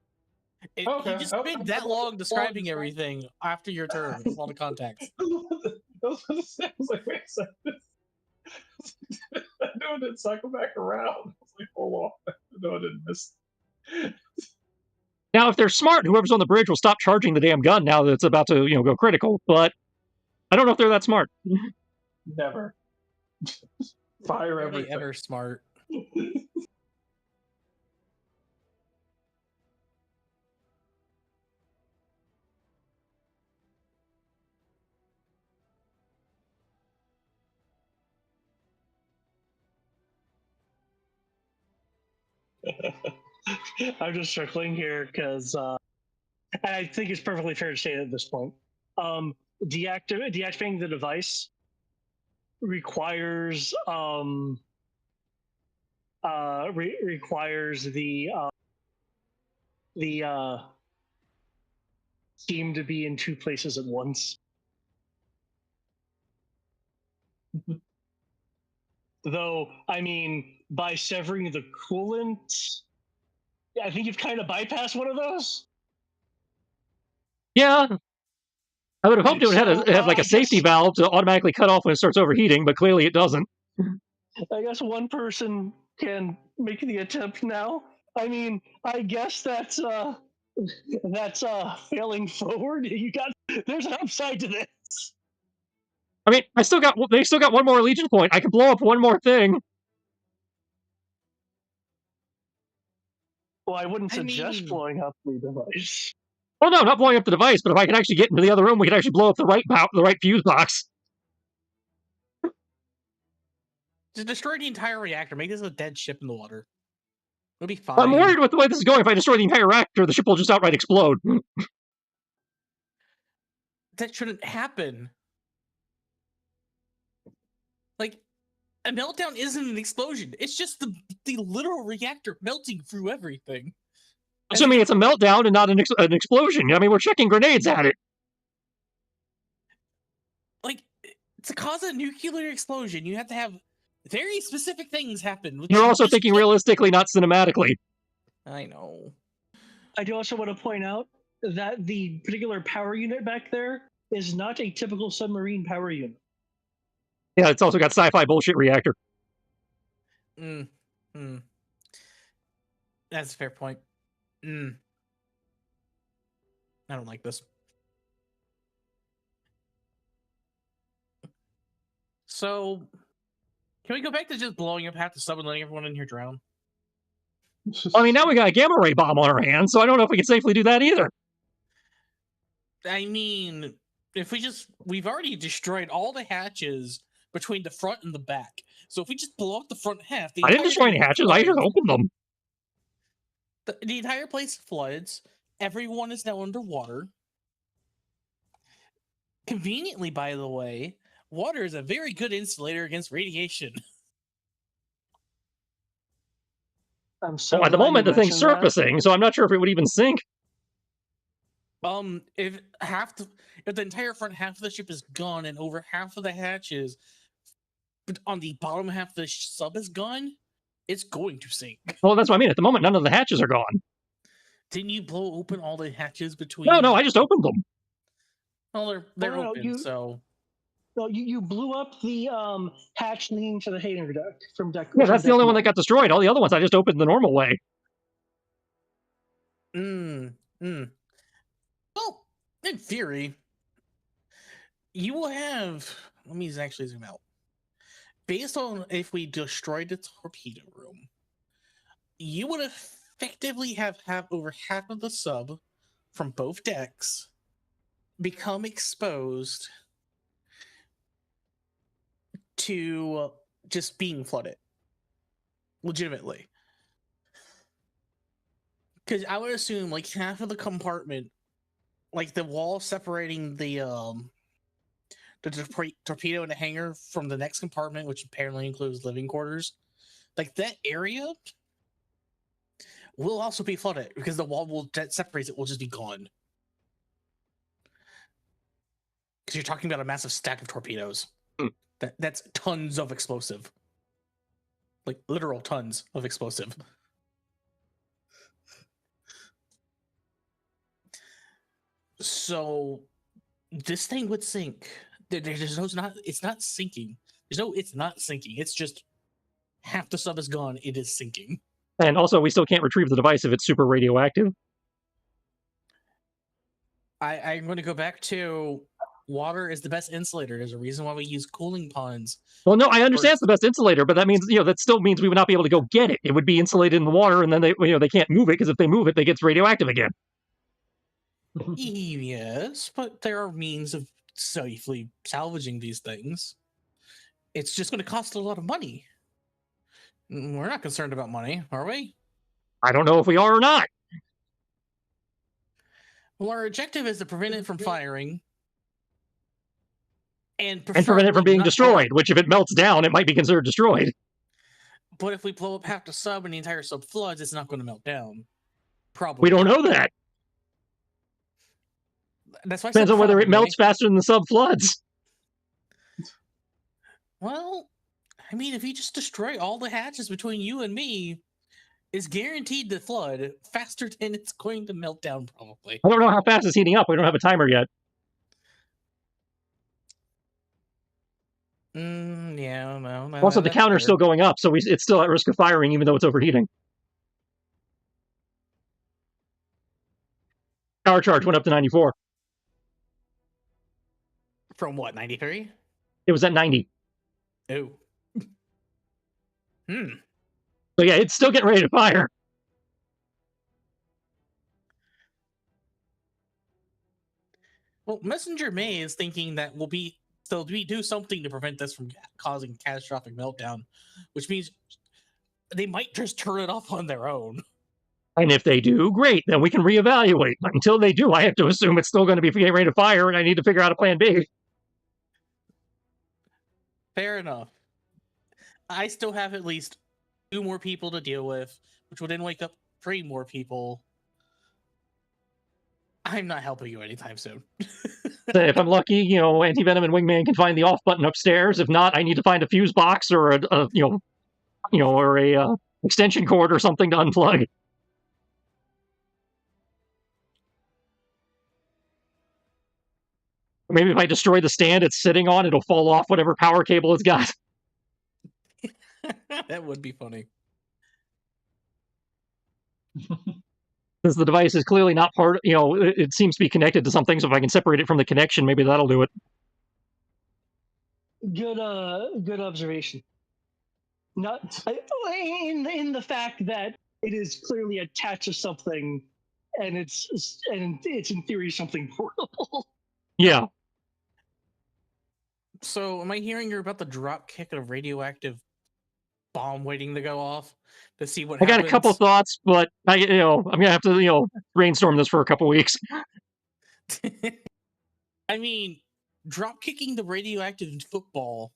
He just spent that long describing everything after your turn with all the context. I was like, wait a second. I know it didn't cycle back around. I was like, hold on. No, I didn't miss. Now, if they're smart, whoever's on the bridge will stop charging the damn gun now that it's about to, go critical. But I don't know if they're that smart. Never. Fire everything. Ever smart. I'm just circling here because I think it's perfectly fair to say at this point. Deactivating the device requires requires the steam to be in two places at once. Though, I mean, by severing the coolant, I think you've kind of bypassed one of those. Yeah, I would have hoped it would have like I a safety guess, valve to automatically cut off when it starts overheating, but clearly it doesn't. I guess one person can make the attempt now. I mean, I guess that's failing forward. There's an upside to this. I mean, they still got one more Legion point. I can blow up one more thing. Well, I wouldn't I suggest mean- blowing up the device. Well, no, not blowing up the device, but if I can actually get into the other room, we could actually blow up the right fuse box. Just destroy the entire reactor. Make this a dead ship in the water. It'll be fine. I'm worried with the way this is going. If I destroy the entire reactor, the ship will just outright explode. That shouldn't happen. Like, a meltdown isn't an explosion. It's just the literal reactor melting through everything. Assuming it's a meltdown and not an explosion. I mean, we're checking grenades at it. Like, to cause a nuclear explosion, you have to have very specific things happen. You're also thinking realistically, not cinematically. I know. I do also want to point out that the particular power unit back there is not a typical submarine power unit. Yeah, it's also got sci-fi bullshit reactor. That's a fair point. I don't like this. So, can we go back to just blowing up half the sub and letting everyone in here drown? I mean, now we got a gamma ray bomb on our hands, so I don't know if we can safely do that either. I mean, if we've already destroyed all the hatches between the front and the back. So if we just blow up the front half, I didn't destroy any hatches. I just opened them. The entire place floods. Everyone is now underwater. Conveniently, by the way, water is a very good insulator against radiation. I'm so Well, at the glad moment, you the thing's mentioned that. surfacing, so I'm not sure if it would even sink. If the entire front half of the ship is gone and over half of the hatches on the bottom half of the sub is gone, it's going to sink. Well, that's what I mean. At the moment, none of the hatches are gone. Didn't you blow open all the hatches between? No, I just opened them. Well, they're no, open, so. No, you blew up the hatch leading to the hangar deck from deck. Yeah, from that's the deck only one one. that got destroyed. All the other ones I just opened the normal way. Well, in theory, you will have. Let me actually zoom out. Based on if we destroyed the torpedo room, you would effectively have over half of the sub from both decks become exposed to just being flooded. Legitimately. Because I would assume like half of the compartment, like the wall separating the torpedo and the hangar from the next compartment, which apparently includes living quarters, like that area will also be flooded because the wall that separates it will just be gone. Because you're talking about a massive stack of torpedoes. That's tons of explosive. Like literal tons of explosive. So this thing would sink. It's not sinking. It's not sinking. It's just half the sub is gone. It is sinking. And also, we still can't retrieve the device if it's super radioactive. I'm going to go back to water is the best insulator. There's a reason why we use cooling ponds. Well, no, I understand it's the best insulator, but that means, that still means we would not be able to go get it. It would be insulated in the water, and then they can't move it, because if they move it, it gets radioactive again. Yes, but there are means of safely salvaging these things. It's just going to cost a lot of money. We're not concerned about money, are we? I don't know if we are or not. Well, our objective is to prevent it from firing. And prevent it from preferably being not blow destroyed, up. which if it melts down, it might be considered destroyed. But if we blow up half the sub and the entire sub floods, it's not going to melt down. Probably. We don't know that. That's why I Depends said on whether it probably. melts faster than the sub floods. Well, I mean, if you just destroy all the hatches between you and me, it's guaranteed to flood faster than it's going to melt down, probably. I don't know how fast it's heating up. We don't have a timer yet. Yeah, no. Also, the counter's still going up, so it's still at risk of firing, even though it's overheating. Power charge went up to 94. From what, 93? It was at 90. Oh. So yeah, it's still getting ready to fire. Well, Messenger May is thinking that we do something to prevent this from causing catastrophic meltdown, which means they might just turn it off on their own. And if they do, great, then we can reevaluate. But until they do, I have to assume it's still going to be getting ready to fire, and I need to figure out a plan B. Fair enough. I still have at least 2 more people to deal with, which will then wake up 3 more people. I'm not helping you anytime soon. If I'm lucky, Anti-Venom and Wingman can find the off button upstairs. If not, I need to find a fuse box or a extension cord or something to unplug. Maybe if I destroy the stand it's sitting on, it'll fall off whatever power cable it's got. That would be funny. Since the device is clearly not it seems to be connected to something, so if I can separate it from the connection, maybe that'll do it. Good observation. Not in the fact that it is clearly attached to something, and it's in theory something portable. Yeah. So, am I hearing you're about to drop kick a radioactive bomb waiting to go off to see what happens? I got a couple thoughts, but I'm gonna have to brainstorm this for a couple weeks. I mean, drop kicking the radioactive football.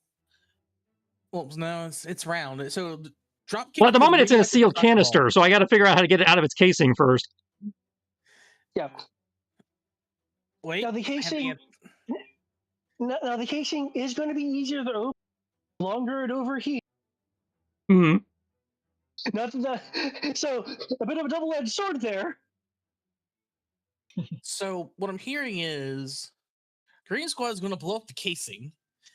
Well, no, it's round. So drop kick. Well, at the moment, it's in a sealed canister, so I got to figure out how to get it out of its casing first. Yeah. Wait. Now the casing. Now the casing is going to be easier to open, longer it overheats. Hmm. So a bit of a double-edged sword there. So what I'm hearing is Green Squad is going to blow up the casing,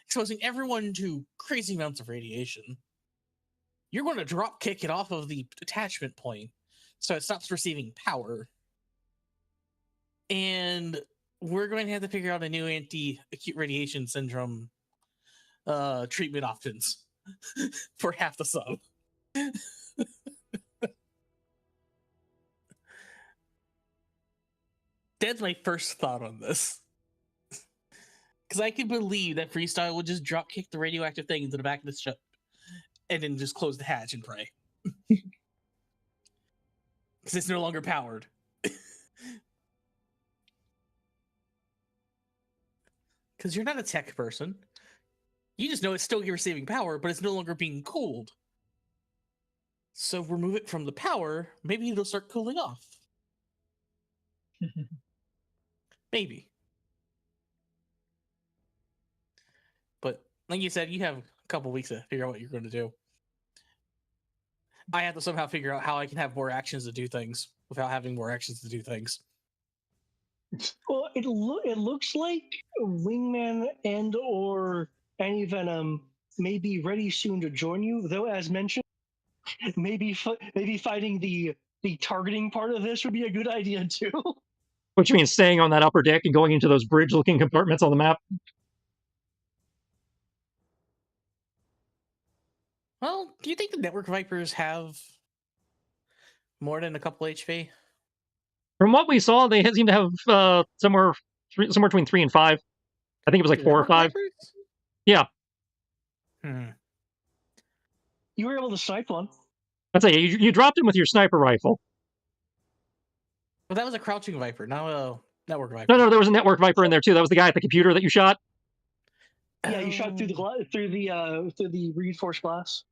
exposing everyone to crazy amounts of radiation. You're going to drop kick it off of the attachment point so it stops receiving power. And we're going to have to figure out a new anti-acute radiation syndrome treatment options for half the sub. That's my first thought on this. Because I can believe that Freestyle would just drop kick the radioactive thing into the back of the ship and then just close the hatch and pray. Because it's no longer powered. Because you're not a tech person. You just know it's still receiving power, but it's no longer being cooled. So remove it from the power, maybe it'll start cooling off. Maybe. But like you said, you have a couple weeks to figure out what you're going to do. I have to somehow figure out how I can have more actions to do things without having more actions to do things. Well, it looks like Wingman and or Anti-Venom may be ready soon to join you, though as mentioned, maybe fighting the targeting part of this would be a good idea too. Which means staying on that upper deck and going into those bridge-looking compartments on the map. Well, do you think the Network Vipers have more than a couple HP? From what we saw, they seem to have somewhere between 3 and 5. I think it was like 4 or 5. Vipers? Yeah. Hmm. You were able to snipe one. I'd say you dropped him with your sniper rifle. Well, that was a crouching viper, not a network viper. No, there was a network viper in there too. That was the guy at the computer that you shot. Yeah, you shot through the reinforced glass.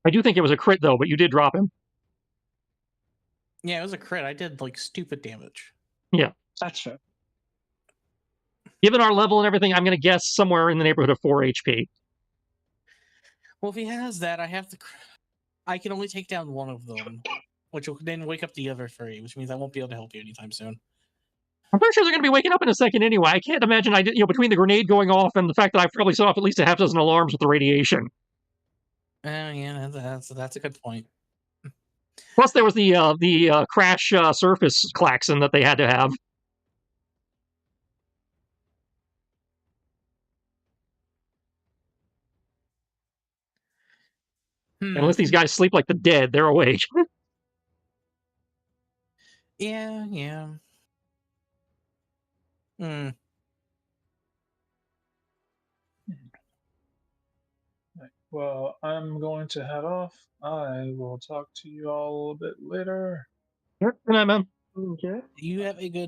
I do think it was a crit though, but you did drop him. Yeah, it was a crit. I did like stupid damage. Yeah, that's fair. Given our level and everything, I'm going to guess somewhere in the neighborhood of 4 HP. Well, if he has that, I can only take down one of them, which will then wake up the other 3, which means I won't be able to help you anytime soon. I'm pretty sure they're going to be waking up in a second anyway. I can't imagine between the grenade going off and the fact that I probably set off at least a half dozen alarms with the radiation. Yeah, that's a good point. Plus, there was the crash surface klaxon that they had to have. Unless these guys sleep like the dead, they're awake. Yeah. Well, I'm going to head off. I will talk to you all a little bit later. Good night, man. Okay. You have a good